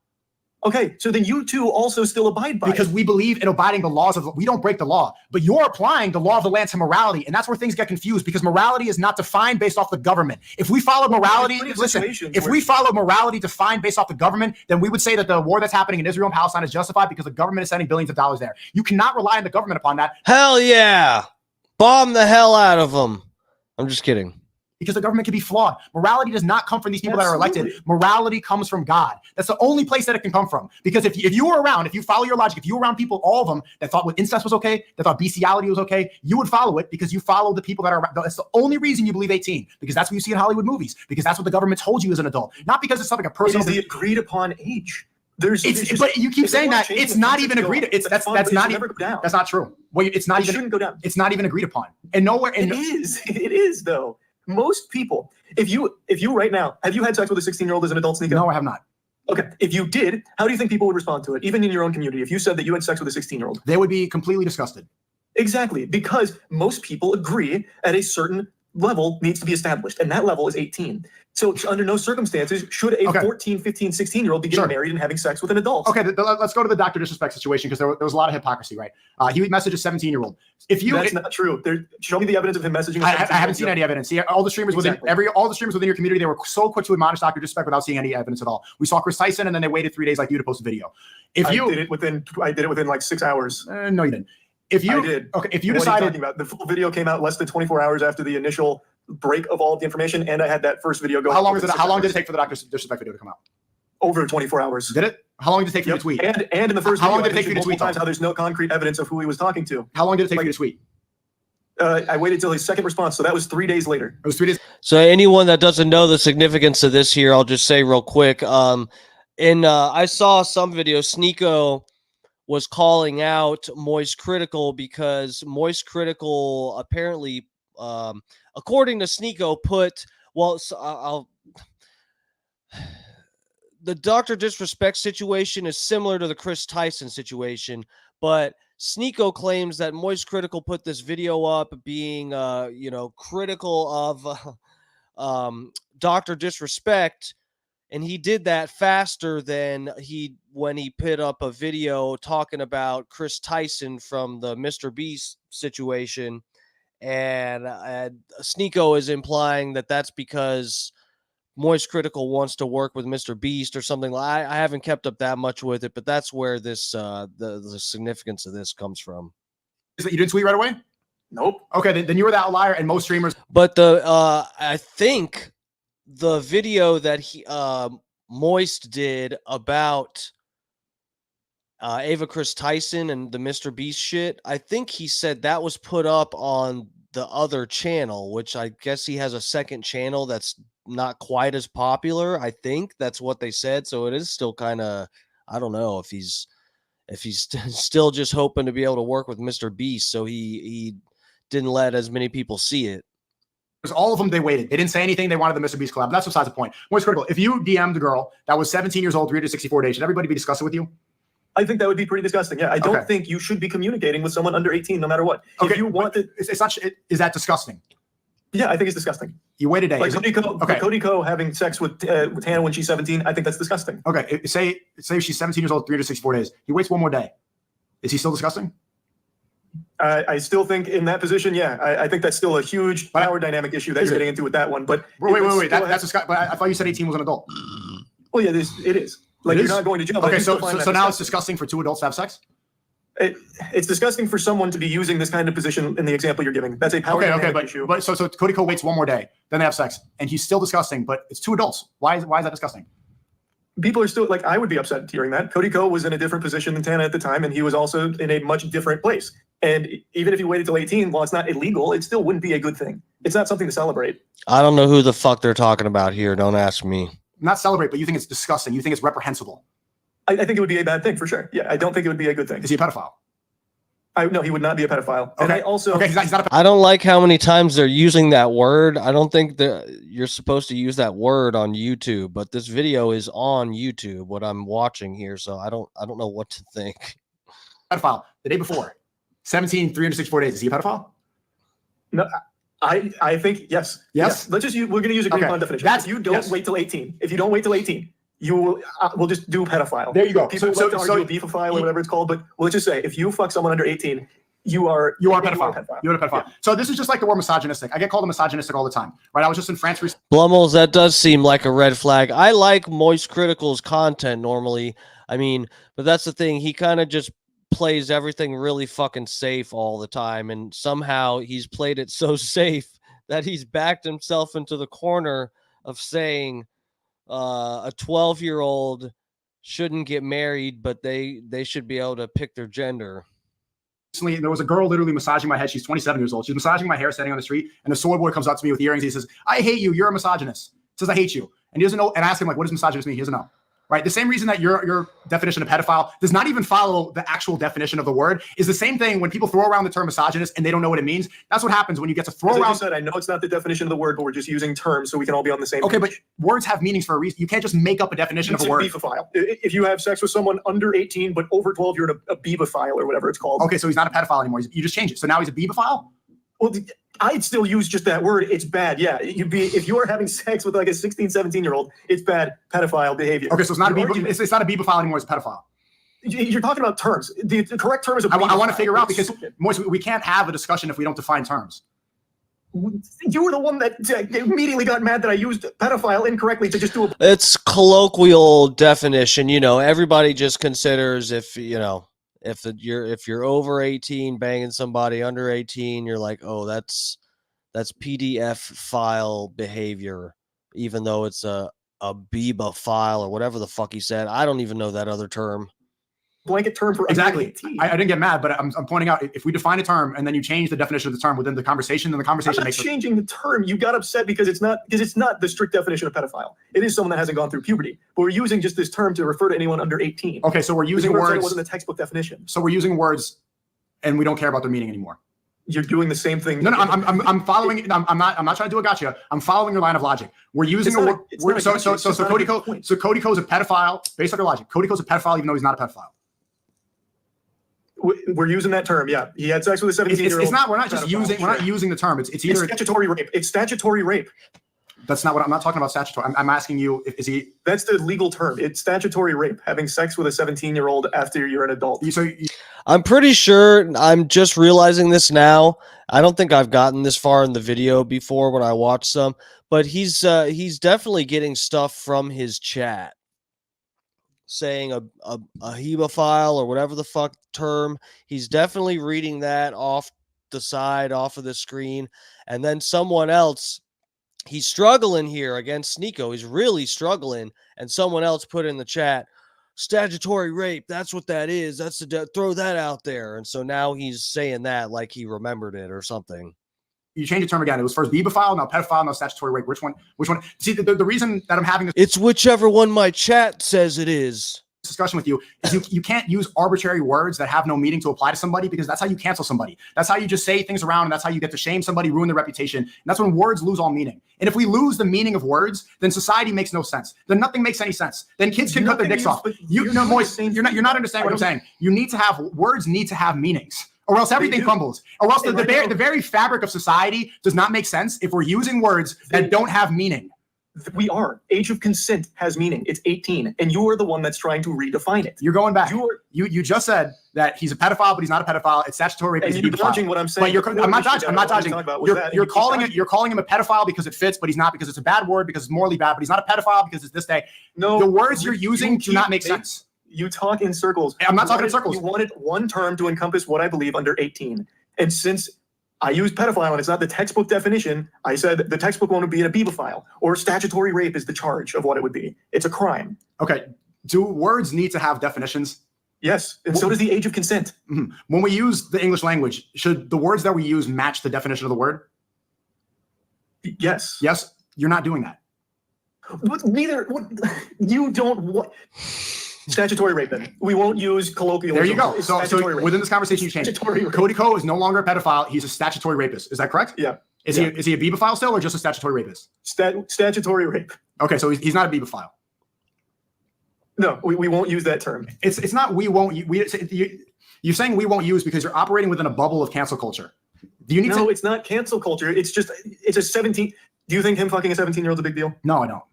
Okay, so then you two also still abide by Because it. we believe in abiding the laws of. We don't break the law, but you're applying the law of the land to morality, and that's where things get confused. Because morality is not defined based off the government. If we follow morality, plenty of listen. situations If where- we follow morality defined based off the government, then we would say that the war that's happening in Israel and Palestine is justified because the government is sending billions of dollars there. You cannot rely on the government upon that Hell yeah. Bomb the hell out of them. I'm just kidding. because the government can be flawed. Morality does not come from these people that are elected. Absolutely. Morality comes from God. That's the only place that it can come from. Because if you were around, if you follow your logic, if you were around people, all of them that thought incest was okay, that thought bestiality was okay, you would follow it because you follow the people that are around. That's the only reason you believe 18, because that's what you see in Hollywood movies, because that's what the government told you as an adult, not because it's something a It personal. is the agreed upon age. There's just- But you keep if they saying wanna that change it's the not things even that go agreed. on, It's that's fine, that's but it not should even. never go down. That's not true. Well, it's not It even. shouldn't go down. It's not even agreed upon, and nowhere. And It is. It is though. Most people, if you right now, have you had sex with a 16-year-old as an adult, Sneako? no, I have not. Okay. If you did, how do you think people would respond to it, even in your own community? If you said that you had sex with a 16-year-old, They would be completely disgusted. exactly, because most people agree at a certain level needs to be established, and that level is 18. So under no circumstances should a Okay. 14, 15, 16-year-old be getting Sure. married and having sex with an adult. Okay, let's go to the Dr. Disrespect situation because there was a lot of hypocrisy, right? He would message a 17-year-old. If you, That's not true. Show me the evidence of him messaging. I haven't seen any evidence. See, all the streamers Exactly. all the streamers within your community, they were so quick to admonish Dr. Disrespect without seeing any evidence at all. We saw Chris Tyson, and then they waited 3 days like you to post a video. If I you, did it within like 6 hours. no, you didn't. If you, I did. okay, if you What are decided, talking about? The full video came out less than 24 hours after the initial break of all of the information, and I had that first video go. how long did it take for the Dr. Disrespect video to come out? Over 24 hours. Did it? How long did it take for you Yep. to tweet? And in the first How long video, did it take I for you to mentioned tweet, multiple times though? how there's no concrete evidence of who he was talking to. How long did it take for you to tweet? I waited till his second response, so that was 3 days later. It was 3 days. So anyone that doesn't know the significance of this here, I'll just say real quick. I saw some video, Sneako was calling out Moist Critikal because Moist Critikal apparently, according to Sneako, the Dr. Disrespect situation is similar to the Chris Tyson situation, but Sneako claims that Moist Critikal put this video up being, critical of Dr. Disrespect, and he did that faster than when he put up a video talking about Chris Tyson from the Mr. Beast situation, and Sneako is implying that that's because Moist Critikal wants to work with Mr. Beast or something. I haven't kept up that much with it, but that's where this the significance of this comes from. You didn't tweet right away? Nope. Okay, then you were that outlier, and most streamers. But I think the video that Moist did about Ava Chris Tyson and the Mr. Beast shit, I think he said that was put up on the other channel, which I guess he has a second channel that's not quite as popular. I think that's what they said. So it is still kind of, I don't know if he's still just hoping to be able to work with Mr. Beast. So he didn't let as many people see it. All of them, they waited. They didn't say anything. They wanted the Mr. Beast collab. But that's besides the point. Moist Critikal, if you DM'd a girl that was 17 years old, 364 days, should everybody be discussing with you? I think that would be pretty disgusting. Yeah, I don't Okay. think you should be communicating with someone under 18, no matter what. Okay, If you want to, It's not. Is that disgusting? Yeah, I think it's disgusting. You wait a day. Like Cody Ko having sex with Hannah when she's 17. I think that's disgusting. Okay, say she's 17 years old, 364 days. He waits one more day. Is he still disgusting? I still think in that position, yeah. I think that's still a huge power dynamic issue that you're getting into with that one. But wait. That's disgusting. But I thought you said 18 was an adult. Well, yeah, it is. Like, you're not going to jail. Okay, so now it's disgusting for two adults to have sex? It's disgusting for someone to be using this kind of position in the example you're giving. That's a power dynamic issue. But so Cody Ko waits one more day, then they have sex, and he's still disgusting. But it's two adults. Why is that disgusting? People are still, like, I would be upset hearing that. Cody Ko was in a different position than Tana at the time, and he was also in a much different place. And even if he waited till 18, while it's not illegal, it still wouldn't be a good thing. It's not something to celebrate. I don't know who the fuck they're talking about here. Don't ask me. Not celebrate, but you think it's disgusting. You think it's reprehensible. I think it would be a bad thing for sure. Yeah, I don't think it would be a good thing. Is he a pedophile? No, he would not be a pedophile. Okay. And I also, okay, he's not a pedophile. I don't like how many times they're using that word. I don't think that you're supposed to use that word on YouTube, but this video is on YouTube, what I'm watching here, so I don't know what to think. Pedophile. The day before. 17, 364 days. Is he a pedophile? No, I think yes. Yes. Let's just we're going to use a green pond definition. If you don't wait till 18. If you don't wait till 18, you will we'll just do pedophile. There you go. People like to argue beefophile or whatever it's called, but let's just say if you fuck someone under 18, you are a pedophile. You're a pedophile. Yeah. So this is just like the word misogynistic. I get called a misogynistic all the time, right? I was just in France recently. Blumels, that does seem like a red flag. I like Moist Critical's content normally. I mean, but that's the thing. He kind of just plays everything really fucking safe all the time, and somehow he's played it so safe that he's backed himself into the corner of saying a 12-year-old shouldn't get married, but they should be able to pick their gender. There was a girl literally massaging my head. She's 27 years old. She's massaging my hair standing on the street, and the soy boy comes up to me with earrings. He says, "I hate you. You're a misogynist." He says, "I hate you." And he doesn't know. And I ask him, like, what does misogynist mean? He doesn't know. Right? The same reason that your definition of pedophile does not even follow the actual definition of the word is the same thing when people throw around the term misogynist and they don't know what it means. That's what happens when you get to throw around. As I said, I know it's not the definition of the word, but we're just using terms so we can all be on the same page. Okay, but words have meanings for a reason. You can't just make up a definition of a word. Beefophile. If you have sex with someone under 18 but over 12, you're a beebophile or whatever it's called. Okay, so he's not a pedophile anymore. You just changed it. So now he's a beebophile? Well, I'd still use just that word. It's bad. Yeah. If you are having sex with like a 16, 17-year-old, it's bad pedophile behavior. Okay, so it's not it's not a beebophile anymore, it's a pedophile. You're talking about terms. The correct term is a I want to figure out because Moist, we can't have a discussion if we don't define terms. You were the one that immediately got mad that I used pedophile incorrectly to just do a... It's colloquial definition. You know, everybody just considers if you're over 18 banging somebody under 18, you're like, oh, that's PDF file behavior, even though it's a Biba file or whatever the fuck he said. I don't even know that other term. Blanket term for exactly. I didn't get mad, but I'm pointing out if we define a term and then you change the definition of the term within the conversation, then the conversation makes changing the term. You got upset because it's not the strict definition of pedophile. It is someone that hasn't gone through puberty, but we're using just this term to refer to anyone under 18. Okay, so we're using words. It wasn't the textbook definition. So we're using words, and we don't care about their meaning anymore. You're doing the same thing. No, I'm following. I'm not trying to do a gotcha. I'm following your line of logic. We're using a word. So Cody Ko is a pedophile based on your logic. Cody Ko's a pedophile even though he's not a pedophile. We're using that term. Yeah, he had sex with a 17-year-old. It's not. We're not just using. We're not using the term. It's either statutory rape. It's statutory rape. That's not what I'm not talking about. Statutory. I'm asking you. Is he? That's the legal term. It's statutory rape. Having sex with a 17-year-old after you're an adult. I'm pretty sure. I'm just realizing this now. I don't think I've gotten this far in the video before when I watched some, but he's definitely getting stuff from his chat, saying a hebephile or whatever the fuck term. He's definitely reading that off the side, off of the screen, and then someone else. He's struggling here against Sneako. He's really struggling, and someone else put in the chat, statutory rape. That's what that is. That's throw that out there. And so now he's saying that like he remembered it or something. You change the term again. It was first beebophile, now pedophile, now statutory rape. Which one? See, the reason that I'm having this, it's whichever one my chat says it is. Discussion with you is you can't use arbitrary words that have no meaning to apply to somebody, because that's how you cancel somebody. That's how you just say things around, and that's how you get to shame somebody, ruin their reputation. And that's when words lose all meaning. And if we lose the meaning of words, then society makes no sense. Then nothing makes any sense. Then kids can cut their dicks off. Moist, you're not understanding what I'm saying. You need to have words need to have meanings. or else everything crumbles, or else the very fabric of society does not make sense if we're using words that don't have meaning. We are. Age of consent has meaning. It's 18, and you are the one that's trying to redefine it. You're going back. You just said that he's a pedophile, but he's not a pedophile. It's statutory rape. And you're dodging what I'm saying. But I'm not dodging. I'm not dodging. You're calling him a pedophile because it fits, but he's not, because it's a bad word, because it's morally bad. But he's not a pedophile because it's this day. No, the words you're using do not make sense. You talk in circles. I'm not talking in circles. You wanted one term to encompass what I believe under 18, and since I used pedophile, and it's not the textbook definition. I said the textbook one would be a beebophile, or statutory rape is the charge of what it would be. It's a crime. Okay. Do words need to have definitions? Yes, and so does the age of consent. Mm-hmm. When we use the English language, should the words that we use match the definition of the word? Yes. Yes. You're not doing that. You don't want. Statutory rape, then. We won't use colloquialism. There you go. So within this conversation, you changed. Cody Ko is no longer a pedophile. He's a statutory rapist. Is that correct? Yeah. Is he a beebophile still, or just a statutory rapist? Statutory rape. Okay, so he's not a beebophile. No, we won't use that term. It's not we won't. You're saying we won't use because you're operating within a bubble of cancel culture. Do you need to? No, it's not cancel culture. It's a 17. Do you think him fucking a 17-year-old is a big deal? No, I don't.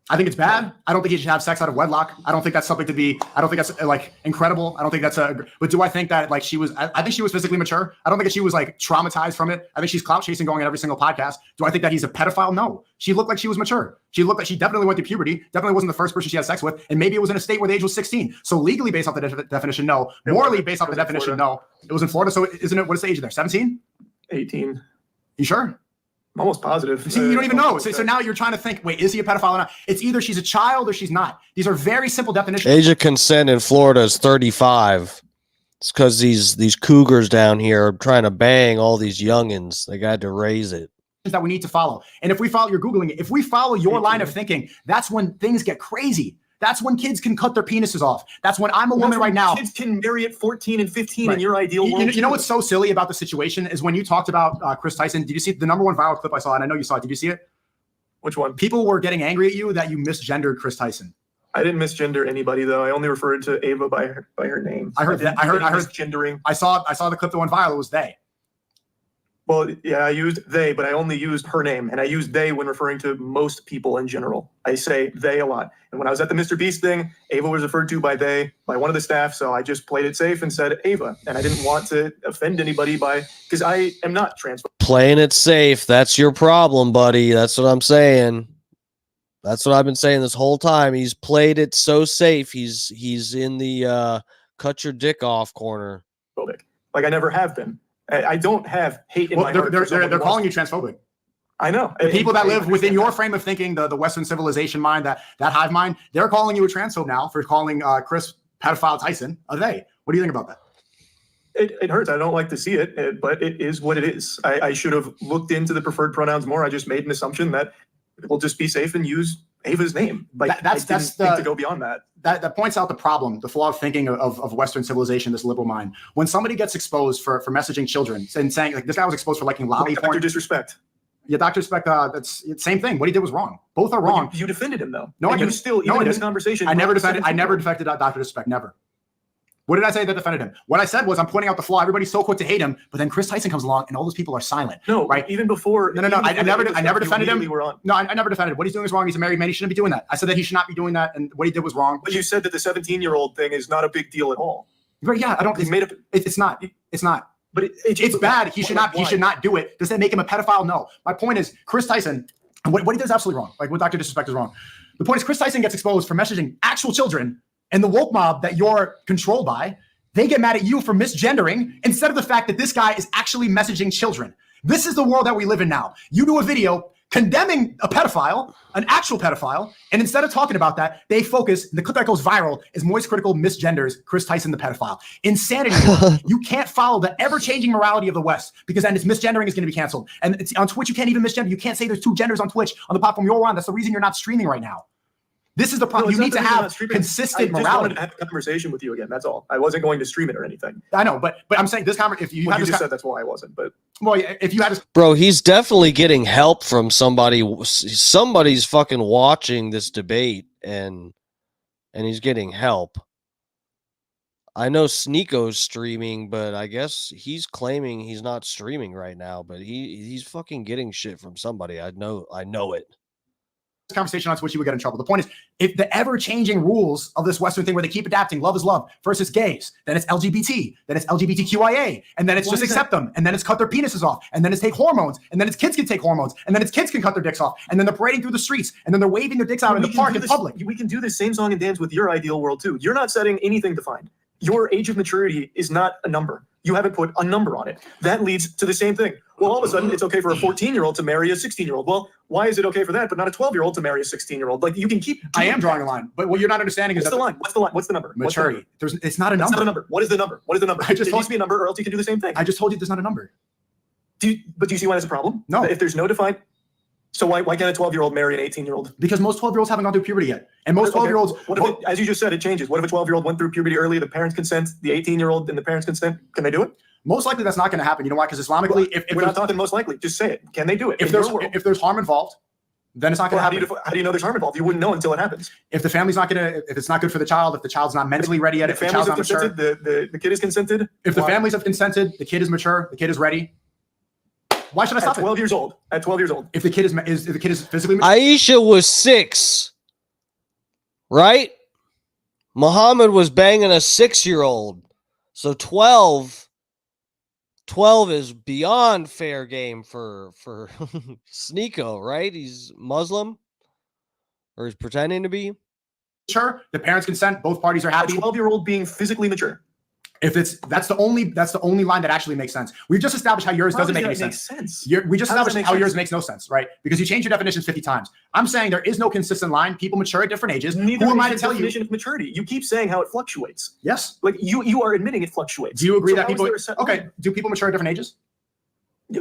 I think it's bad. I don't think he should have sex out of wedlock. I don't think that's something to be, I don't think that's like incredible. I don't think that's but do I think that like I think she was physically mature. I don't think that she was like traumatized from it. I think she's clout chasing going on every single podcast. Do I think that he's a pedophile? No. She looked like she was mature. She looked like she definitely went through puberty. Definitely wasn't the first person she had sex with. And maybe it was in a state where the age was 16. So legally based off the definition, no. Morally based off the definition, no. It was in Florida. So isn't it, what is the age there? 17? 18. You sure? I'm almost positive. See, you don't even know. So now you're trying to think, wait, is he a pedophile or not? It's either she's a child or she's not. These are very simple definitions. Age of consent in Florida is 35. It's because these cougars down here are trying to bang all these youngins. They got to raise it. That we need to follow. And if we follow, you're Googling it. If we follow your line of thinking, that's when things get crazy. That's when kids can cut their penises off. That's when I'm a woman right now. Kids can marry at 14 and 15 in your ideal world. You know what's so silly about the situation is when you talked about Chris Tyson. Did you see the number one viral clip I saw? And I know you saw it. Did you see it? Which one? People were getting angry at you that you misgendered Chris Tyson. I didn't misgender anybody though. I only referred to Ava by her name. I heard misgendering. I saw the clip that went viral. It was they. Well, yeah, I used they, but I only used her name, and I used they when referring to most people in general. I say they a lot. And when I was at the Mr. Beast thing, Ava was referred to by they, by one of the staff, so I just played it safe and said Ava. And I didn't want to offend anybody because I am not transphobic. Playing it safe, that's your problem, buddy. That's what I'm saying. That's what I've been saying this whole time. He's played it so safe. He's in the cut your dick off corner. Like I never have been. I don't have hate in my heart. They're calling you transphobic. I know. The people that live within your frame of thinking, the Western civilization mind, that hive mind, they're calling you a transphobe now for calling Chris pedophile Tyson a they. What do you think about that? It hurts. I don't like to see it, but it is what it is. I should have looked into the preferred pronouns more. I just made an assumption that we'll just be safe and use Ava's name. Like that's to go beyond that. That points out the problem, the flaw of thinking of Western civilization, this liberal mind. When somebody gets exposed for messaging children and saying like this guy was exposed for liking lolly porn. Dr. Disrespect. Yeah, Dr. Disrespect. That's the same thing. What he did was wrong. Both are wrong. You defended him though. No, I didn't. Even in this conversation. I never defended Dr. Disrespect. Never. What did I say that defended him? What I said was I'm pointing out the flaw. Everybody's so quick to hate him, but then Chris Tyson comes along and all those people are silent. No, right? Even before. No. I never defended him. I never defended. What he's doing is wrong. He's a married man. He shouldn't be doing that. I said that he should not be doing that, and what he did was wrong. But you said that the 17-year-old thing is not a big deal at all. Right? Yeah, I don't. It's made up. It's not. It's not. But it's bad. He should not. He should not do it. Does that make him a pedophile? No. My point is Chris Tyson. What he does is absolutely wrong. Like what Dr. Disrespect is wrong. The point is Chris Tyson gets exposed for messaging actual children, and the woke mob that you're controlled by. They get mad at you for misgendering instead of the fact that this guy is actually messaging children. This is the world that we live in now. You do a video condemning a pedophile, an actual pedophile, and instead of talking about that, they focus, the clip that goes viral is Moist Critikal misgenders Chris Tyson the pedophile. Insanity. You can't follow the ever-changing morality of the West because then it's misgendering is going to be canceled. And it's, on Twitch, you can't even misgender. You can't say there's two genders on Twitch on the platform you're on. That's the reason you're not streaming right now. This is the problem. You need to have consistent morality. I just wanted to have a conversation with you again. That's all. I wasn't going to stream it or anything. I know, but I'm saying this conversation. If you, you just said that's why I wasn't. But well, if you had this, bro, he's definitely getting help from somebody. Somebody's fucking watching this debate, and he's getting help. I know Sneako's streaming, but I guess he's claiming he's not streaming right now, but he's fucking getting shit from somebody. I know it. Conversation on Twitch, you would get in trouble. The point is, if the ever-changing rules of this Western thing where they keep adapting, love is love, versus gays, then it's LGBT, then it's LGBTQIA, and then it's just accept them, and then it's cut their penises off, and then it's take hormones, and then it's kids can take hormones, and then it's kids can cut their dicks off, and then they're parading through the streets, and then they're waving their dicks out in the park in public. We can do the same song and dance with your ideal world too. You're not setting anything defined. Your age of maturity is not a number. You haven't put a number on it. That leads to the same thing. Well, all of a sudden, it's okay for a 14-year-old to marry a 16-year-old. Well, why is it okay for that, but not a 12-year-old to marry a 16-year-old? Like, you can keep. I am drawing a line, but what you're not understanding is what's the line? What's the line? What's the number? Maturity. It's not a number. It's not a number. What is the number? What is the number? I just it needs to be a number, or else you can do the same thing. I just told you there's not a number. But do you see why that's a problem? No. If there's no defined. So why can't a 12-year-old marry an 18-year-old? Because most 12-year-olds haven't gone through puberty yet. And most 12-year-olds... What if as you just said, it changes. What if a 12-year-old went through puberty early, the parents consent, the 18-year-old and the parents consent? Can they do it? Most likely that's not going to happen. You know why? Because Islamically... If we're not talking most likely. Just say it. Can they do it? If there's harm involved, then it's not going to happen. How do you know there's harm involved? You wouldn't know until it happens. If the family's not going to... If it's not good for the child, if the child's not mentally ready yet, if the child's not mature... The kid is consented? If the families have consented, the kid is mature, the kid is ready... Why should I stop at 12 years old? At 12 years old. If the kid is physically mature. Aisha was 6, right? Muhammad was banging a 6-year-old. So 12 is beyond fair game for Sneako, right? He's Muslim, or he's pretending to be. Sure, the parents consent, both parties are happy. A 12-year-old being physically mature. If that's the only line that actually makes sense. We've just established how yours doesn't make any sense. We just established how yours makes no sense, right? Because you changed your definitions 50 times. I'm saying there is no consistent line. People mature at different ages. Who am I to tell you? Definition of maturity. You keep saying how it fluctuates. Yes. Like you are admitting it fluctuates. Do you agree that people? Okay. Do people mature at different ages?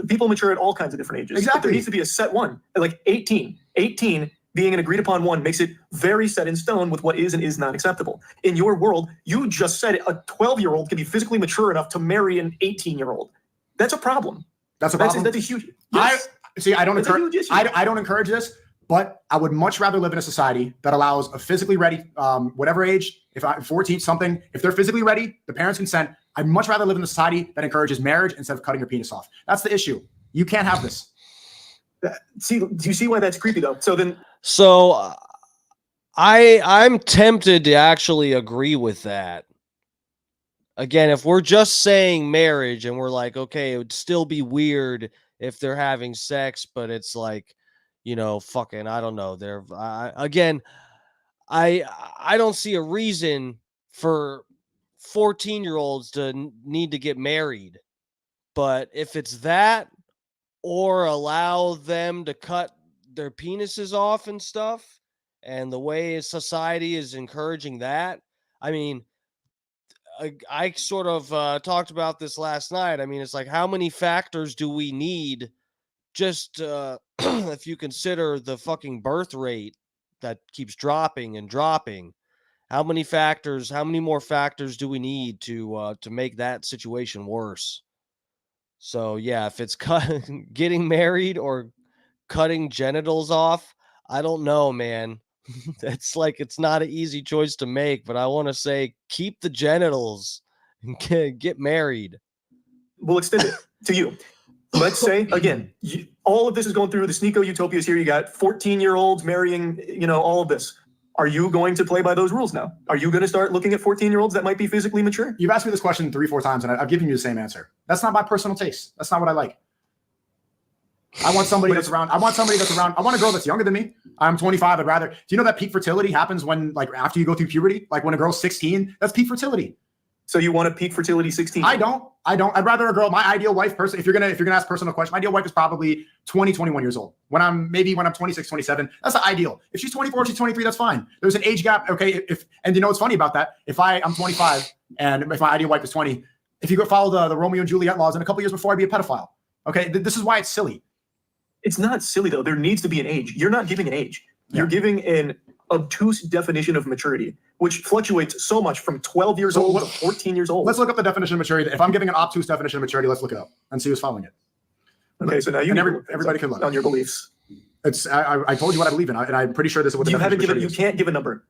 People mature at all kinds of different ages. Exactly. But there needs to be a set one. Like 18. 18 being an agreed upon one makes it very set in stone with what is and is not acceptable. In your world, you just said a 12-year-old can be physically mature enough to marry an 18-year-old. That's a problem. That's a problem. That's a huge. Yes. I don't encourage this, but I would much rather live in a society that allows a physically ready, whatever age, if I'm 14 something, if they're physically ready, the parents consent. I'd much rather live in a society that encourages marriage instead of cutting your penis off. That's the issue. You can't have this. See, do you see why that's creepy though? So I'm tempted to actually agree with that. Again, if we're just saying marriage and we're like, okay, it would still be weird if they're having sex, but it's like, fucking, I don't know. I don't see a reason for 14-year-olds to need to get married. But if it's that, or allow them to cut their penises off and stuff, and the way society is encouraging that, I mean, I sort of talked about this last night. I mean, it's like, how many factors do we need just if you consider the fucking birth rate that keeps dropping and dropping? How many more factors do we need to make that situation worse? So yeah, if it's getting married or cutting genitals off, I don't know, man. It's not an easy choice to make, but I want to say keep the genitals and get married. We'll extend it to you. Let's say, again, all of this is going through the Sneako utopias here. You got 14-year-olds marrying, all of this. Are you going to play by those rules now? Are you going to start looking at 14-year-olds that might be physically mature? You've asked me this question 3-4 times, and I've given you the same answer. That's not my personal taste. That's not what I like. I want somebody that's around. I want a girl that's younger than me. I'm 25. Do you know that peak fertility happens when, like, after you go through puberty? Like when a girl's 16, that's peak fertility. So you want a peak fertility 16? I don't. I'd rather a girl, my ideal wife person, if you're gonna ask personal question, my ideal wife is probably 20, 21 years old. When I'm 26, 27, that's the ideal. If she's 24, she's 23, that's fine. There's an age gap. Okay. And you know what's funny about that? If I'm 25 and if my ideal wife is 20, if you go follow the Romeo and Juliet laws, in a couple years before I'd be a pedophile. Okay. This is why it's silly. It's not silly though. There needs to be an age. You're not giving an age. Yeah. You're giving an obtuse definition of maturity, which fluctuates so much from 12 years old to 14 years old. Let's look up the definition of maturity. If I'm giving an obtuse definition of maturity, let's look it up and see who's following it. Okay, so now everybody can look on your beliefs. I told you what I believe in, and I'm pretty sure this is what the definition of maturity is. You can't give a number.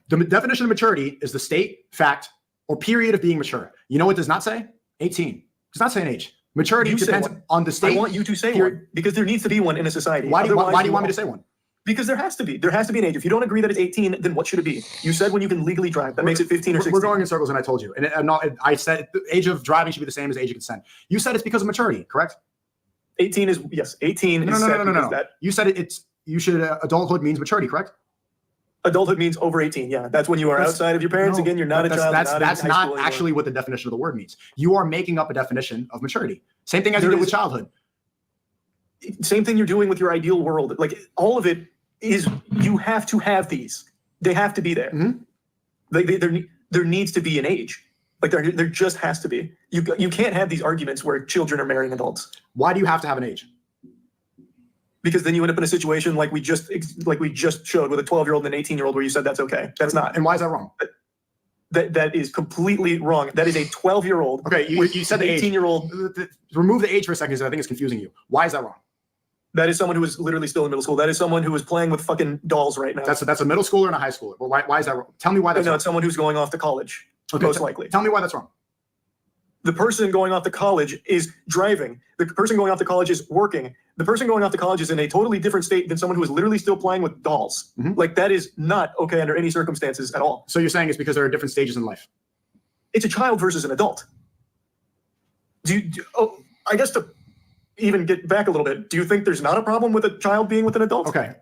The definition of maturity is the state, fact, or period of being mature. You know what it does not say? 18. It does not say an age. Maturity depends on the state. I want you to say one because there needs to be one in a society. Why do you want me to say one? Because there has to be. There has to be an age. If you don't agree that it's 18, then what should it be? You said when you can legally drive. That makes it 15 or 16. We're going in circles, and I told you. And I said the age of driving should be the same as age of consent. You said it's because of maturity, correct? 18 is, yes. 18 is No. You said adulthood means maturity, correct? Adulthood means over 18. Yeah, that's when you are outside of your parents. Again, you're not a child. That's not actually what the definition of the word means. You are making up a definition of maturity. Same thing as you did with childhood. Same thing you're doing with your ideal world. Like all of it is, you have to have these. They have to be there. Mm-hmm. There needs to be an age. Like there just has to be. You can't have these arguments where children are marrying adults. Why do you have to have an age? Because then you end up in a situation like we just showed with a 12-year-old and an 18-year-old where you said that's okay. That's not. And why is that wrong? That is completely wrong. That is a 12-year-old. Okay, you said the 18-year-old. Remove the age for a second because I think it's confusing you. Why is that wrong? That is someone who is literally still in middle school. That is someone who is playing with fucking dolls right now. That's a middle schooler and a high schooler. Well, why is that wrong? Tell me why that's wrong. No, it's someone who's going off to college, most likely. Tell me why that's wrong. The person going off to college is driving. The person going off to college is working. The person going off to college is in a totally different state than someone who is literally still playing with dolls. Mm-hmm. Like that is not okay under any circumstances at all. So you're saying it's because there are different stages in life? It's a child versus an adult. I guess to even get back a little bit, do you think there's not a problem with a child being with an adult? Okay.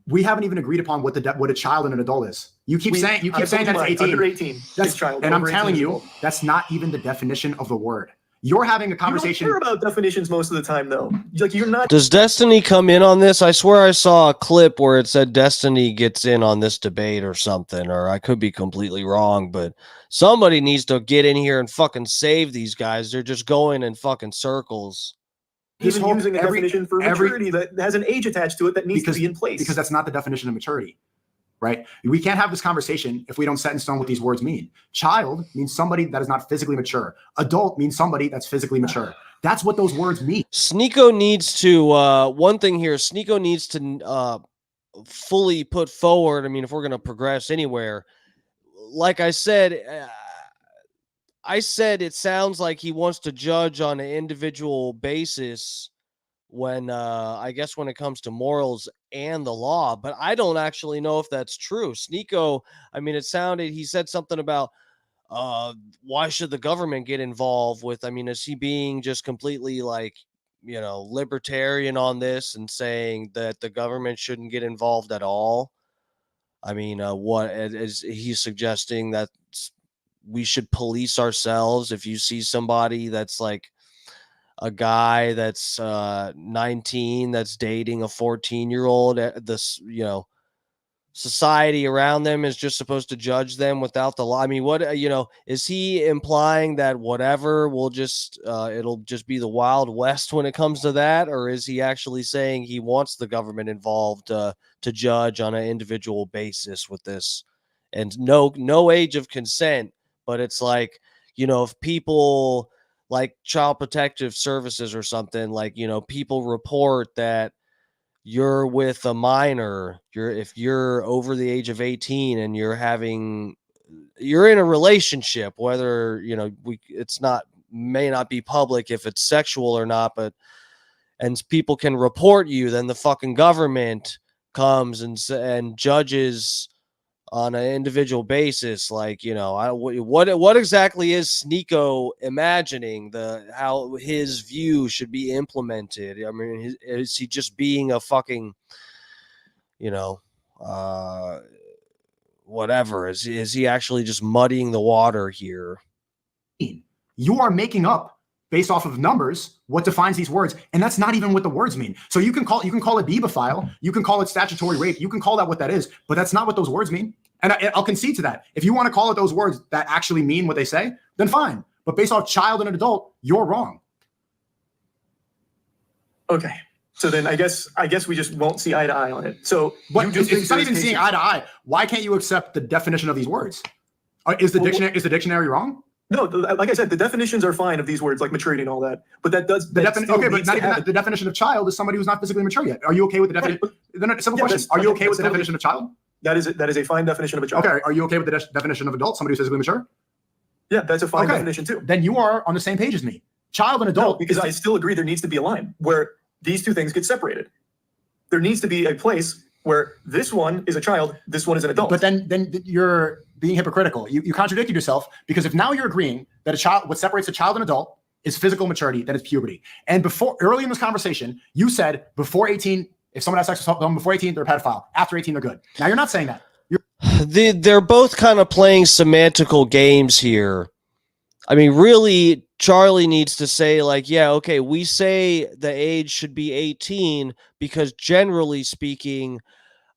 We haven't even agreed upon what a child and an adult is. You keep saying that's 18. Under 18. That's child. And I'm telling you, that's not even the definition of the word. You're having a conversation. You don't care about definitions most of the time, though. Like you're not. Does Destiny come in on this? I swear I saw a clip where it said Destiny gets in on this debate or something, or I could be completely wrong, but somebody needs to get in here and fucking save these guys. They're just going in fucking circles. Even using a definition for maturity that has an age attached to it that needs to be in place. Because that's not the definition of maturity, right? We can't have this conversation if we don't set in stone what these words mean. Child means somebody that is not physically mature. Adult means somebody that's physically mature. That's what those words mean. Sneako needs to, one thing here, Sneako needs to fully put forward, I mean, if we're going to progress anywhere, like I said it sounds like he wants to judge on an individual basis when I guess when it comes to morals and the law, but I don't actually know if that's true. Sneako, I mean, he said something about why should the government get involved with, I mean, is he being just completely like, libertarian on this and saying that the government shouldn't get involved at all? I mean, what is he suggesting that we should police ourselves if you see somebody that's like a guy that's 19 that's dating a 14-year-old, this society around them is just supposed to judge them without the law? I mean, what is he implying that whatever will just it'll just be the Wild West when it comes to that, or is he actually saying he wants the government involved to judge on an individual basis with this? And no age of consent. But it's like, if people like Child Protective Services or something, like, people report that you're with a minor, if you're over the age of 18 and you're in a relationship, whether, may not be public if it's sexual or not, and people can report you, then the fucking government comes and judges on an individual basis. Like, what exactly is Sneako imagining how his view should be implemented? I mean, is he just being a fucking, whatever? Is he actually just muddying the water here? You are making up based off of numbers what defines these words, and that's not even what the words mean. So you can call it beebophile, you can call it statutory rape, you can call that what that is, but that's not what those words mean. And I'll concede to that. If you want to call it those words that actually mean what they say, then fine. But based off child and an adult, you're wrong. Okay. So then I guess we just won't see eye to eye on it. So it's not even seeing eye to eye. Why can't you accept the definition of these words? Is the dictionary wrong? No, like I said, the definitions are fine of these words, like maturity and all that. But that does but not even the definition of child is somebody who's not physically mature yet. Are you okay with the definition? Simple question. Are you okay with the definition of child? That is a fine definition of a child. Okay, are you okay with the definition of adult? Somebody who's physically mature? Yeah, that's a fine definition too. Then you are on the same page as me. Child and adult. No, because I still agree there needs to be a line where these two things get separated. There needs to be a place where this one is a child, this one is an adult. But then you're being hypocritical. You contradicted yourself, because if now you're agreeing that what separates a child and adult is physical maturity, then it's puberty. And early in this conversation, you said before 18, if someone has sex with someone before 18, they're a pedophile. After 18, they're good. Now you're not saying that. They're both kind of playing semantical games here. I mean, really, Charlie needs to say, like, yeah, okay, we say the age should be 18 because generally speaking,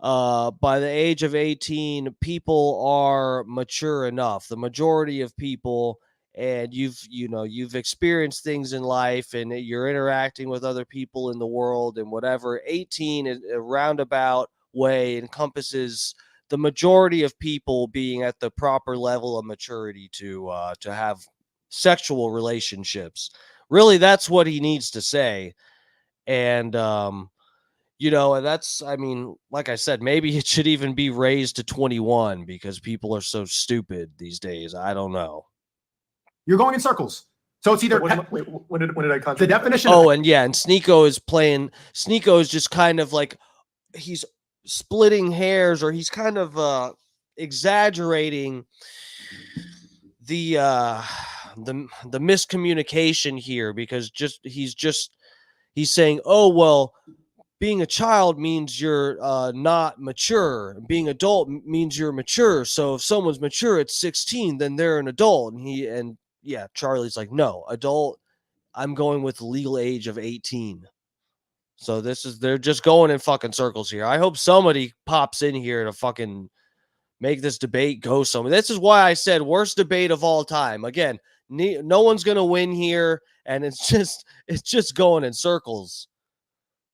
by the age of 18, people are mature enough. The majority of people, and you've experienced things in life, and you're interacting with other people in the world and whatever. 18 in a roundabout way encompasses the majority of people being at the proper level of maturity to have sexual relationships. Really, that's what he needs to say. And and that's, I mean, like I said, maybe it should even be raised to 21 because people are so stupid these days. I don't know. You're going in circles. So it's either when did I contradict the definition. And Sneako is just kind of like, he's splitting hairs, or he's kind of exaggerating the miscommunication here, because he's saying, oh, well, being a child means you're not mature. Being adult means you're mature. So if someone's mature at 16, then they're an adult. And Charlie's like, no, adult, I'm going with the legal age of 18. So they're just going in fucking circles here. I hope somebody pops in here to fucking make this debate go somewhere. This is why I said worst debate of all time. Again, no one's going to win here, and it's just going in circles.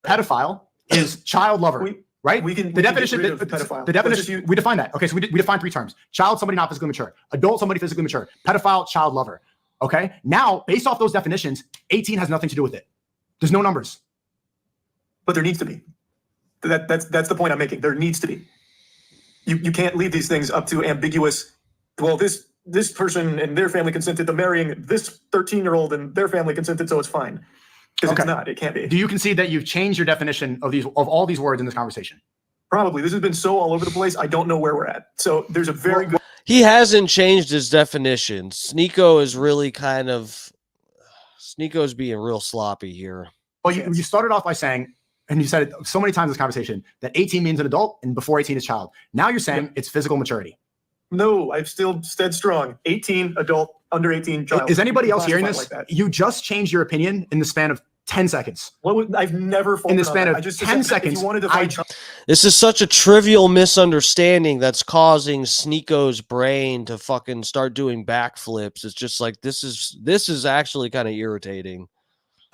Pedophile is child lover, right? The definition we define that. Okay, so we define 3 terms: child, somebody not physically mature; adult, somebody physically mature; pedophile, child lover. Okay, now based off those definitions, 18 has nothing to do with it. There's no numbers, but there needs to be. That's the point I'm making. There needs to be. You can't leave these things up to ambiguous. Well, this person and their family consented to marrying this 13-year-old, and their family consented, so it's fine. Because it's not. It can't be. Do you concede that you've changed your definition of all these words in this conversation? Probably. This has been so all over the place. I don't know where we're at. So there's a very good. He hasn't changed his definition. Sneako is really Sneako's being real sloppy here. Well, you started off by saying, and you said it so many times in this conversation, that 18 means an adult and before 18 is child. Now you're saying it's physical maturity. No, I've still stood strong. 18 adult, under 18 child. Is anybody else hearing this? Like you just changed your opinion in the span of 10 seconds. I've never in the span of 10 seconds. You wanted to this is such a trivial misunderstanding that's causing Sneako's brain to fucking start doing backflips. It's just like, this is actually kind of irritating.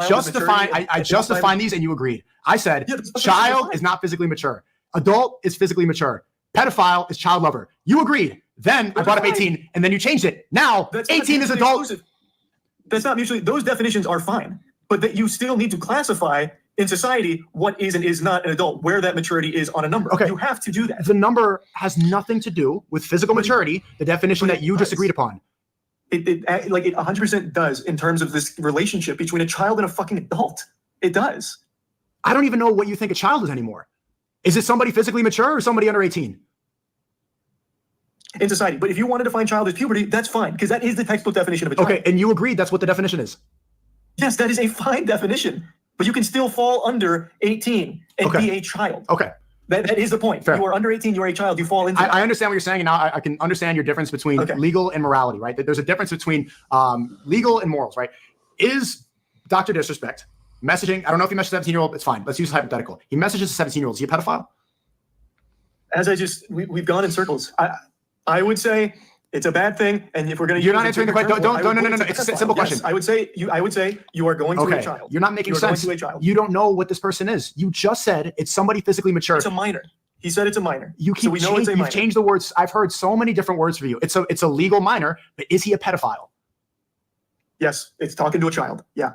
I just defined these and you agreed. I said child is not physically mature. Adult is physically mature. Pedophile is child lover. You agreed. Then I brought up 18 and then you changed it. Now 18 is adult. Exclusive. That's not mutually. Those definitions are fine, but that you still need to classify in society what is and is not an adult, where that maturity is on a number. Okay. You have to do that. The number has nothing to do with physical maturity, the definition that you just agreed upon. It 100% does in terms of this relationship between a child and a fucking adult. It does. I don't even know what you think a child is anymore. Is it somebody physically mature or somebody under 18? In society. But if you want to define child as puberty, that's fine, because that is the textbook definition of a child. Okay, and you agreed that's what the definition is. Yes, that is a fine definition, but you can still fall under 18 and be a child. Okay. That is the point. Fair. You are under 18, you are a child, you fall into I understand what you're saying, and now I can understand your difference between legal and morality, right? That there's a difference between legal and morals, right? Is Dr. Disrespect messaging, I don't know if he messaged a 17-year-old, it's fine. Let's use hypothetical. He messages a 17-year-old. Is he a pedophile? As we've gone in circles. I would say it's a bad thing, and if we're going to, you're not answering the question. No. It's a simple question. Yes, I would say you are going to a child. You're not making sense. Going to a child. You don't know what this person is. You just said it's somebody physically mature. It's a minor. He said it's a minor. You've changed the words. I've heard so many different words for you. It's a legal minor, but is he a pedophile? Yes, it's talking to a child. Yeah,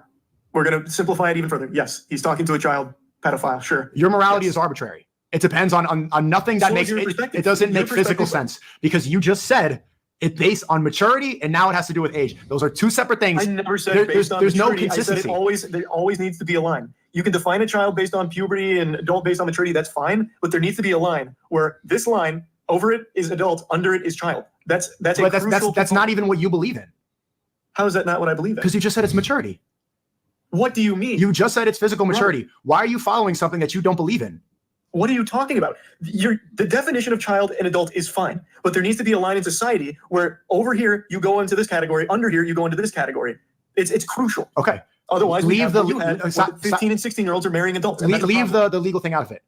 we're going to simplify it even further. Yes, he's talking to a child. Pedophile. Sure. Your morality is arbitrary. It depends on nothing that makes it doesn't make physical sense, because you just said it's based on maturity and now it has to do with age. Those are two separate things. I never said based on there's maturity. no I said consistency. there always needs to be a line. You can define a child based on puberty and adult based on maturity. That's fine, but there needs to be a line where this line over it is adult, under it is child. That's not even what you believe in. How is that not what I believe in? Because you just said it's maturity. What do you mean? You just said it's physical maturity. Why are you following something that you don't believe in? What are you talking about? The definition of child and adult is fine, but there needs to be a line in society where over here you go into this category, under here you go into this category. It's crucial. Okay. Otherwise, we have what you had, 15 and 16-year-olds are marrying adults. Leave the legal thing out of it.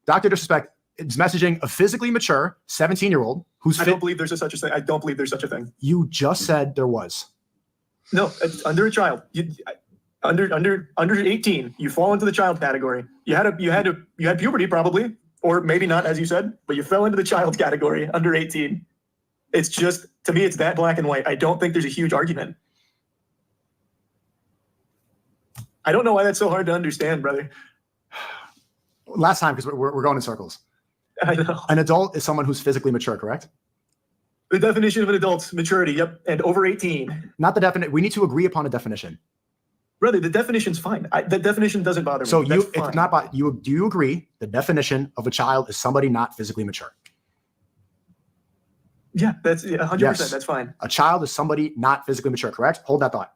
Dr. Disrespect is messaging a physically mature 17-year-old who's I don't believe there's such a thing. I don't believe there's such a thing. You just said there was. No, it's under a child. Under 18, you fall into the child category. You had puberty probably, or maybe not, as you said, but you fell into the child category under 18. It's just, to me, it's that black and white. I don't think there's a huge argument. I don't know why that's so hard to understand, brother. Last time, because we're going in circles. I know. An adult is someone who's physically mature, correct? The definition of an adult's maturity, yep, and over 18. Not the definition. We need to agree upon a definition. Brother, the definition's fine. The definition doesn't bother me. So it's not about you. Do you agree the definition of a child is somebody not physically mature? Yeah, that's 100%. Yes. That's fine. A child is somebody not physically mature, correct? Hold that thought.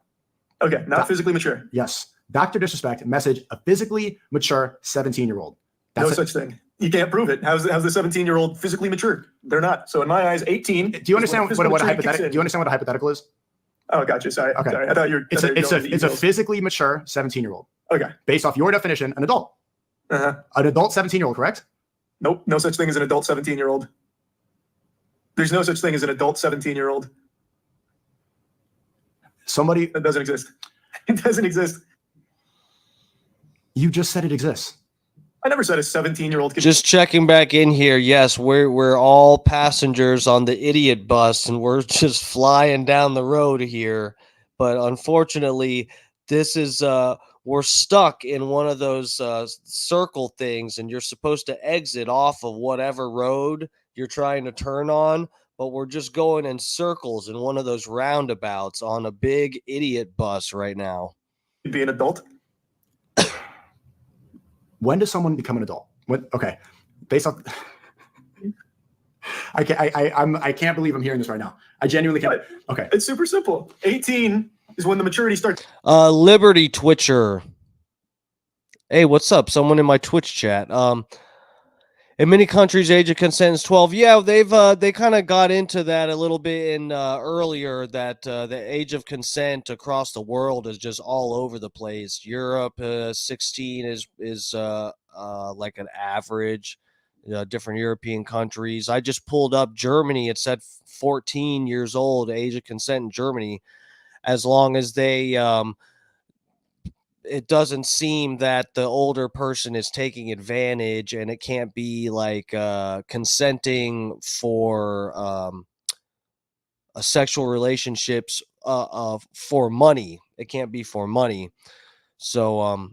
Okay, not physically mature. Yes. Dr. Disrespect message a physically mature 17-year-old. No such thing. You can't prove it. How's the 17-year-old physically mature? They're not. So in my eyes, 18. Do you understand what a hypothetical? Do you understand what a hypothetical is? Oh, gotcha. Sorry. Okay. Sorry. I thought you're. It's a physically mature 17-year-old. Okay. Based off your definition, an adult. Uh-huh. An adult 17-year-old, correct? Nope. No such thing as an adult 17-year-old. There's no such thing as an adult 17-year-old. Somebody that doesn't exist. It doesn't exist. You just said it exists. I never said a 17-year-old could. Just checking back in here. Yes, we're all passengers on the idiot bus, and we're just flying down the road here. But unfortunately, this is we're stuck in one of those circle things, and you're supposed to exit off of whatever road you're trying to turn on. But we're just going in circles in one of those roundabouts on a big idiot bus right now. You'd be an adult. When does someone become an adult? Okay, based on I can't believe I'm hearing this right now. I genuinely can't. Okay, it's super simple. 18 is when the maturity starts. Liberty Twitcher. Hey, what's up? Someone in my Twitch chat. In many countries, age of consent is 12. Yeah, they kind of got into that a little bit in earlier, that the age of consent across the world is just all over the place. Europe, 16 is like an average. Different European countries. I just pulled up Germany. It said 14 years old, age of consent in Germany, as long as they it doesn't seem that the older person is taking advantage, and it can't be like consenting for sexual relationships for money. It can't be for money. So,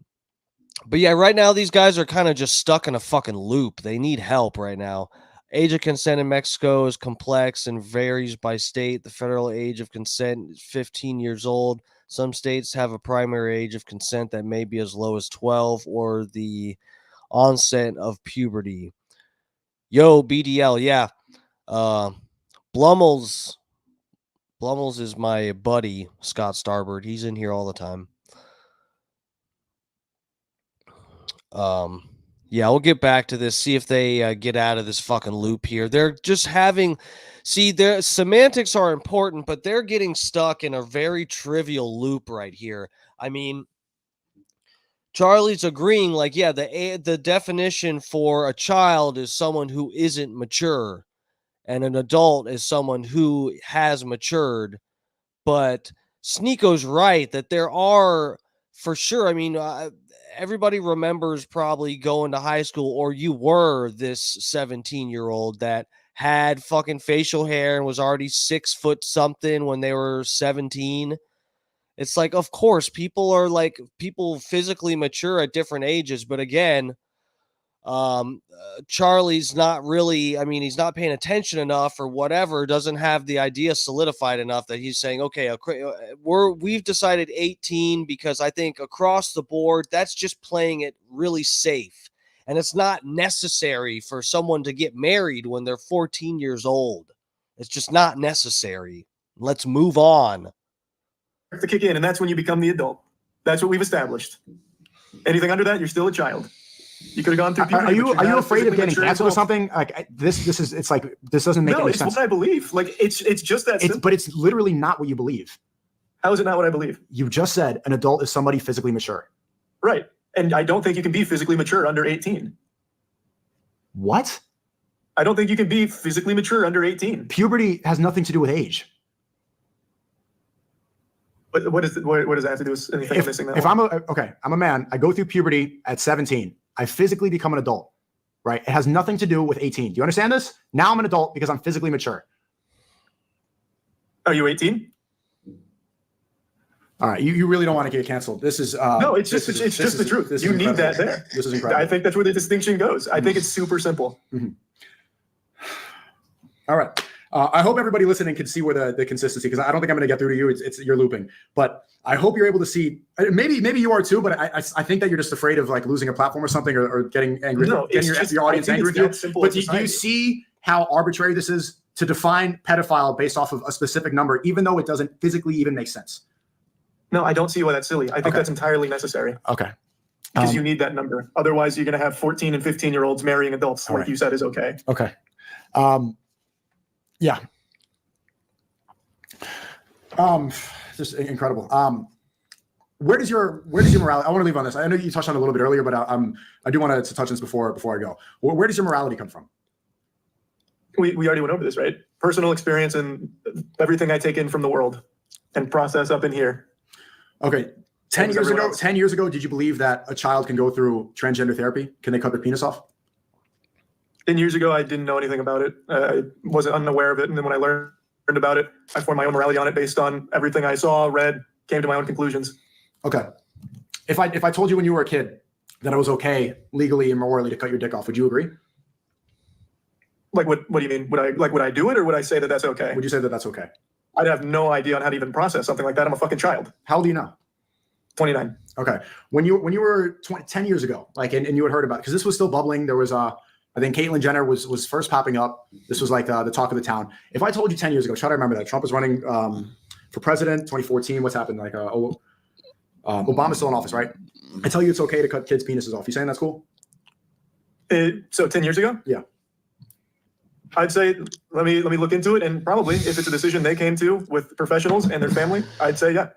but yeah, right now these guys are kind of just stuck in a fucking loop. They need help right now. Age of consent in Mexico is complex and varies by state. The federal age of consent is 15 years old. Some states have a primary age of consent that may be as low as 12 or the onset of puberty. Yo, BDL, yeah. Blumels is my buddy, Scott Starbird. He's in here all the time. Yeah, we'll get back to this, see if they get out of this fucking loop here. They're just having... See, their semantics are important, but they're getting stuck in a very trivial loop right here. I mean, Charlie's agreeing, like, yeah, the definition for a child is someone who isn't mature, and an adult is someone who has matured. But Sneako's right that there are, for sure, I mean, everybody remembers probably going to high school, or you were this 17-year-old that had fucking facial hair and was already 6 foot something when they were 17. It's like, of course, people physically mature at different ages. But again, Charlie's not really, I mean, he's not paying attention enough or whatever, doesn't have the idea solidified enough that he's saying, okay, we've decided 18 because I think across the board, that's just playing it really safe. And it's not necessary for someone to get married when they're 14 years old. It's just not necessary. Let's move on. To kick in, and that's when you become the adult. That's what we've established. Anything under that, you're still a child. You could have gone through puberty. Are you afraid of getting canceled or something? Like this is, it's like, this doesn't make any sense. No, it's what I believe. Like it's just that simple. But it's literally not what you believe. How is it not what I believe? You just said an adult is somebody physically mature. Right. And I don't think you can be physically mature under 18. What? I don't think you can be physically mature under 18. Puberty has nothing to do with age. What does that have to do with anything I'm missing? I'm a man. I go through puberty at 17. I physically become an adult, right? It has nothing to do with 18. Do you understand this? Now I'm an adult because I'm physically mature. Are you 18? All right, you really don't want to get canceled. This is no, it's just the truth. You need that there. This is incredible. I think that's where the distinction goes. I think it's super simple. Mm-hmm. All right. I hope everybody listening can see where the consistency, because I don't think I'm going to get through to you. It's you're looping, but I hope you're able to see. Maybe you are too, but I think that you're just afraid of like losing a platform or something, or getting angry. No, getting your audience angry with you. But do you see how arbitrary this is to define pedophile based off of a specific number, even though it doesn't physically even make sense? No, I don't see why that's silly. I think that's entirely necessary. Okay. Because you need that number. Otherwise, you're going to have 14 and 15-year-olds marrying adults, like you said is okay. Okay. Yeah. Just incredible. Where does your morality? I want to leave on this. I know you touched on it a little bit earlier, but I do want to touch on this before I go. Where does your morality come from? We already went over this, right? Personal experience and everything I take in from the world and process up in here. Okay. 10 years ago, did you believe that a child can go through transgender therapy? Can they cut their penis off? 10 years ago, I didn't know anything about it. I wasn't unaware of it. And then when I learned about it, I formed my own morality on it based on everything I saw, read, came to my own conclusions. Okay. If I told you when you were a kid that it was okay legally and morally to cut your dick off, would you agree? Like, what do you mean? Would I do it, or would I say that that's okay? Would you say that that's okay? I'd have no idea on how to even process something like that. I'm a fucking child. How old are you now? 29. Okay. When you were 10 years ago, like, and you had heard about it, because this was still bubbling. There was I think Caitlyn Jenner was first popping up. This was like the talk of the town. If I told you 10 years ago, try to remember that Trump was running for president, 2014. What's happened? Like, Obama's still in office, right? I tell you it's okay to cut kids' penises off. You saying that's cool? So 10 years ago? Yeah. I'd say let me look into it, and probably if it's a decision they came to with professionals and their family, I'd say yeah.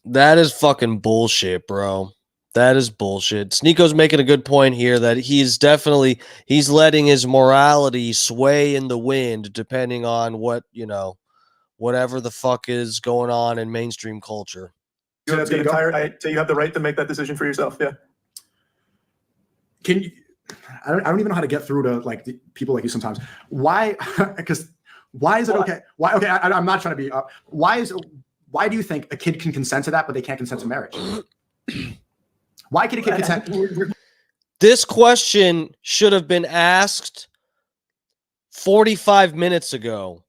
That is fucking bullshit, bro. That is bullshit. Sneako's making a good point here that he's letting his morality sway in the wind depending on what, whatever the fuck is going on in mainstream culture. I'd say you have the right to make that decision for yourself. Yeah. Can you? I don't even know how to get through to like people like you sometimes. Why? Because why is it okay? Why? Okay, I'm not trying to be. Why do you think a kid can consent to that, but they can't consent to marriage? Why can a kid consent? This question should have been asked 45 minutes ago.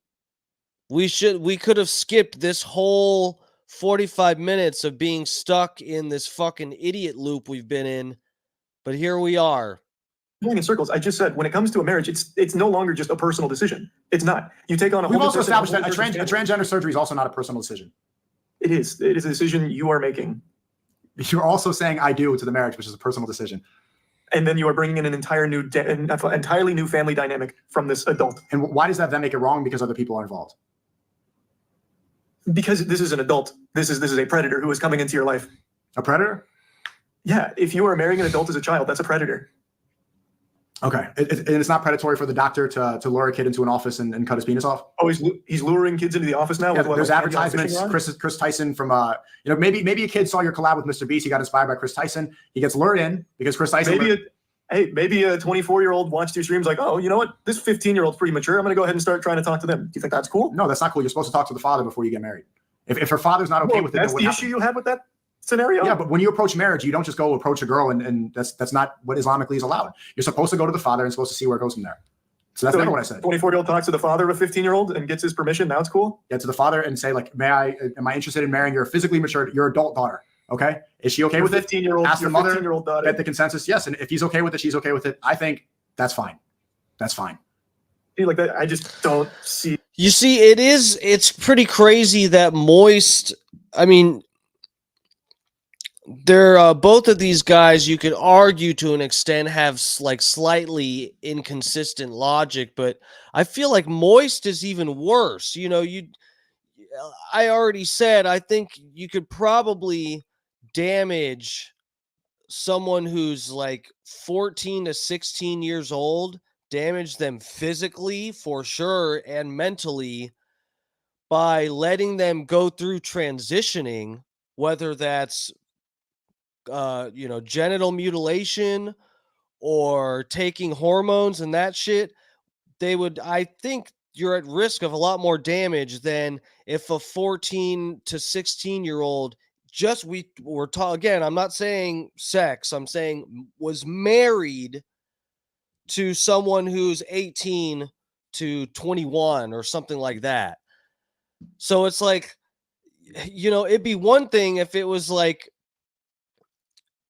We could have skipped this whole 45 minutes of being stuck in this fucking idiot loop we've been in, but here we are. Going in circles. I just said when it comes to a marriage, it's no longer just a personal decision. It's not. You take on a. We've also established that a transgender surgery is also not a personal decision. It is. It is a decision you are making. You're also saying "I do" to the marriage, which is a personal decision. And then you are bringing in an entirely new family dynamic from this adult. And why does that then make it wrong? Because other people are involved. Because this is an adult. This is a predator who is coming into your life. A predator? Yeah. If you are marrying an adult as a child, that's a predator. Okay. And it's not predatory for the doctor to lure a kid into an office and cut his penis off? Oh, he's luring kids into the office now? Yeah, there's advertisements. Chris Tyson from, maybe a kid saw your collab with Mr. Beast. He got inspired by Chris Tyson. He gets lured in because Chris Tyson. Maybe a 24-year-old watched your streams like, oh, you know what? This 15-year-old's pretty mature. I'm going to go ahead and start trying to talk to them. Do you think that's cool? No, that's not cool. You're supposed to talk to the father before you get married. If her father's not okay with it, that's the issue you have with that? scenario. Yeah, but when you approach marriage, you don't just go approach a girl, and that's not what Islamically is allowed. You're supposed to go to the father and supposed to see where it goes from there. So that's never what I said. 24-year-old talks to the father of a 15-year-old and gets his permission. Now it's cool. Yeah, to the father and say, like, am I interested in marrying your physically mature, your adult daughter? Okay, is she okay with it? 15-year-old, ask the mother. 15-year-old daughter. Get the consensus. Yes, and if he's okay with it, she's okay with it. I think that's fine. That's fine. Like that, I just don't see. You see, it's pretty crazy that Moist. I mean, they're both of these guys. You could argue to an extent have like slightly inconsistent logic, but I feel like Moist is even worse. You know, I already said I think you could probably damage someone who's like 14 to 16 years old, damage them physically for sure and mentally by letting them go through transitioning, whether that's genital mutilation or taking hormones and that shit. I think you're at risk of a lot more damage than if a 14 to 16-year-old again, I'm not saying sex, I'm saying was married to someone who's 18 to 21 or something like that. So it's like, it'd be one thing if it was like,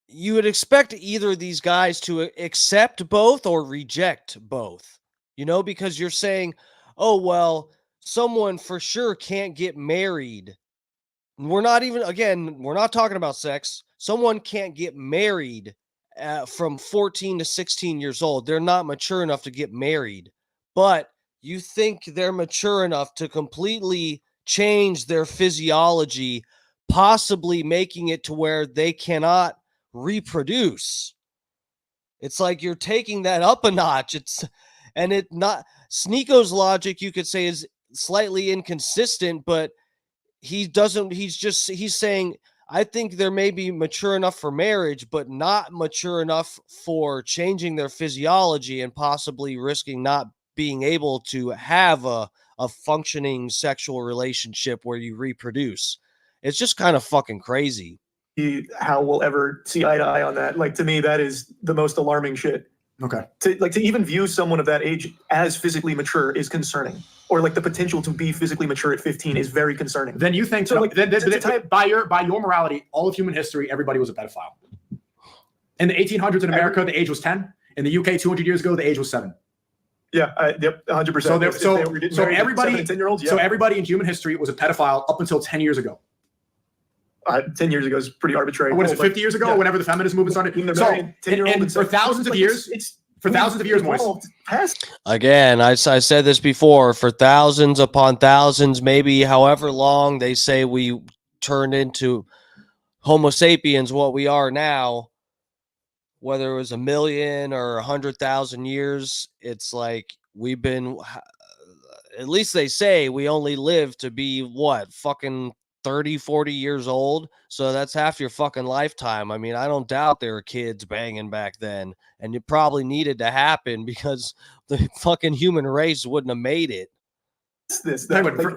you would expect either of these guys to accept both or reject both, because you're saying, oh, well, someone for sure can't get married. We're not talking about sex. Someone can't get married from 14 to 16 years old. They're not mature enough to get married, but you think they're mature enough to completely change their physiology, possibly making it to where they cannot reproduce. It's like you're taking that up a notch. Sneako's logic, you could say, is slightly inconsistent, but he's saying, I think they may be mature enough for marriage, but not mature enough for changing their physiology and possibly risking not being able to have a functioning sexual relationship where you reproduce. It's just kind of fucking crazy. How we'll ever see eye to eye on that. Like, to me, that is the most alarming shit. Okay. To even view someone of that age as physically mature is concerning, or like the potential to be physically mature at 15 is very concerning. Then you think by your morality, all of human history, everybody was a pedophile. In the 1800s in America, the age was 10. In the UK, 200 years ago, the age was 7. Yeah, yep, 100%. So everybody in human history was a pedophile up until 10 years ago. 10 years ago is pretty arbitrary. What is it, 50 years ago? Yeah. Whenever the feminist movement started. For thousands of years, Moist. Again, I said this before, for thousands upon thousands, maybe however long they say we turned into Homo sapiens, what we are now, whether it was 1 million or 100,000 years, it's like we've been, at least they say we only live to be what, fucking 30, 40 years old. So that's half your fucking lifetime. I mean, I don't doubt there were kids banging back then, and it probably needed to happen because the fucking human race wouldn't have made it.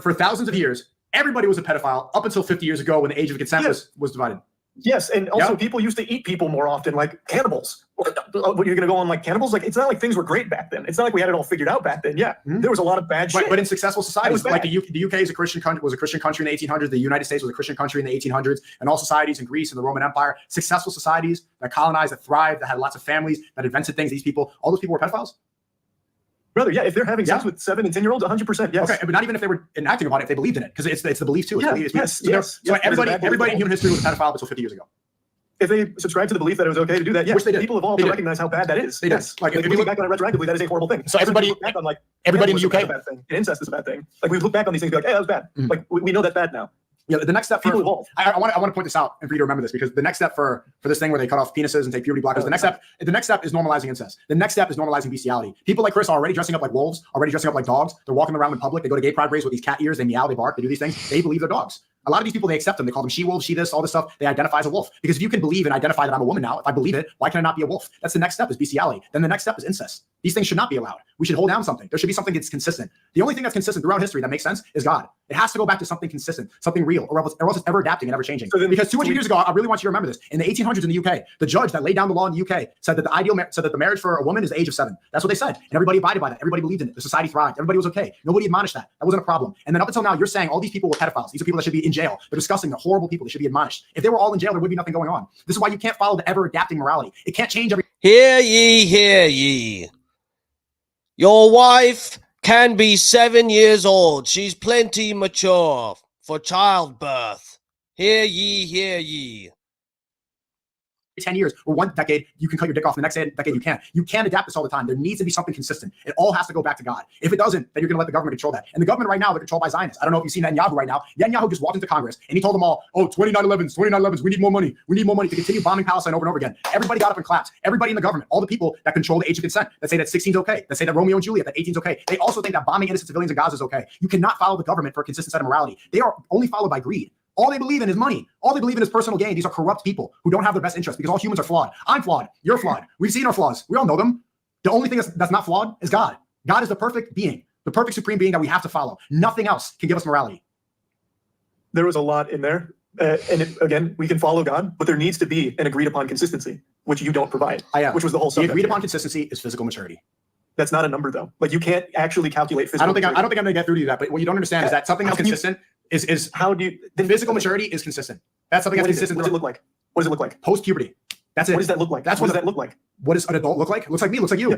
For thousands of years, everybody was a pedophile up until 50 years ago when the age of consent was divided. Yes, and also people used to eat people more often, like cannibals. What, you're going to go on like cannibals? Like, it's not like things were great back then. It's not like we had it all figured out back then. Yeah, there was a lot of bad shit. But in successful societies, like the UK is was a Christian country in the 1800s. The United States was a Christian country in the 1800s, and all societies in Greece and the Roman Empire, successful societies that colonized, that thrived, that had lots of families, that invented things. All those people were pedophiles. Brother, yeah, if they're having sex with 7 and 10-year-olds, 100%, yes. Okay, but not even if they were enacting upon it, if they believed in it, because it's the belief too. Yes. So everybody in human history was a pedophile until 50 years ago. If they subscribe to the belief that it was okay to do that, yes, people evolved to recognize how bad that is. They did. Like, if we look back on it retroactively, that is a horrible thing. So everybody in the UK, bad thing. Incest is a bad thing. Like, we look back on these things and be like, hey, that was bad. Like, we know that's bad now. Yeah, the next step people evolve. I want to point this out and for you to remember this, because the next step for this thing where they cut off penises and take puberty blockers, the next step is normalizing incest. The next step is normalizing bestiality. People like Chris are already dressing up like wolves, already dressing up like dogs. They're walking around in public. They go to gay pride parades with these cat ears. They meow, they bark, they do these things. They believe they're dogs. A lot of these people, they accept them. They call them she-wolves, she-this, all this stuff. They identify as a wolf. Because if you can believe and identify that I'm a woman now, if I believe it, why can I not be a wolf? That's the next step, is bestiality. Then the next step is incest. These things should not be allowed. We should hold down something. There should be something that's consistent. The only thing that's consistent throughout history that makes sense is God. It has to go back to something consistent, something real, or else it's ever adapting and ever changing. So then, because 200 years ago, I really want you to remember this. In the 1800s in the UK, the judge that laid down the law in the UK said that the marriage for a woman is the age of 7. That's what they said. And everybody abided by that. Everybody believed in it. The society thrived. Everybody was okay. Nobody admonished that. That wasn't a problem. And then up until now, you're saying all these people were pedophiles. These are people that should be in jail. They're disgusting. They're horrible people. They should be admonished. If they were all in jail, there would be nothing going on. This is why you can't follow the ever adapting morality. It can't change every. Hear ye, hear ye. Your wife can be 7 years old. She's plenty mature for childbirth. Hear ye, hear ye. 10 years or one decade, you can cut your dick off. The next decade, you can't. You can't adapt this all the time. There needs to be something consistent. It all has to go back to God. If it doesn't, then you're going to let the government control that. And the government right now, they're controlled by Zionists. I don't know if you've seen Netanyahu right now. Netanyahu just walked into Congress and he told them all, oh, 29/11s, we need more money. We need more money to continue bombing Palestine over and over again. Everybody got up and clapped. Everybody in the government, all the people that control the age of consent, that say that 16 is okay, that say that Romeo and Juliet, that 18 is okay. They also think that bombing innocent civilians in Gaza is okay. You cannot follow the government for a consistent set of morality. They are only followed by greed. All they believe in is money. All they believe in is personal gain. These are corrupt people who don't have their best interest because all humans are flawed. I'm flawed. You're flawed. We've seen our flaws. We all know them. The only thing that's not flawed is God. God is the perfect being, the perfect supreme being that we have to follow. Nothing else can give us morality. There was a lot in there. Again, we can follow God, but there needs to be an agreed upon consistency, which you don't provide, which was the whole subject. The agreed upon consistency is physical maturity. That's not a number, though. Like, you can't actually calculate physical maturity. I don't think I'm going to get through to you that, but what you don't understand is that something that's consistent is how do you the physical maturity is consistent. That's something that's consistent. What does it look like? What does it look like? Post-puberty. That's it. What does that look like? What does that look like? What does an adult look like? Looks like me, looks like you. Yeah.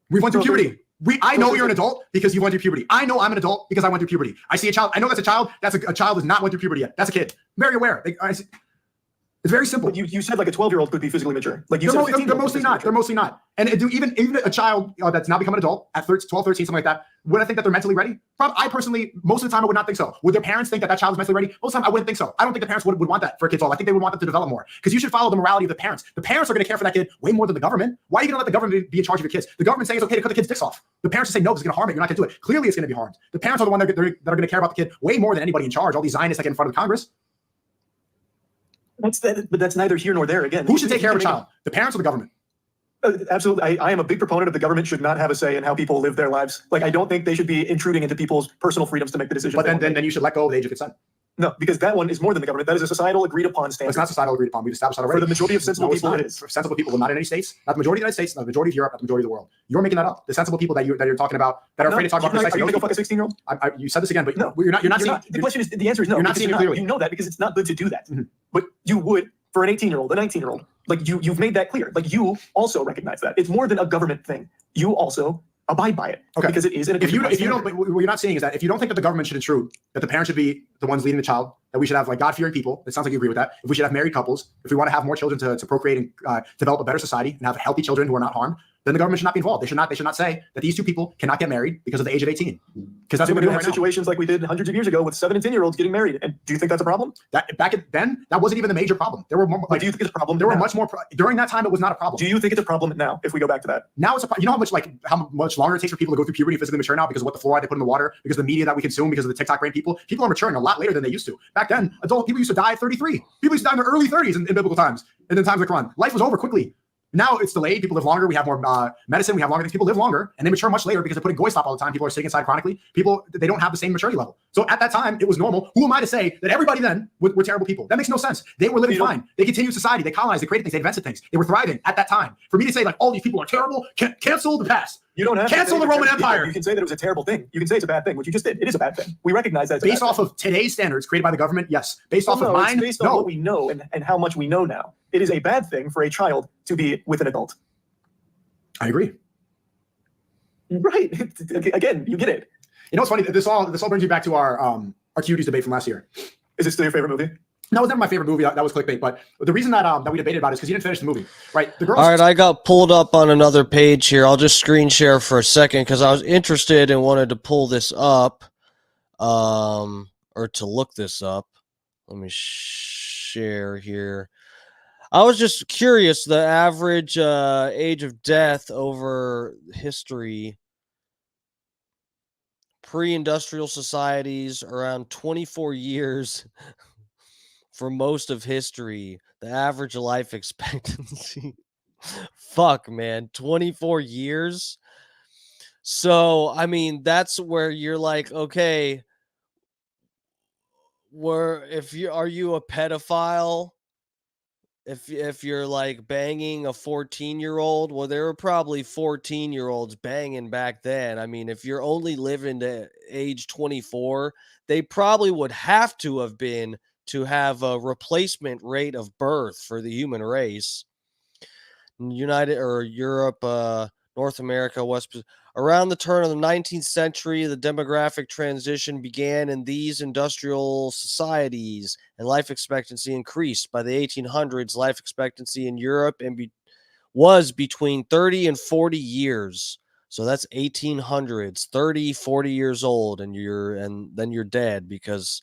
We've went through puberty. I know you're an adult because you went through puberty. I know I'm an adult because I went through puberty. I see a child. I know that's a child. That's a child who's not went through puberty yet. That's a kid. Very aware. It's very simple. But you said like a 12-year-old could be physically mature. Like you they're, said, they're mostly not. They're mostly not. And even a child that's now become an adult at 12, 13, something like that, would I think that they're mentally ready? I personally, most of the time, I would not think so. Would their parents think that child is mentally ready? Most of the time, I wouldn't think so. I don't think the parents would want that for kids. I think they would want them to develop more because you should follow the morality of the parents. The parents are going to care for that kid way more than the government. Why are you going to let the government be in charge of your kids? The government saying it's okay to cut the kid's dicks off. The parents say no, this is going to harm it. You're not going to do it. Clearly, it's going to be harmed. The parents are the ones that are going to care about the kid way more than anybody in charge. All these Zionists that get in front of Congress. But that's neither here nor there. Again, who should take care of a child? The parents or the government? Absolutely. I am a big proponent of the government should not have a say in how people live their lives. Like, I don't think they should be intruding into people's personal freedoms to make the decisions. But then you should let go of the age of consent. No, because that one is more than the government. That is a societal agreed upon standard. It's not societal agreed upon. We've established that already. For the majority of sensible people, it is. For sensible people, but not in any states. Not the majority of the United States, not the majority of Europe, not the majority of the world. You're making that up. The sensible people that you're talking about that are afraid to talk about precisely. Are you going to go fuck a 16-year-old? You said this again, but no, you're not seeing. The answer is no. You're not seeing it clearly. You know that because it's not good to do that. Mm-hmm. But you would for an 18-year-old, a 19-year-old. Like you've made that clear. Like you also recognize that it's more than a government thing. You also abide by it. Okay. Because it is an. If you don't, what you're not seeing is that if you don't think that the government should intrude, that the parents should be the ones leading the child, that we should have like God-fearing people. It sounds like you agree with that. If we should have married couples, if we want to have more children to procreate and develop a better society and have healthy children who are not harmed, then the government should not be involved. They should not say that these two people cannot get married because of the age of 18. Because that's what we're doing right now. Situations like we did hundreds of years ago with 7 and 10-year-olds getting married. And do you think that's a problem? That then that wasn't even the major problem. There were more. Like, do you think it's a problem? There were much more during that time. It was not a problem. Do you think it's a problem now? If we go back to that, now it's a. You know how much longer it takes for people to go through puberty and physically mature now because of what the fluoride they put in the water, because of the media that we consume, because of the TikTok brain people. People are maturing a lot later than they used to. Back then, adult people used to die at 33. People used to die in their early 30s in biblical times and in times of Quran. Life was over quickly. Now it's delayed. People live longer. We have more medicine. We have longer things. People live longer and they mature much later because they're putting goy stop all the time. People are sitting inside chronically. They don't have the same maturity level. So at that time, it was normal. Who am I to say that everybody then were terrible people? That makes no sense. They were living fine. They continued society. They colonized. They created things. They invented things. They were thriving at that time. For me to say like all these people are terrible, cancel the past. You don't have cancel the Roman Empire. You can say that it was a terrible thing. You can say it's a bad thing, which you just did. It is a bad thing. We recognize that. Based off of today's standards created by the government, yes. Based off of mine, based on what we know and how much we know now. It is a bad thing for a child to be with an adult. I agree. Right. Again, you get it. You know what's funny? This all brings you back to our cuties debate from last year. Is it still your favorite movie? No, it was never my favorite movie. That was clickbait. But the reason that we debated about it is because you didn't finish the movie, right? The girls. All right, I got pulled up on another page here. I'll just screen share for a second because I was interested and wanted to pull this up, or to look this up. Let me share here. I was just curious, the average age of death over history. Pre-industrial societies, around 24 years for most of history. The average life expectancy. Fuck, man. 24 years? So, I mean, that's where you're like, okay, if you are you a pedophile? If you're like banging a 14-year-old, well, there were probably 14-year-olds banging back then. I mean, if you're only living to age 24, they probably would have to have been to have a replacement rate of birth for the human race. United or Europe, North America, around the turn of the 19th century, the demographic transition began in these industrial societies, and life expectancy increased. By the 1800s, life expectancy in Europe was between 30 and 40 years. So that's 1800s, 30, 40 years old, and then you're dead because,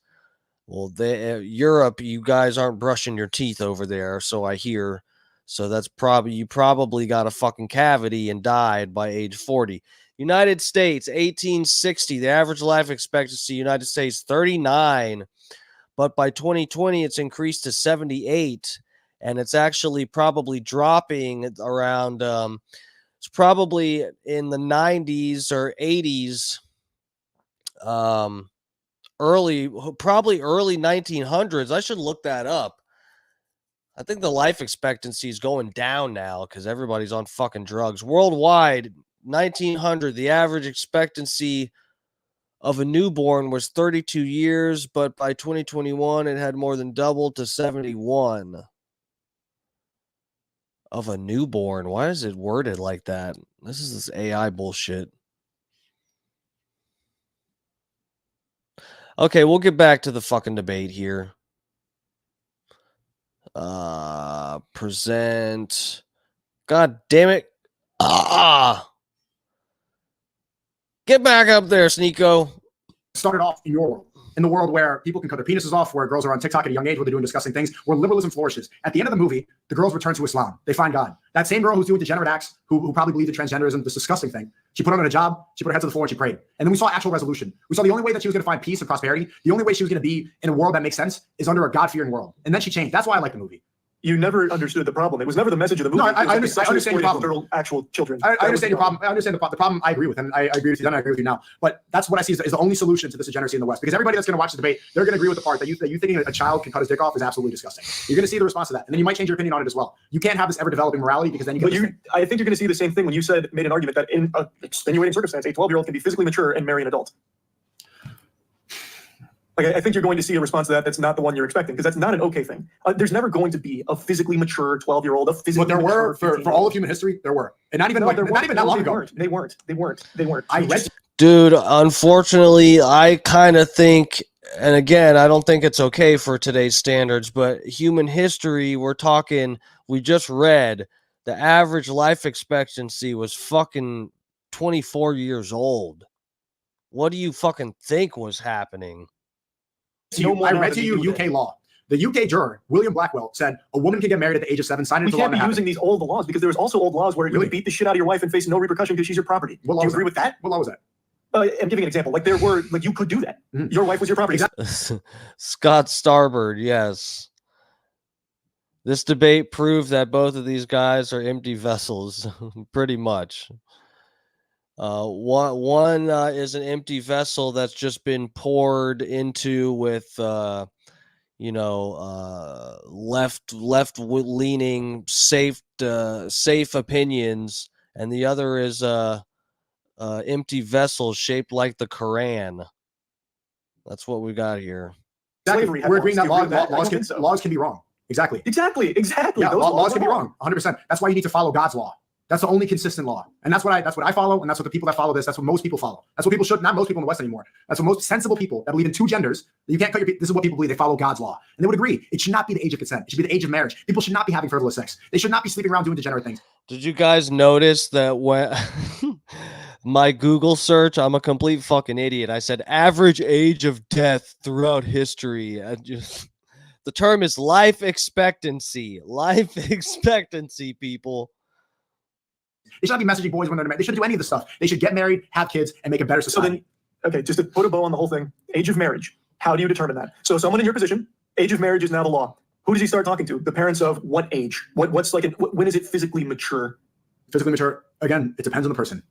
well, Europe, you guys aren't brushing your teeth over there, so I hear. So that's you probably got a fucking cavity and died by age 40. United States, 1860, the average life expectancy, United States, 39. But by 2020, it's increased to 78. And it's actually probably dropping around, it's probably in the 90s or 80s, probably early 1900s. I should look that up. I think the life expectancy is going down now because everybody's on fucking drugs. Worldwide, 1900, the average expectancy of a newborn was 32 years, but by 2021, it had more than doubled to 71. Of a newborn. Why is it worded like that? This is this AI bullshit. Okay, we'll get back to the fucking debate here. Present. God damn it. Get back up there, Sneako. Started off in your world, in the world where people can cut their penises off, where girls are on TikTok at a young age, where they're doing disgusting things, where liberalism flourishes. At the end of the movie, the girls return to Islam. They find God. That same girl who's doing degenerate acts, who probably believed in transgenderism, this disgusting thing, she put on a job, she put her head to the floor, and she prayed. And then we saw actual resolution. We saw the only way that she was going to find peace and prosperity, the only way she was going to be in a world that makes sense is under a God-fearing world. And then she changed. That's why I like the movie. You never understood the problem. It was never the message of the movie. No, I understand your problem. Actual children. I understand your problem. I understand the problem. I agree with, and I agree with you then. I agree with you now. But that's what I see is the only solution to this degeneracy in the West. Because everybody that's going to watch the debate, they're going to agree with the part that you thinking a child can cut his dick off is absolutely disgusting. You're going to see the response to that, and then you might change your opinion on it as well. You can't have this ever developing morality because then you get. I think you're going to see the same thing when you made an argument that in a extenuating circumstance, a 12-year-old can be physically mature and marry an adult. Like, I think you're going to see a response to that that's not the one you're expecting, because that's not an okay thing. There's never going to be a physically mature 12-year-old, a physically But there mature were, for all of human history, there were. And not even, not even that long ago. They weren't. Dude, unfortunately, I kind of think, and again, I don't think it's okay for today's standards, but human history, we just read, the average life expectancy was fucking 24 years old. What do you fucking think was happening? I read to you UK law. The UK juror, William Blackwell, said a woman can get married at the age of 7. We can't be using these old laws because there was also old laws where you could beat the shit out of your wife and face no repercussion because she's your property. Do you agree with that? What law was that? I'm giving an example. Like there were, like you could do that. Mm-hmm. Your wife was your property. Exactly. Scott Starbird, yes. This debate proved that both of these guys are empty vessels, pretty much. One is an empty vessel that's just been poured into with left leaning safe opinions, and the other is empty vessel shaped like the Quran. That's what we got here. Exactly. We're agreeing that laws can be wrong. Exactly. Yeah, laws can be wrong. 100%. That's why you need to follow God's law. That's the only consistent law. And that's what I follow, and that's what the people that follow this, that's what most people follow. That's what people should, not most people in the West anymore. That's what most sensible people that believe in two genders, you can't cut your, this is what people believe, they follow God's law. And they would agree, it should not be the age of consent. It should be the age of marriage. People should not be having frivolous sex. They should not be sleeping around doing degenerate things. Did you guys notice that when my Google search, I'm a complete fucking idiot. I said average age of death throughout history. The term is life expectancy. Life expectancy, people. They should not be messaging boys when they're married. They shouldn't do any of this stuff. They should get married, have kids, and make a better society. So then, okay, just to put a bow on the whole thing, age of marriage. How do you determine that? So someone in your position, age of marriage is now the law. Who does he start talking to? The parents of what age? When is it physically mature? Physically mature, again, it depends on the person.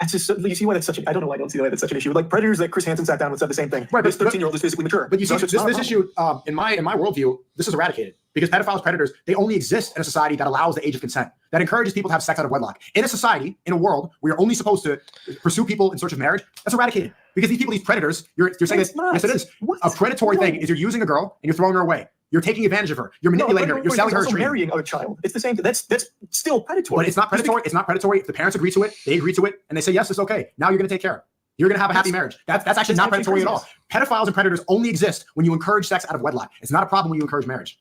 That's just you see why that's such an I don't know why I don't see why that's such an issue. Like Predators that Chris Hansen sat down and said the same thing. Right, this 13-year-old is physically mature. But you see, this issue in my worldview, this is eradicated because pedophiles, predators, they only exist in a society that allows the age of consent, that encourages people to have sex out of wedlock. In a society, in a world where you're only supposed to pursue people in search of marriage, that's eradicated because these people, these predators, you're saying this. Yes, it is. What? A predatory thing is you're using a girl and you're throwing her away. You're taking advantage of her. You're manipulating her. You're selling her. Also marrying a child. It's the same. That's still predatory. But it's not predatory. It's not predatory. If the parents agree to it, they agree to it, and they say yes, it's okay. Now you're going to take care of her. You're going to have a happy marriage. That's actually not predatory at all. Pedophiles and predators only exist when you encourage sex out of wedlock. It's not a problem when you encourage marriage.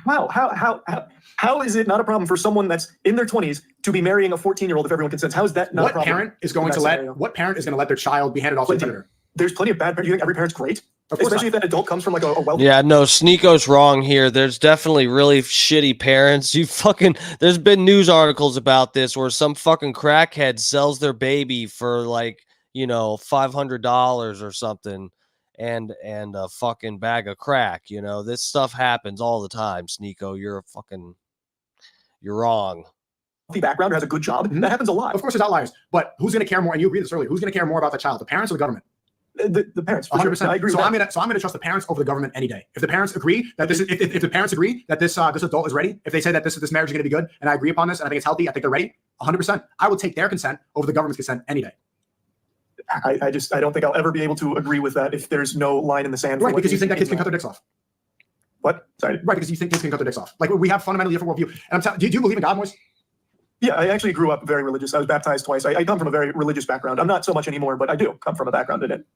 Wow. How is it not a problem for someone that's in their 20s to be marrying a 14-year-old if everyone consents? How is that not a problem? What parent is going to let their child be handed off to a predator? There's plenty of bad parents. You think every parent's great? Especially if that adult comes from like a wealthy. Yeah, no, Sneako's wrong here. There's definitely really shitty parents. There's been news articles about this where some fucking crackhead sells their baby for like, $500 or something and a fucking bag of crack. This stuff happens all the time, Sneako. You're wrong. Background or has a good job. That happens a lot. Of course, there's outliers, but who's going to care more? And you agreed this earlier. Who's going to care more about the child, the parents or the government? The parents. 100%. Sure. I agree. So I'm gonna trust the parents over the government any day. If the parents agree that this adult is ready, if they say that this marriage is gonna be good, and I agree upon this, and I think it's healthy, I think they're ready, 100%. I will take their consent over the government's consent any day. I don't think I'll ever be able to agree with that if there's no line in the sand. Right, because you think that kids can cut their dicks off. What? Sorry. Right, because you think kids can cut their dicks off. Like we have fundamentally different worldview. And I'm telling, do you believe in God, Moist? Yeah, I actually grew up very religious. I was baptized twice. I come from a very religious background. I'm not so much anymore, but I do come from a background in it.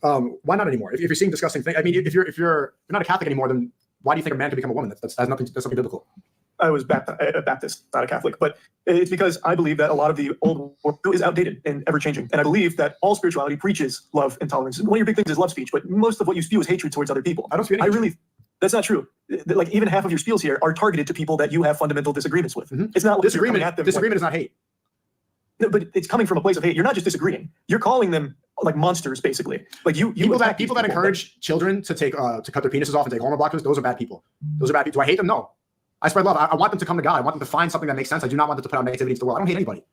Why not anymore? If you're seeing disgusting things, I mean, if you're not a Catholic anymore, then why do you think a man can become a woman? That's something biblical. I was a Baptist, not a Catholic, but it's because I believe that a lot of the old worldview is outdated and ever changing. And I believe that all spirituality preaches love and tolerance. One of your big things is love speech, but most of what you spew is hatred towards other people. I don't spew any hatred. That's not true. Like even half of your spiels here are targeted to people that you have fundamental disagreements with. Mm-hmm. It's not like disagreement. At them disagreement is not hate. No, but it's coming from a place of hate. You're not just disagreeing. You're calling them like monsters, basically. Like people that encourage children to take to cut their penises off and take hormone blockers. Those are bad people. Those are bad people. Do I hate them? No. I spread love. I want them to come to God. I want them to find something that makes sense. I do not want them to put out negativity to the world. I don't hate anybody.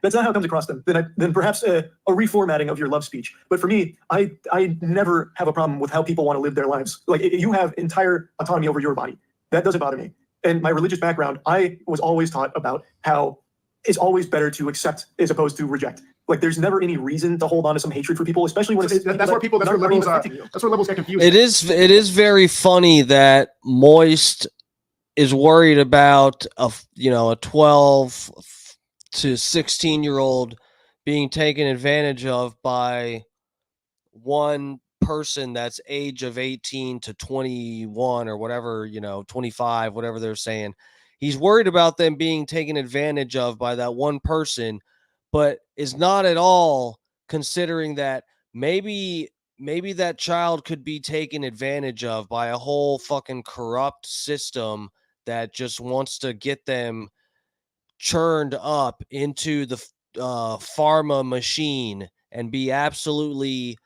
That's not how it comes across them. Then perhaps a reformatting of your love speech. But for me, I never have a problem with how people want to live their lives. Like you have entire autonomy over your body. That doesn't bother me. And my religious background, I was always taught about how it's always better to accept as opposed to reject. Like there's never any reason to hold on to some hatred for people, especially when it's that's where liberals get confused. It is very funny that Moist is worried about a 12 to 16-year-old being taken advantage of by one person that's age of 18 to 21 or whatever, 25, whatever they're saying. He's worried about them being taken advantage of by that one person, but is not at all considering that maybe that child could be taken advantage of by a whole fucking corrupt system that just wants to get them churned up into the pharma machine and be absolutely,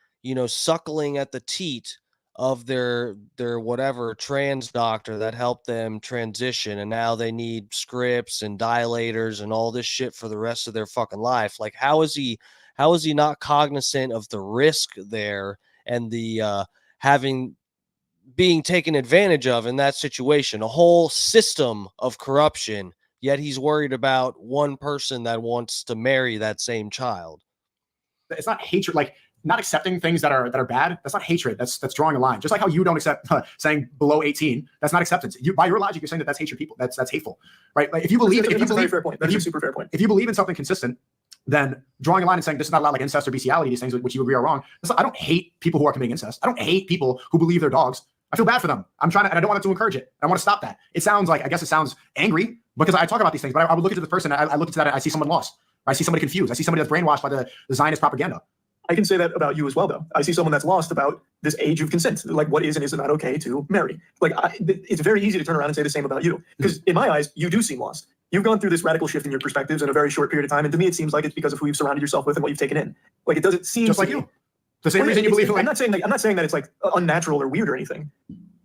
suckling at the teat of their whatever trans doctor that helped them transition, and now they need scripts and dilators and all this shit for the rest of their fucking life. Like how is he not cognizant of the risk there and the being taken advantage of in that situation, a whole system of corruption, yet he's worried about one person that wants to marry that same child? It's not hatred, like not accepting things that are bad. That's not hatred. That's drawing a line. Just like how you don't accept saying below 18. That's not acceptance. By your logic, you're saying that's hatred people. That's hateful, right? Like if you believe, that's a very fair point. That's a super fair point. If you believe in something consistent, then drawing a line and saying this is not allowed, like incest or bestiality, these things which you agree are wrong. I don't hate people who are committing incest. I don't hate people who believe they're dogs. I feel bad for them. I'm trying to, and I don't want to encourage it. I want to stop that. It sounds like, I guess it sounds angry because I talk about these things, but I would look into the person. I look into that. I see someone lost. I see somebody confused. I see somebody that's brainwashed by the Zionist propaganda. I can say that about you as well, though. I see someone that's lost about this age of consent, like what is and is not okay to marry. Like it's very easy to turn around and say the same about you, because in my eyes, you do seem lost. You've gone through this radical shift in your perspectives in a very short period of time, and to me, it seems like it's because of who you've surrounded yourself with and what you've taken in. Like it doesn't seem just like you. The same reason you believe. I'm not saying that it's like unnatural or weird or anything.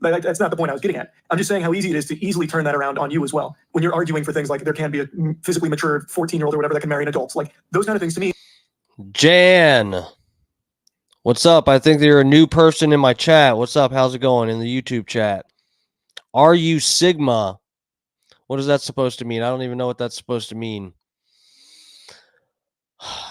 That's not the point I was getting at. I'm just saying how easy it is to easily turn that around on you as well. When you're arguing for things like there can be a physically mature 14-year-old or whatever that can marry an adult. Like those kind of things to me. Jan, what's up? I think you're a new person in my chat. What's up? How's it going in the YouTube chat? Are you Sigma? What is that supposed to mean? I don't even know what that's supposed to mean.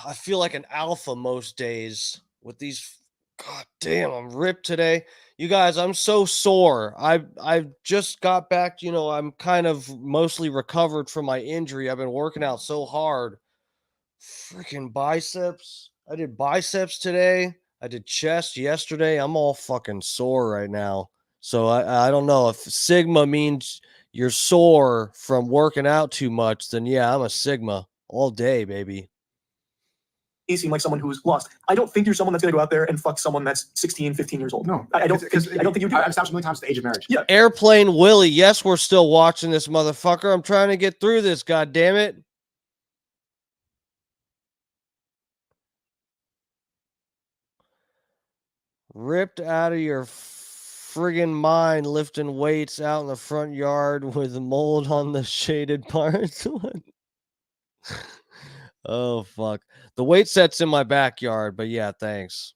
I feel like an alpha most days with these. God damn, I'm ripped today. You guys, I'm so sore. I just got back, I'm kind of mostly recovered from my injury. I've been working out so hard. Freaking biceps. I did biceps today. I did chest yesterday. I'm all fucking sore right now. So I don't know if Sigma means you're sore from working out too much, then yeah, I'm a Sigma all day, baby. You seem like someone who's lost. I don't think you're someone that's going to go out there and fuck someone that's 16, 15 years old. No, I don't think you do. I've established many times the age of marriage. Yeah. Airplane Willie. Yes, we're still watching this motherfucker. I'm trying to get through this. God damn it. Ripped out of your friggin' mind lifting weights out in the front yard with mold on the shaded parts. Oh fuck. The weight set's in my backyard, but yeah, thanks.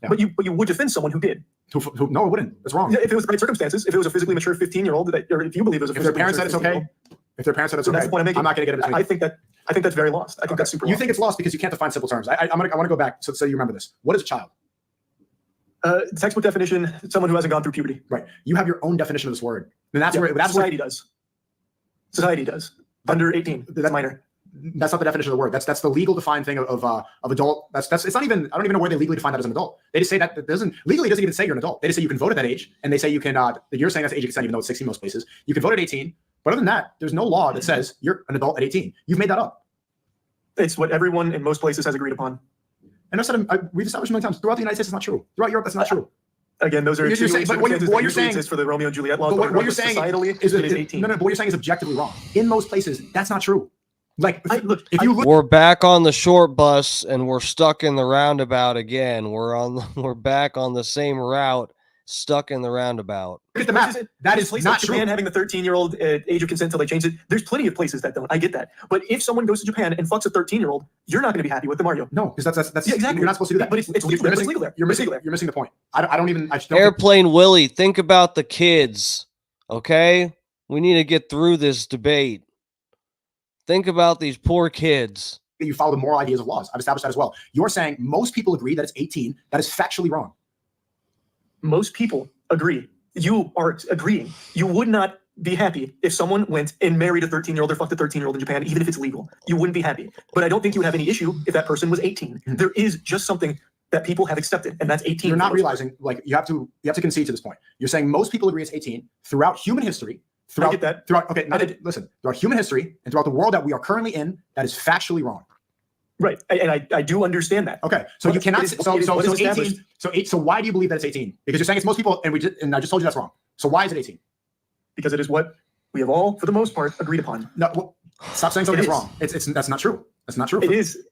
Yeah. But you would defend someone who did. No, it wouldn't. That's wrong. Yeah, if it was the right circumstances, if it was a physically mature 15-year-old, or if you believe it was a if their parents said it's okay, if their parents said it's okay, that's the point I'm making. I'm not going to get it. I think that's very lost. I think that's super. You think it's lost because you can't define simple terms. I want to go back so you remember this. What is a child? Textbook definition: someone who hasn't gone through puberty. Right. You have your own definition of this word. And that's where society does. Society does. Under 18. That's minor. That's not the definition of the word. That's the legal defined thing of adult. That's it's not even. I don't even know where they legally define that as an adult. They just say that it doesn't even say you're an adult. They just say you can vote at that age, and they say you can. You're saying that's age of consent, even though it's 16 most places. You can vote at 18, but other than that, there's no law that says you're an adult at 18. You've made that up. It's what everyone in most places has agreed upon. And I've said we've established many times throughout the United States, it's not true. Throughout Europe, that's not true. Again, those are you're saying, but what you're saying is for the Romeo and Juliet law. But what you're saying is 18. No, but what you're saying is objectively wrong. In most places, that's not true. Like, we're back on the short bus and we're stuck in the roundabout again. We're back on the same route, stuck in the roundabout. Look at the map. That is not true. Japan having the 13-year-old age of consent until they change it. There's plenty of places that don't. I get that. But if someone goes to Japan and fucks a 13-year-old, you're not going to be happy with them, are you? No, because that's yeah, exactly. You're not supposed to do that. But it's legal there. You're missing the point. I don't even. Airplane Willie, think about the kids. Okay, we need to get through this debate. Think about these poor kids. You follow the moral ideas of laws. I've established that as well. You're saying most people agree that it's 18. That is factually wrong. Most people agree. You are agreeing. You would not be happy if someone went and married a 13-year-old or fucked a 13-year-old in Japan, even if it's legal. You wouldn't be happy. But I don't think you would have any issue if that person was 18. Mm-hmm. There is just something that people have accepted, and that's 18. You're not realizing, like, you have to concede to this point. You're saying most people agree it's 18 throughout human history. I get that. Listen, throughout human history and throughout the world that we are currently in, that is factually wrong. Right, and I do understand that. Okay, so you cannot. So 18. So why do you believe that it's 18? Because you're saying it's most people, and I just told you that's wrong. So why is it 18? Because it is what we have all, for the most part, agreed upon. No, well, stop saying something that's wrong. That's not true. That's not true. It is.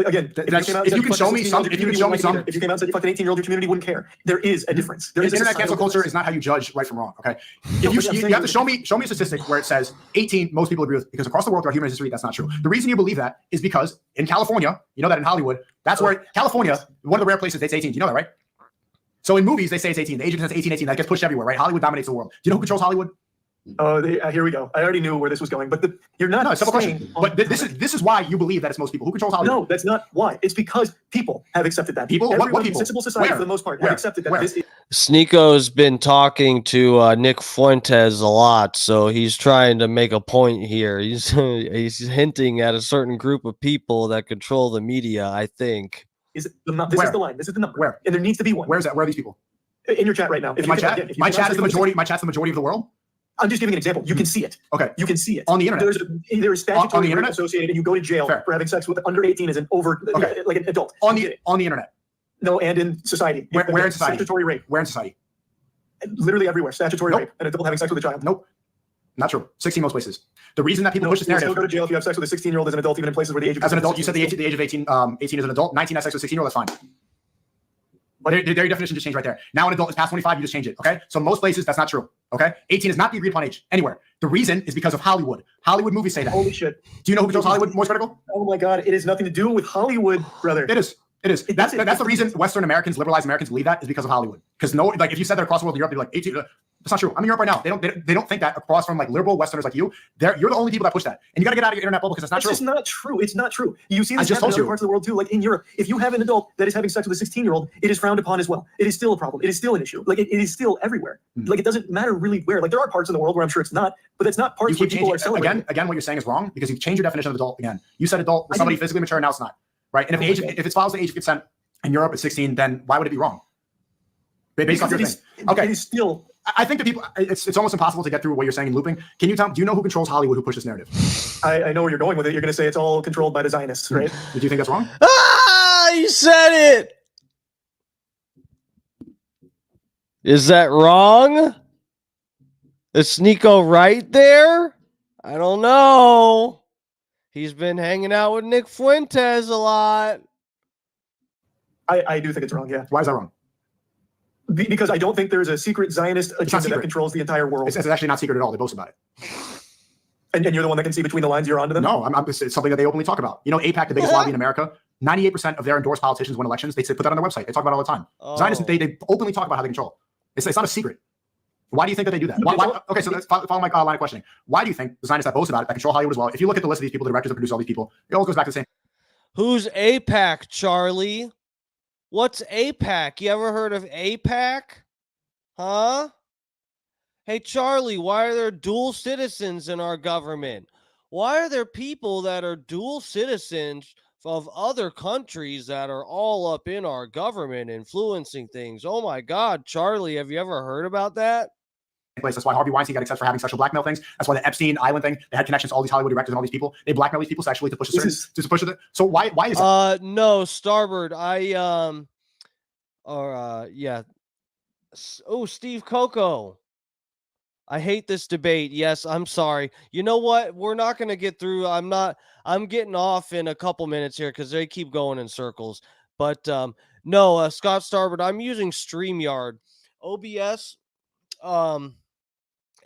Again, if you can show me some, if you came out and said you fucked an 18-year-old, your community wouldn't care. There is a difference. Internet cancel culture is not how you judge right from wrong. Okay, if you have to show me a statistic where it says 18, most people agree with, because across the world throughout human history, that's not true. The reason you believe that is because in California, you know that in Hollywood, that's where California, one of the rare places they say 18. Do you know that, right? So in movies they say it's 18. The age of consent is 18. That gets pushed everywhere, right? Hollywood dominates the world. Do you know who controls Hollywood? Oh, here we go. I already knew where this was going, but you're not. No, it's a simple question. But this is why you believe that it's most people. Who controls Hollywood? No, that's not why. It's because people have accepted that. People? Everyone What people? In sensible society, for the most part, have accepted that. Sneako's been talking to Nick Fuentes a lot, so he's trying to make a point here. He's hinting at a certain group of people that control the media, I think. This is the line. This is the number. Where? And there needs to be one. Where is that? Where are these people? In your chat right now. My chat is the majority. My chat's the majority of the world. I'm just giving an example. You can see it. Okay. You can see it. On the internet. There is statutory on the internet associated, and you go to jail for having sex with under 18 as an like an adult. On the internet. No, and in society. Where in society? Statutory rape. Where in society? Literally everywhere. Statutory rape. An adult having sex with a child. Nope. Not true. 16 most places. The reason that people push this narrative. You still go to jail if you have sex with a 16-year-old as an adult, even in places where the age of as an adult, you said the age of 18 is an adult. 19 has sex with a 16-year-old. That's fine. But their definition just changed right there. Now an adult is past 25, you just change it, okay? So most places, that's not true, okay? 18 is not the agreed upon age anywhere. The reason is because of Hollywood. Hollywood movies say that. Holy shit. Do you know who controls Hollywood, Moist Critikal? Oh my God, it has nothing to do with Hollywood, brother. It is. That's the reason Western Americans, liberalized Americans believe that is because of Hollywood. Because if you said that across the world in Europe, they'd be like 18. That's not true. I'm in Europe right now. They don't think that across from like liberal Westerners like you. You're the only people that push that. And you got to get out of your internet bubble because it's not true. It's just not true. It's not true. You see this just happen in told you. other parts of the world too. Like in Europe, if you have an adult that is having sex with a 16-year-old, it is frowned upon as well. It is still a problem. It is still an issue. Like it is still everywhere. Like it doesn't matter really where. Like there are parts in the world where I'm sure it's not, but that's not parts where people are celebrating. Again, what you're saying is wrong because you've changed your definition of adult again. You said adult was somebody physically mature, now it's not. Right? And if it follows the age of consent in Europe at 16, then why would it be wrong? Based on your thing. Okay. It is still. I think that people, it's almost impossible to get through what you're saying in looping. Can you tell? Do you know who controls Hollywood? Who pushes this narrative? I know where you're going with it. You're going to say it's all controlled by the Zionists, right? Did you think that's wrong? Ah, you said it. Is that wrong? Is Sneako right there? I don't know. He's been hanging out with Nick Fuentes a lot. I do think it's wrong. Yeah. Why is that wrong? Because I don't think there's a secret Zionist agenda that controls the entire world. It's actually not secret at all. They boast about it. And you're the one that can see between the lines. You're onto them. No, it's something that they openly talk about. You know, AIPAC, the biggest lobby in America, 98% of their endorsed politicians win elections. They put that on their website. They talk about it all the time. Zionists, they openly talk about how they control. It's not a secret. Why do you think that they do that? Why, okay, so let's follow my line of questioning. Why do you think the Zionists that boast about it, that control Hollywood as well, if you look at the list of these people, the directors that produce all these people, it all goes back to the same. Who's AIPAC, Charlie? What's AIPAC? You ever heard of AIPAC? Huh? Hey, Charlie, why are there dual citizens in our government? Why are there people that are dual citizens of other countries that are all up in our government influencing things? Oh, my God, Charlie, have you ever heard about that? Place. That's why Harvey Weinstein got accepted for having sexual blackmail things. That's why the Epstein Island thing, they had connections to all these Hollywood directors and all these people. They blackmail these people sexually to push it. So why is that? No, Starboard. Yeah. Oh, Steve Coco. I hate this debate. Yes, I'm sorry. You know what? We're not going to get through. I'm getting off in a couple minutes here because they keep going in circles. But no, Scott Starboard, I'm using StreamYard. OBS,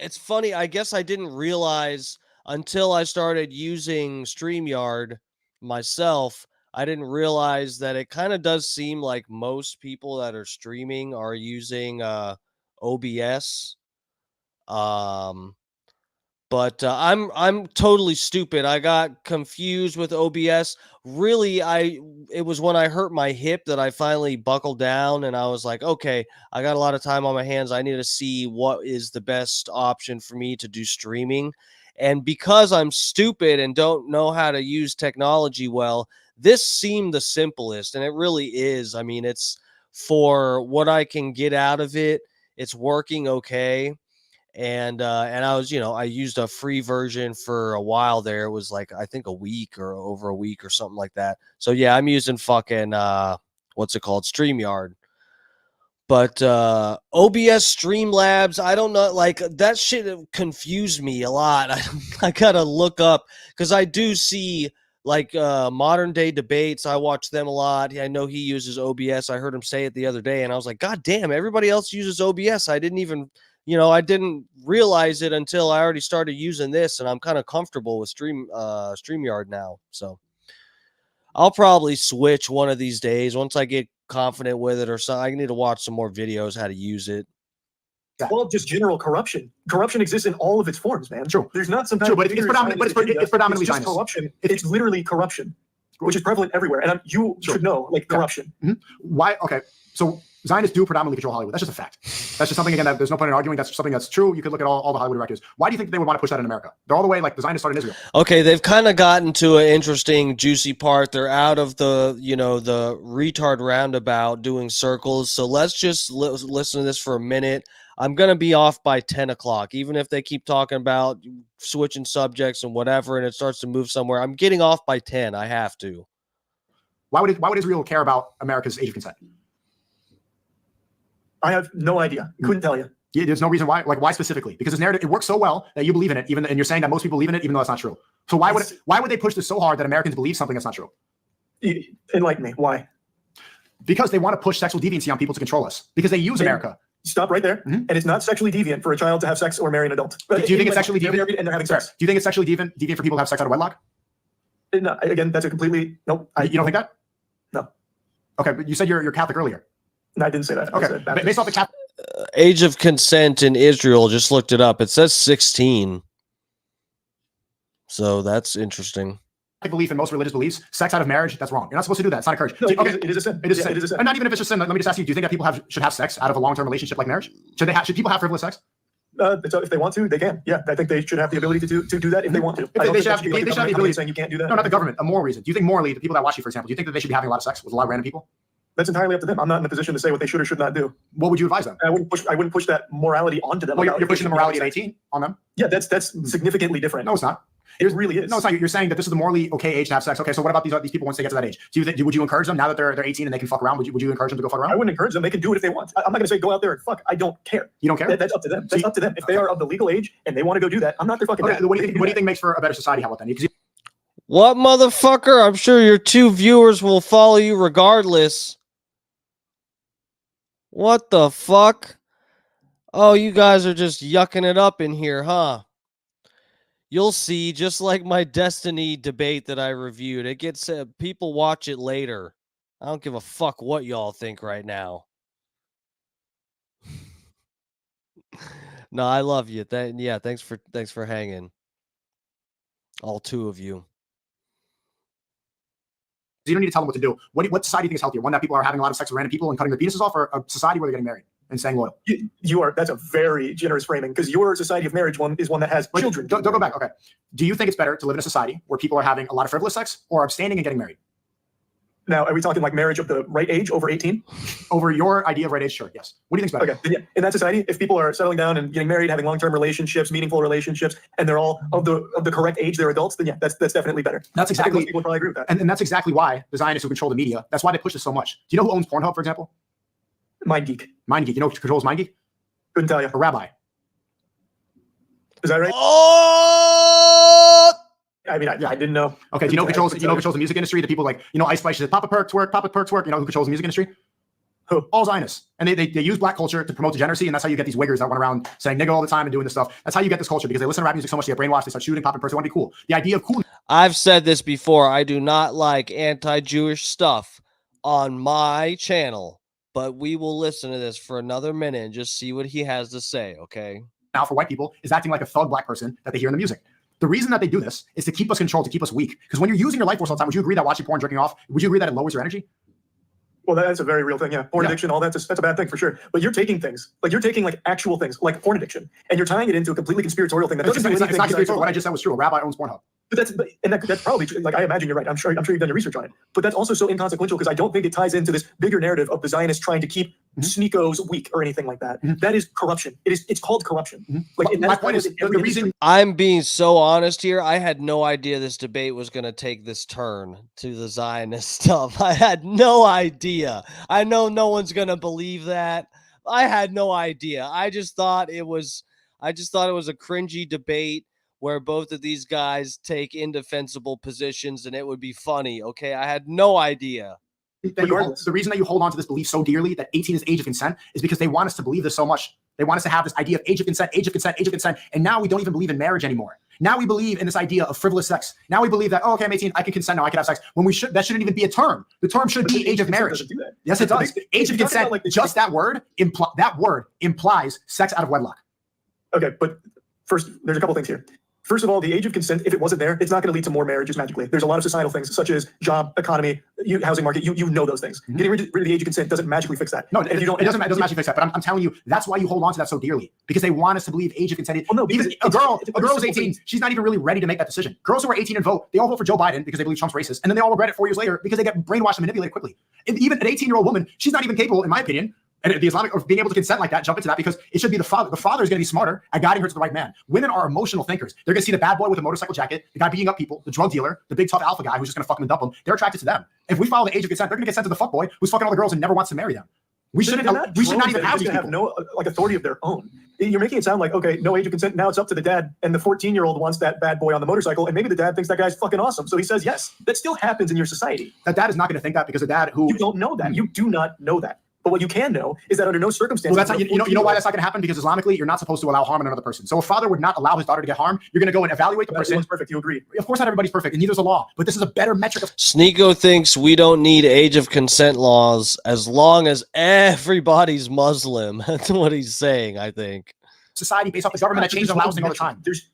it's funny. I guess I didn't realize until I started using StreamYard myself. I didn't realize that it kind of does seem like most people that are streaming are using OBS. But I'm totally stupid. I got confused with OBS. Really, it was when I hurt my hip that I finally buckled down and I was like, okay, I got a lot of time on my hands. I need to see what is the best option for me to do streaming. And because I'm stupid and don't know how to use technology well, this seemed the simplest, and it really is. I mean, it's for what I can get out of it. It's working okay. And I was, I used a free version for a while there. It was like, I think a week or over a week or something like that. So yeah, I'm using fucking, what's it called? StreamYard. But OBS Streamlabs, I don't know, like that shit confused me a lot. I gotta look up because I do see like modern day debates. I watch them a lot. I know he uses OBS. I heard him say it the other day and I was like, God damn, everybody else uses OBS. I didn't even, I didn't realize it until I already started using this, and I'm kind of comfortable with StreamYard now. So I'll probably switch one of these days once I get confident with it or something. I need to watch some more videos how to use it. Well, just general corruption. Corruption exists in all of its forms, man. True. There's not some. True, but it's predominantly just corruption. It's literally corruption, which is prevalent everywhere. And you should know, like corruption. Mm-hmm. Why? Okay, so Zionists do predominantly control Hollywood. That's just a fact. That's just something, again, that there's no point in arguing. That's something that's true. You could look at all the Hollywood directors. Why do you think they would want to push that in America? They're all the way, like, the Zionists started in Israel. Okay, they've kind of gotten to an interesting, juicy part. They're out of the, the retard roundabout doing circles. So let's just listen to this for a minute. I'm going to be off by 10 o'clock, even if they keep talking about switching subjects and whatever, and it starts to move somewhere. I'm getting off by 10. I have to. Why would Israel care about America's age of consent? I have no idea. Couldn't tell you. Yeah, there's no reason why. Like, why specifically? Because this narrative, it works so well that you believe in it, and you're saying that most people believe in it, even though that's not true. So why would they push this so hard that Americans believe something that's not true? Enlighten me. Why? Because they want to push sexual deviancy on people to control us. Because they use America. Stop right there. And it's not sexually deviant for a child to have sex or marry an adult. Do you think it's sexually deviant? And they're having sex. Do you think it's sexually deviant for people to have sex out of wedlock? No, again, that's a completely nope. You don't think that? No. Okay, but you said you're Catholic earlier. No, I didn't say that. Okay, based off the Catholic age of consent in Israel, just looked it up. It says 16. So that's interesting. belief in most religious beliefs, sex out of marriage, that's wrong. You're not supposed to do that. It's not encouraged. No, Okay, it is a sin. It is, It is a sin. And not even if it's just sin. Let me just ask you, do you think that people should have sex out of a long-term relationship like marriage? Should people have frivolous sex? If they want to, they can. Yeah, I think they should have the ability to do that if they want to. They should have the ability saying you can't do that. No, not the government. A moral reason. Do you think morally, the people that watch you, for example, do you think that they should be having a lot of sex with a lot of random people? That's entirely up to them. I'm not in a position to say what they should or should not do. What would you advise them? I wouldn't push that morality onto them. Well, you're pushing the morality at 18 on them. Yeah, that's significally different. No, it's not. It really is. No, it's not. You're saying that this is the morally okay age to have sex. Okay, so what about these people once they get to that age? Would you encourage them now that they're 18 and they can fuck around? Would you encourage them to go fuck around? I wouldn't encourage them. They can do it if they want. I'm not going to say go out there and fuck. I don't care. You don't care? That's up to them. That's up to them. If they are of the legal age and they want to go do that, I'm not their fucking dad. What do you think makes for a better society? How about then? What, motherfucker? I'm sure your 2 viewers will follow you regardless. What the fuck? Oh, you guys are just yucking it up in here, huh? You'll see, just like my Destiny debate that I reviewed, it gets people watch it later. I don't give a fuck what y'all think right now. No, I love you. Thanks for hanging. All 2 of you. You don't need to tell them what to do. What society do you think is healthier? One that people are having a lot of sex with random people and cutting their penises off, or a society where they're getting married and staying loyal? That's a very generous framing, because your society of marriage is one that has children. Don't go back. Okay. Do you think it's better to live in a society where people are having a lot of frivolous sex, or abstaining and getting married? Now, are we talking like marriage of the right age, over 18? Over your idea of right age, sure, yes. What do you think's better? Okay, in that society, if people are settling down and getting married, having long-term relationships, meaningful relationships, and they're all of the correct age, they're adults, then yeah, that's definitely better. That's exactly. People probably agree with that. And that's exactly why the Zionists who control the media, that's why they push this so much. Do you know who owns Pornhub, for example? MindGeek. MindGeek. You know who controls MindGeek? Couldn't tell you. A rabbi. Is that right? Oh! I mean, I didn't know. Okay, do you know who controls the music industry? The people like, Ice Spice says, Papa Perk twerk, Papa Perk twerk. You know who controls the music industry? Who? All Zionists. And they use black culture to promote degeneracy, and that's how you get these wiggers that run around saying nigga all the time and doing this stuff. That's how you get this culture, because they listen to rap music so much, they get brainwashed, they start shooting, popping perks, they want to be cool. The idea of cool. I've said this before. I do not like anti-Jewish stuff on my channel, but we will listen to this for another minute and just see what he has to say, okay? Now for white people is acting like a thug black person that they hear in the music. The reason that they do this is to keep us controlled, to keep us weak. Because when you're using your life force all the time, would you agree that watching porn, jerking off, would you agree that it lowers your energy? Well, that's a very real thing. Yeah. Porn addiction, all that's a bad thing for sure. But you're taking things, like you're taking like actual things, like porn addiction, and you're tying it into a completely conspiratorial thing. That doesn't do anything. It's not conspiratorial. What I just said was true. A rabbi owns Pornhub. But that's probably true. Like, I imagine you're right. I'm sure you've done your research on it. But that's also so inconsequential, because I don't think it ties into this bigger narrative of the Zionists trying to keep Sneakos weak or anything like that. That is corruption. It's called corruption. Like, my point is the reason I'm being so honest here. I had no idea this debate was going to take this turn to the Zionist stuff. I had no idea. I know no one's going to believe that. I had no idea. I just thought it was a cringy debate where both of these guys take indefensible positions and it would be funny. Okay. I had no idea. The reason that you hold on to this belief so dearly that 18 is age of consent is because they want us to believe this so much. They want us to have this idea of age of consent, age of consent, age of consent. And now we don't even believe in marriage anymore. Now we believe in this idea of frivolous sex. Now we believe that, oh, okay, I'm 18, I can consent now, I can have sex. When that shouldn't even be a term. The term should be age of marriage. Yes, it does. Age of consent, just that word implies sex out of wedlock. Okay, but first, there's a couple things here. First of all, the age of consent, if it wasn't there, it's not going to lead to more marriages magically. There's a lot of societal things, such as job, economy, housing market. You know those things. Getting rid of the age of consent doesn't magically fix that. No, it doesn't magically fix that. But I'm telling you, that's why you hold on to that so dearly, because they want us to believe age of consent. Well, no, because a girl who's 18, she's not even really ready to make that decision. Girls who are 18 and vote, they all vote for Joe Biden because they believe Trump's racist, and then they all regret it 4 years later because they get brainwashed and manipulated quickly. And even an 18-year-old woman, she's not even capable, in my opinion, and the Islamic of being able to consent like that, jump into that, because it should be the father. The father is going to be smarter at guiding her to the right man. Women are emotional thinkers. They're going to see the bad boy with a motorcycle jacket, the guy beating up people, the drug dealer, the big tough alpha guy who's just going to fuck them and dump them. They're attracted to them. If we follow the age of consent, they're going to consent to the fuck boy who's fucking all the girls and never wants to marry them. We should not even have these people. Have no like authority of their own. You're making it sound like, okay, no age of consent. Now it's up to the dad, and the 14-year-old wants that bad boy on the motorcycle, and maybe the dad thinks that guy's fucking awesome, so he says yes. That still happens in your society. That dad is not going to think that because the dad who you don't know that. You do not know that. But what you can know is that under no circumstances. Well, that's not, you know why that's not going to happen? Because Islamically, you're not supposed to allow harm in another person. So a father would not allow his daughter to get harmed. You're going to go and evaluate the person. Everyone's perfect. You agree? Of course, not everybody's perfect, and neither is the law. But this is a better metric of. Sneako thinks we don't need age of consent laws as long as everybody's Muslim. That's what he's saying, I think. Society based off the government that changes and allows things all the time. There's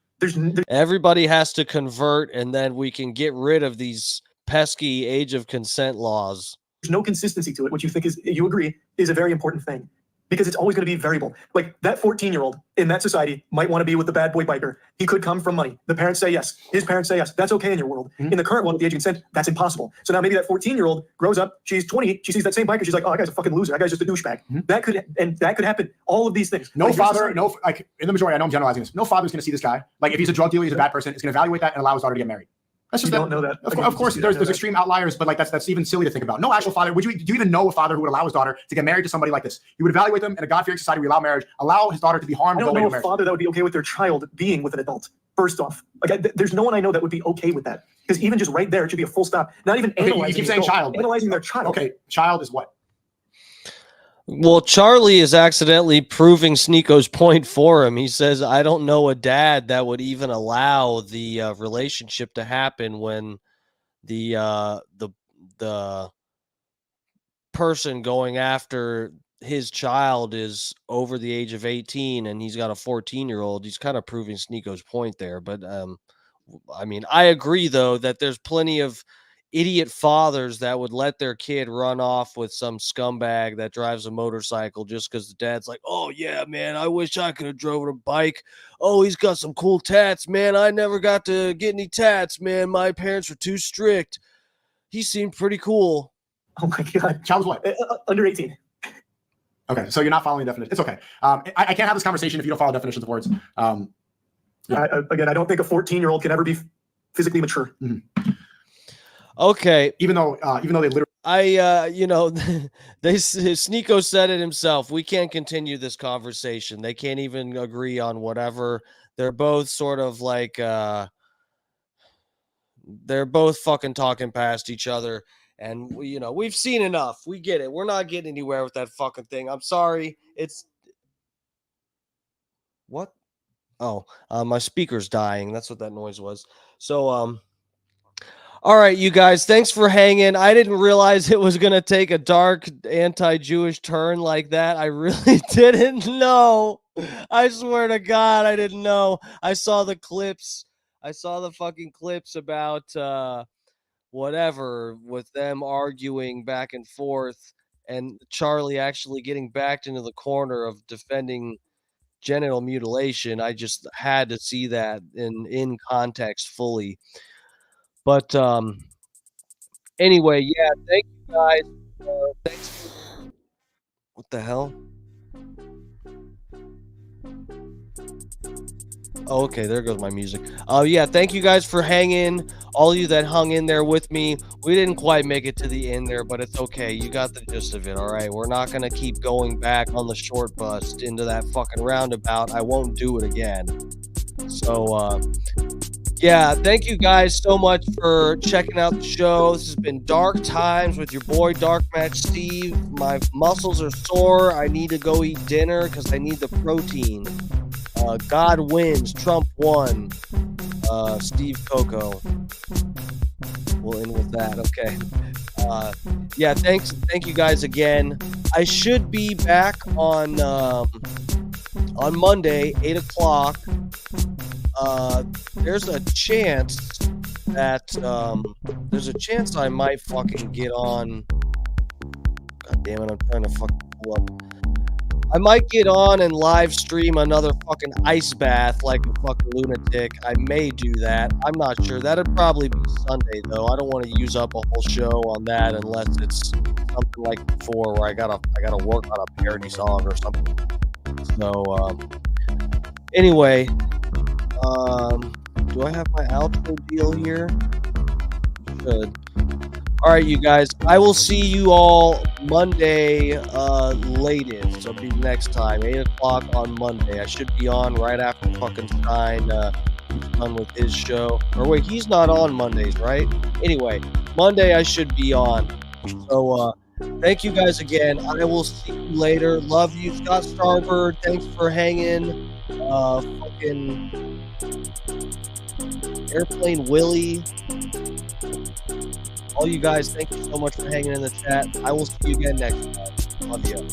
Everybody has to convert, and then we can get rid of these pesky age of consent laws. There's no consistency to it, which you think is, you agree, is a very important thing. Because it's always going to be variable. Like that 14-year-old in that society might want to be with the bad boy biker. He could come from money. The parents say yes. His parents say yes. That's okay in your world. Mm-hmm. In the current one, with the age of consent, that's impossible. So now maybe that 14-year-old grows up. She's 20. She sees that same biker. She's like, oh, that guy's a fucking loser. That guy's just a douchebag. Mm-hmm. That could happen. All of these things. No like father, no, like in the majority, I know I'm generalizing this. No father's going to see this guy. Like if he's a drug dealer, he's a bad person. Is going to evaluate that and allow his daughter to get married. That's just don't know that. Of course, there's extreme outliers, but like that's even silly to think about. No actual father. Do you even know a father who would allow his daughter to get married to somebody like this? He would evaluate them in a God-fearing society. We allow marriage, allow his daughter to be harmed. I don't know a father that would be okay with their child being with an adult. First off, like there's no one I know that would be okay with that. Because even just right there, it should be a full stop. Not even analyzing. You keep saying child. Analyzing their child. Okay, child is what? Well, Charlie is accidentally proving Sneako's point for him. He says, I don't know a dad that would even allow the relationship to happen when the person going after his child is over the age of 18 and he's got a 14-year-old. He's kind of proving Sneako's point there. But I mean, I agree, though, that there's plenty of idiot fathers that would let their kid run off with some scumbag that drives a motorcycle just because the dad's like, oh yeah, man, I wish I could have driven a bike. Oh, he's got some cool tats, man. I never got to get any tats, man. My parents were too strict. He seemed pretty cool. Oh my God. Child's what? Under 18. Okay, so you're not following the definition. It's okay. I can't have this conversation if you don't follow definitions of words. Yeah. Again, I don't think a 14-year-old can ever be physically mature. Mm-hmm. Okay. Even though they literally, Sneako said it himself. We can't continue this conversation. They can't even agree on whatever. They're both sort of like, they're both fucking talking past each other. And we've seen enough. We get it. We're not getting anywhere with that fucking thing. I'm sorry. It's what? Oh, my speaker's dying. That's what that noise was. So, all right, you guys, thanks for hanging. I didn't realize it was going to take a dark anti-Jewish turn like that. I really didn't know. I swear to God, I didn't know. I saw the clips. I saw the fucking clips about whatever with them arguing back and forth and Charlie actually getting backed into the corner of defending genital mutilation. I just had to see that in context fully. But anyway, yeah, thank you guys. Thanks. What the hell? Oh, okay, there goes my music. Yeah, thank you guys for hanging. All of you that hung in there with me. We didn't quite make it to the end there, but it's okay. You got the gist of it, all right? We're not going to keep going back on the short bus into that fucking roundabout. I won't do it again. So, yeah, thank you guys so much for checking out the show. This has been Dark Times with your boy Dark Match Steve. My muscles are sore. I need to go eat dinner because I need the protein. God wins. Trump won. Steve Coco. We'll end with that. Okay. Yeah, thank you guys again. I should be back on Monday, 8 o'clock. There's a chance that I might fucking get on. God damn it, I'm trying to fucking pull up. I might get on and live stream another fucking ice bath like a fucking lunatic. I may do that. I'm not sure. That'd probably be Sunday though. I don't want to use up a whole show on that unless it's something like before where I gotta work on a parody song or something. So anyway, do I have my outro deal here? Should. All right, you guys. I will see you all Monday latest. So be next time, 8:00 on Monday. I should be on right after fucking Stein he's done with his show. Or wait, he's not on Mondays, right? Anyway, Monday I should be on. So thank you guys again. I will see you later. Love you, Scott Starbird. Thanks for hanging. Fucking Airplane Willie. All you guys, thank you so much for hanging in the chat. I will see you again next time. Love you.